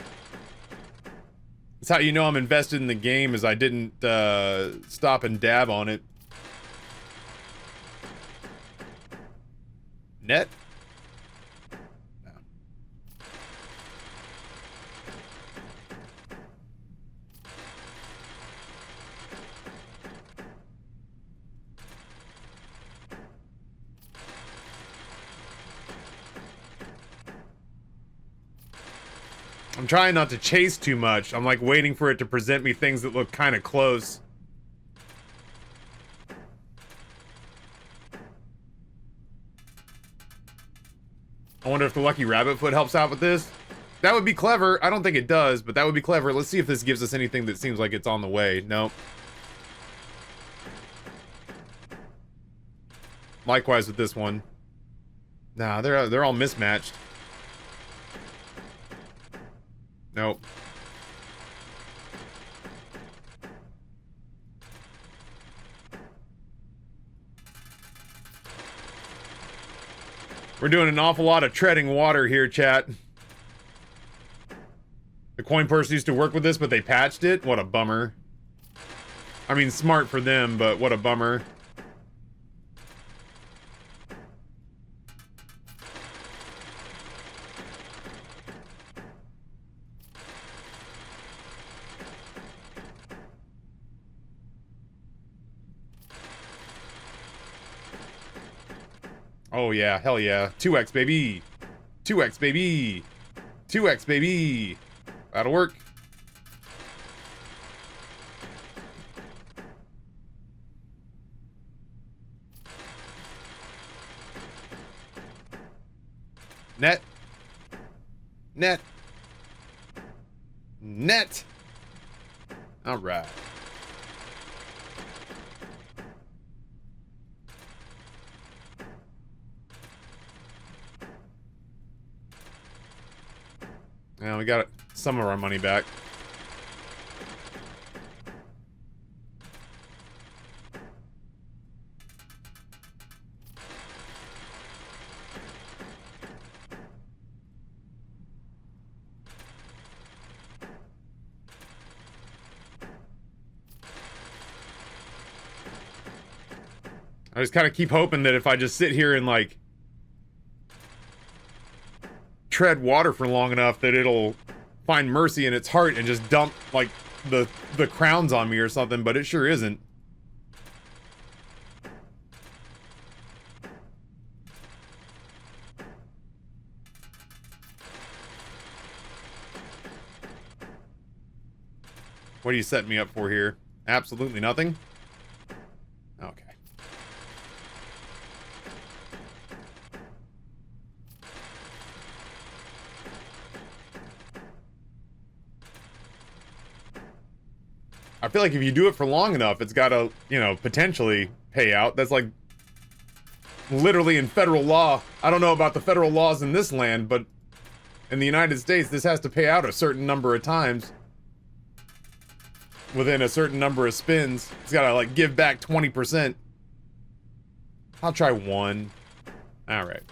That's how you know I'm invested in the game, is I didn't stop and dab on it. Net? No. I'm trying not to chase too much. I'm like waiting for it to present me things that look kind of close. I wonder if the Lucky Rabbit Foot helps out with this. That would be clever. I don't think it does, but that would be clever. Let's see if this gives us anything that seems like it's on the way. Nope. Likewise with this one. Nah, they're all mismatched. Nope. We're doing an awful lot of treading water here, chat. The coin purse used to work with this, but they patched it? What a bummer. I mean, smart for them, but what a bummer. Oh yeah, hell yeah. 2x, baby. 2x, baby. 2x, baby. That'll work. Net. Net. Net. All right. Now we got some of our money back. I just kind of keep hoping that if I just sit here and like tread water for long enough that it'll find mercy in its heart and just dump like the crowns on me or something, but it sure isn't. What are you setting me up for here? Absolutely nothing? Okay. I feel like if you do it for long enough, it's gotta, you know, potentially pay out. That's like literally in federal law. I don't know about the federal laws in this land, but in the United States, this has to pay out a certain number of times within a certain number of spins. It's gotta like give back 20%. I'll try one. All right.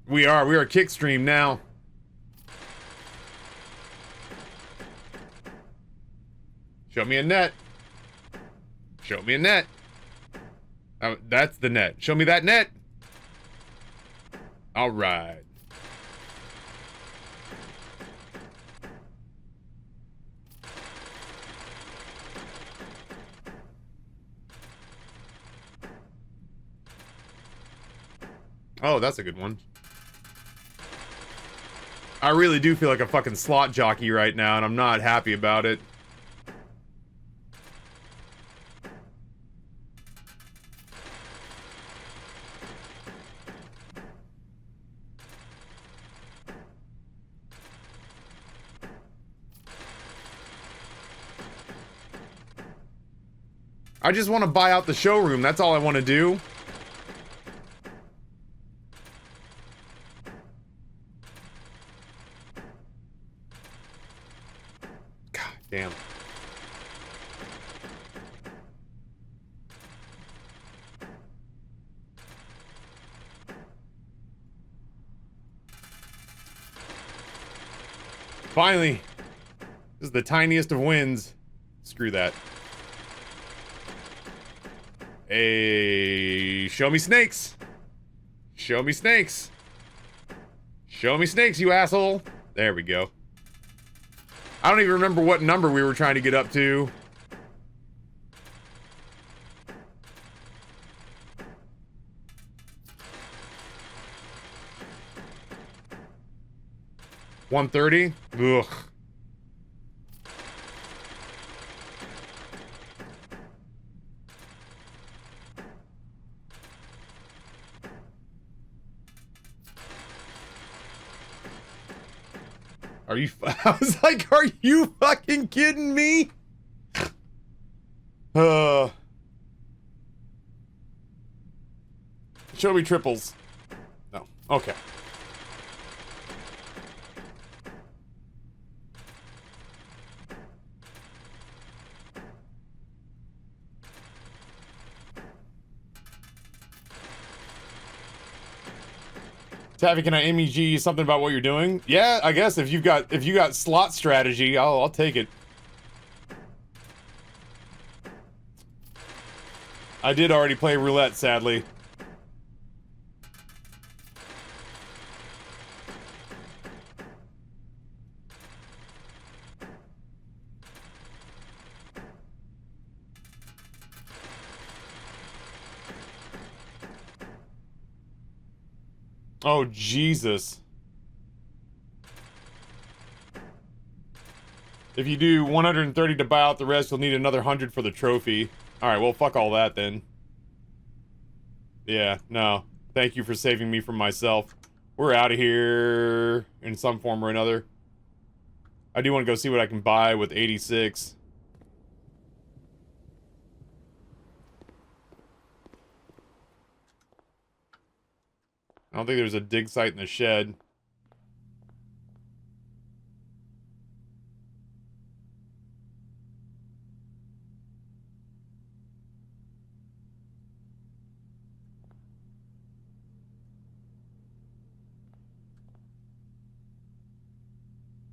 We are kick stream now. Show me a net. Show me a net. Oh, that's the net. Show me that net. All right. Oh, that's a good one. I really do feel like a fucking slot jockey right now, and I'm not happy about it. I just want to buy out the showroom. That's all I want to do. God damn. Finally. This is the tiniest of wins. Screw that. Hey, show me snakes. Show me snakes. Show me snakes, you asshole. There we go. I don't even remember what number we were trying to get up to. $130? Ugh. Are you? I was like, are you fucking kidding me? Show me triples. No. Okay. Taffy, can I MEG you something about what you're doing? Yeah, I guess if you got slot strategy, I'll take it. I did already play roulette, sadly. Oh, Jesus. If you do 130 to buy out the rest, you'll need another 100 for the trophy. Alright, well, fuck all that then. Yeah, no. Thank you for saving me from myself. We're out of here in some form or another. I do want to go see what I can buy with 86. I don't think there's a dig site in the shed.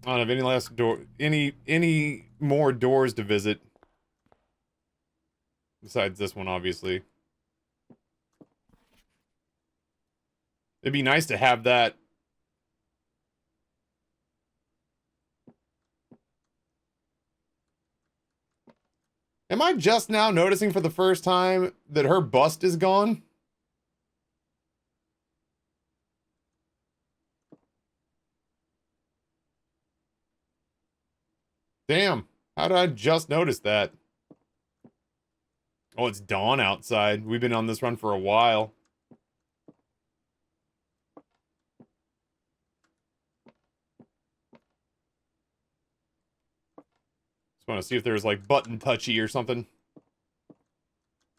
I don't have any last door, any more doors to visit. Besides this one, obviously. It'd be nice to have that. Am I just now noticing for the first time that her bust is gone? Damn. How did I just notice that? Oh, it's dawn outside. We've been on this run for a while. Just want to see if there's like button touchy or something.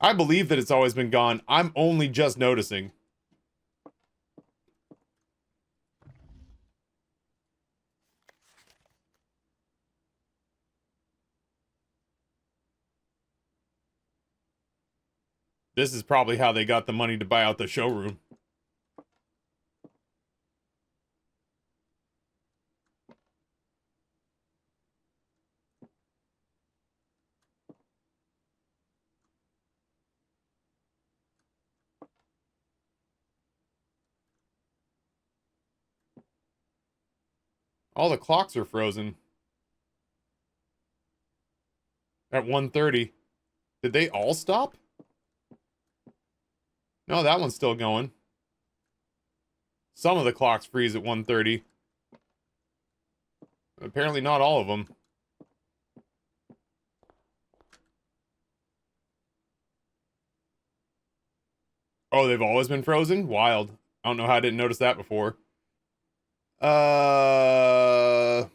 I believe that it's always been gone. I'm only just noticing. This is probably how they got the money to buy out the showroom. All the clocks are frozen. At 1:30. Did they all stop? No, that one's still going. Some of the clocks freeze at 1:30. Apparently not all of them. Oh, they've always been frozen? Wild. I don't know how I didn't notice that before. I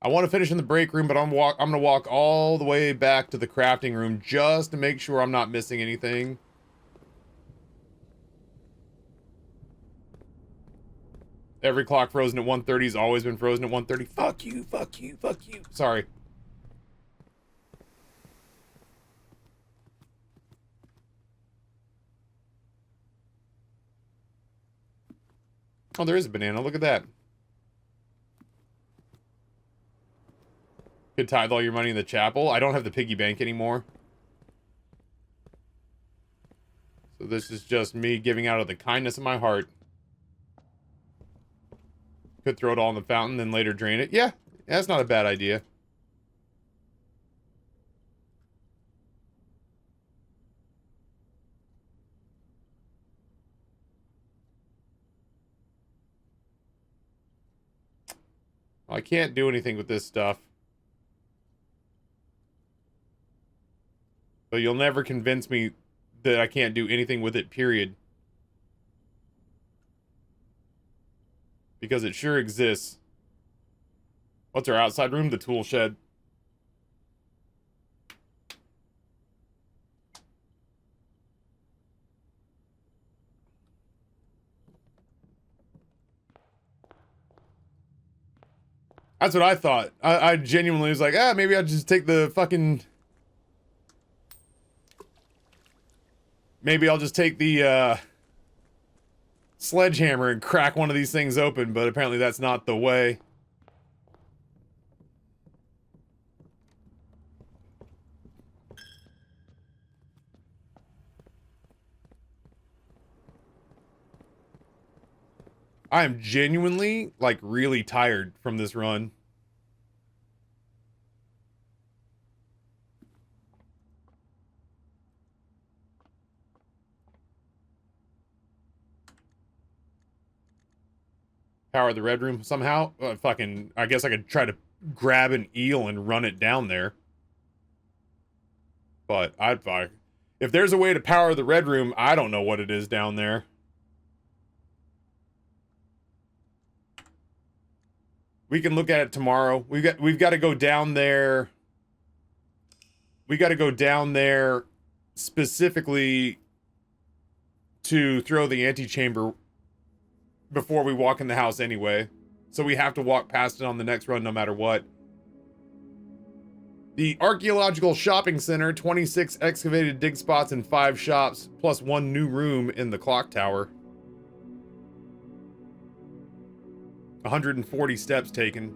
want to finish in the break room, but I'm gonna walk all the way back to the crafting room just to make sure I'm not missing anything. Every clock frozen at 1:30 has always been frozen at 1:30. Fuck you, fuck you, fuck you. Sorry. Oh, there is a banana. Look at that. Could tithe all your money in the chapel. I don't have the piggy bank anymore. So this is just me giving out of the kindness of my heart. Could throw it all in the fountain, then later drain it. Yeah, that's not a bad idea. Well, I can't do anything with this stuff. So you'll never convince me that I can't do anything with it, period. Because it sure exists. What's our outside room? The tool shed. That's what I thought. I genuinely was like, maybe I'll just take the fucking... Maybe I'll just take the, sledgehammer and crack one of these things open, but apparently that's not the way. I am genuinely, like, really tired from this run. Power the red room somehow. Fucking, I guess I could try to grab an eel and run it down there. But if there's a way to power the red room, I don't know what it is down there. We can look at it tomorrow. We've got to go down there. We got to go down there specifically to throw the antechamber before we walk in the house anyway. So we have to walk past it on the next run no matter what. The Archaeological Shopping Center, 26 excavated dig spots and 5 shops, plus 1 new room in the clock tower. 140 steps taken.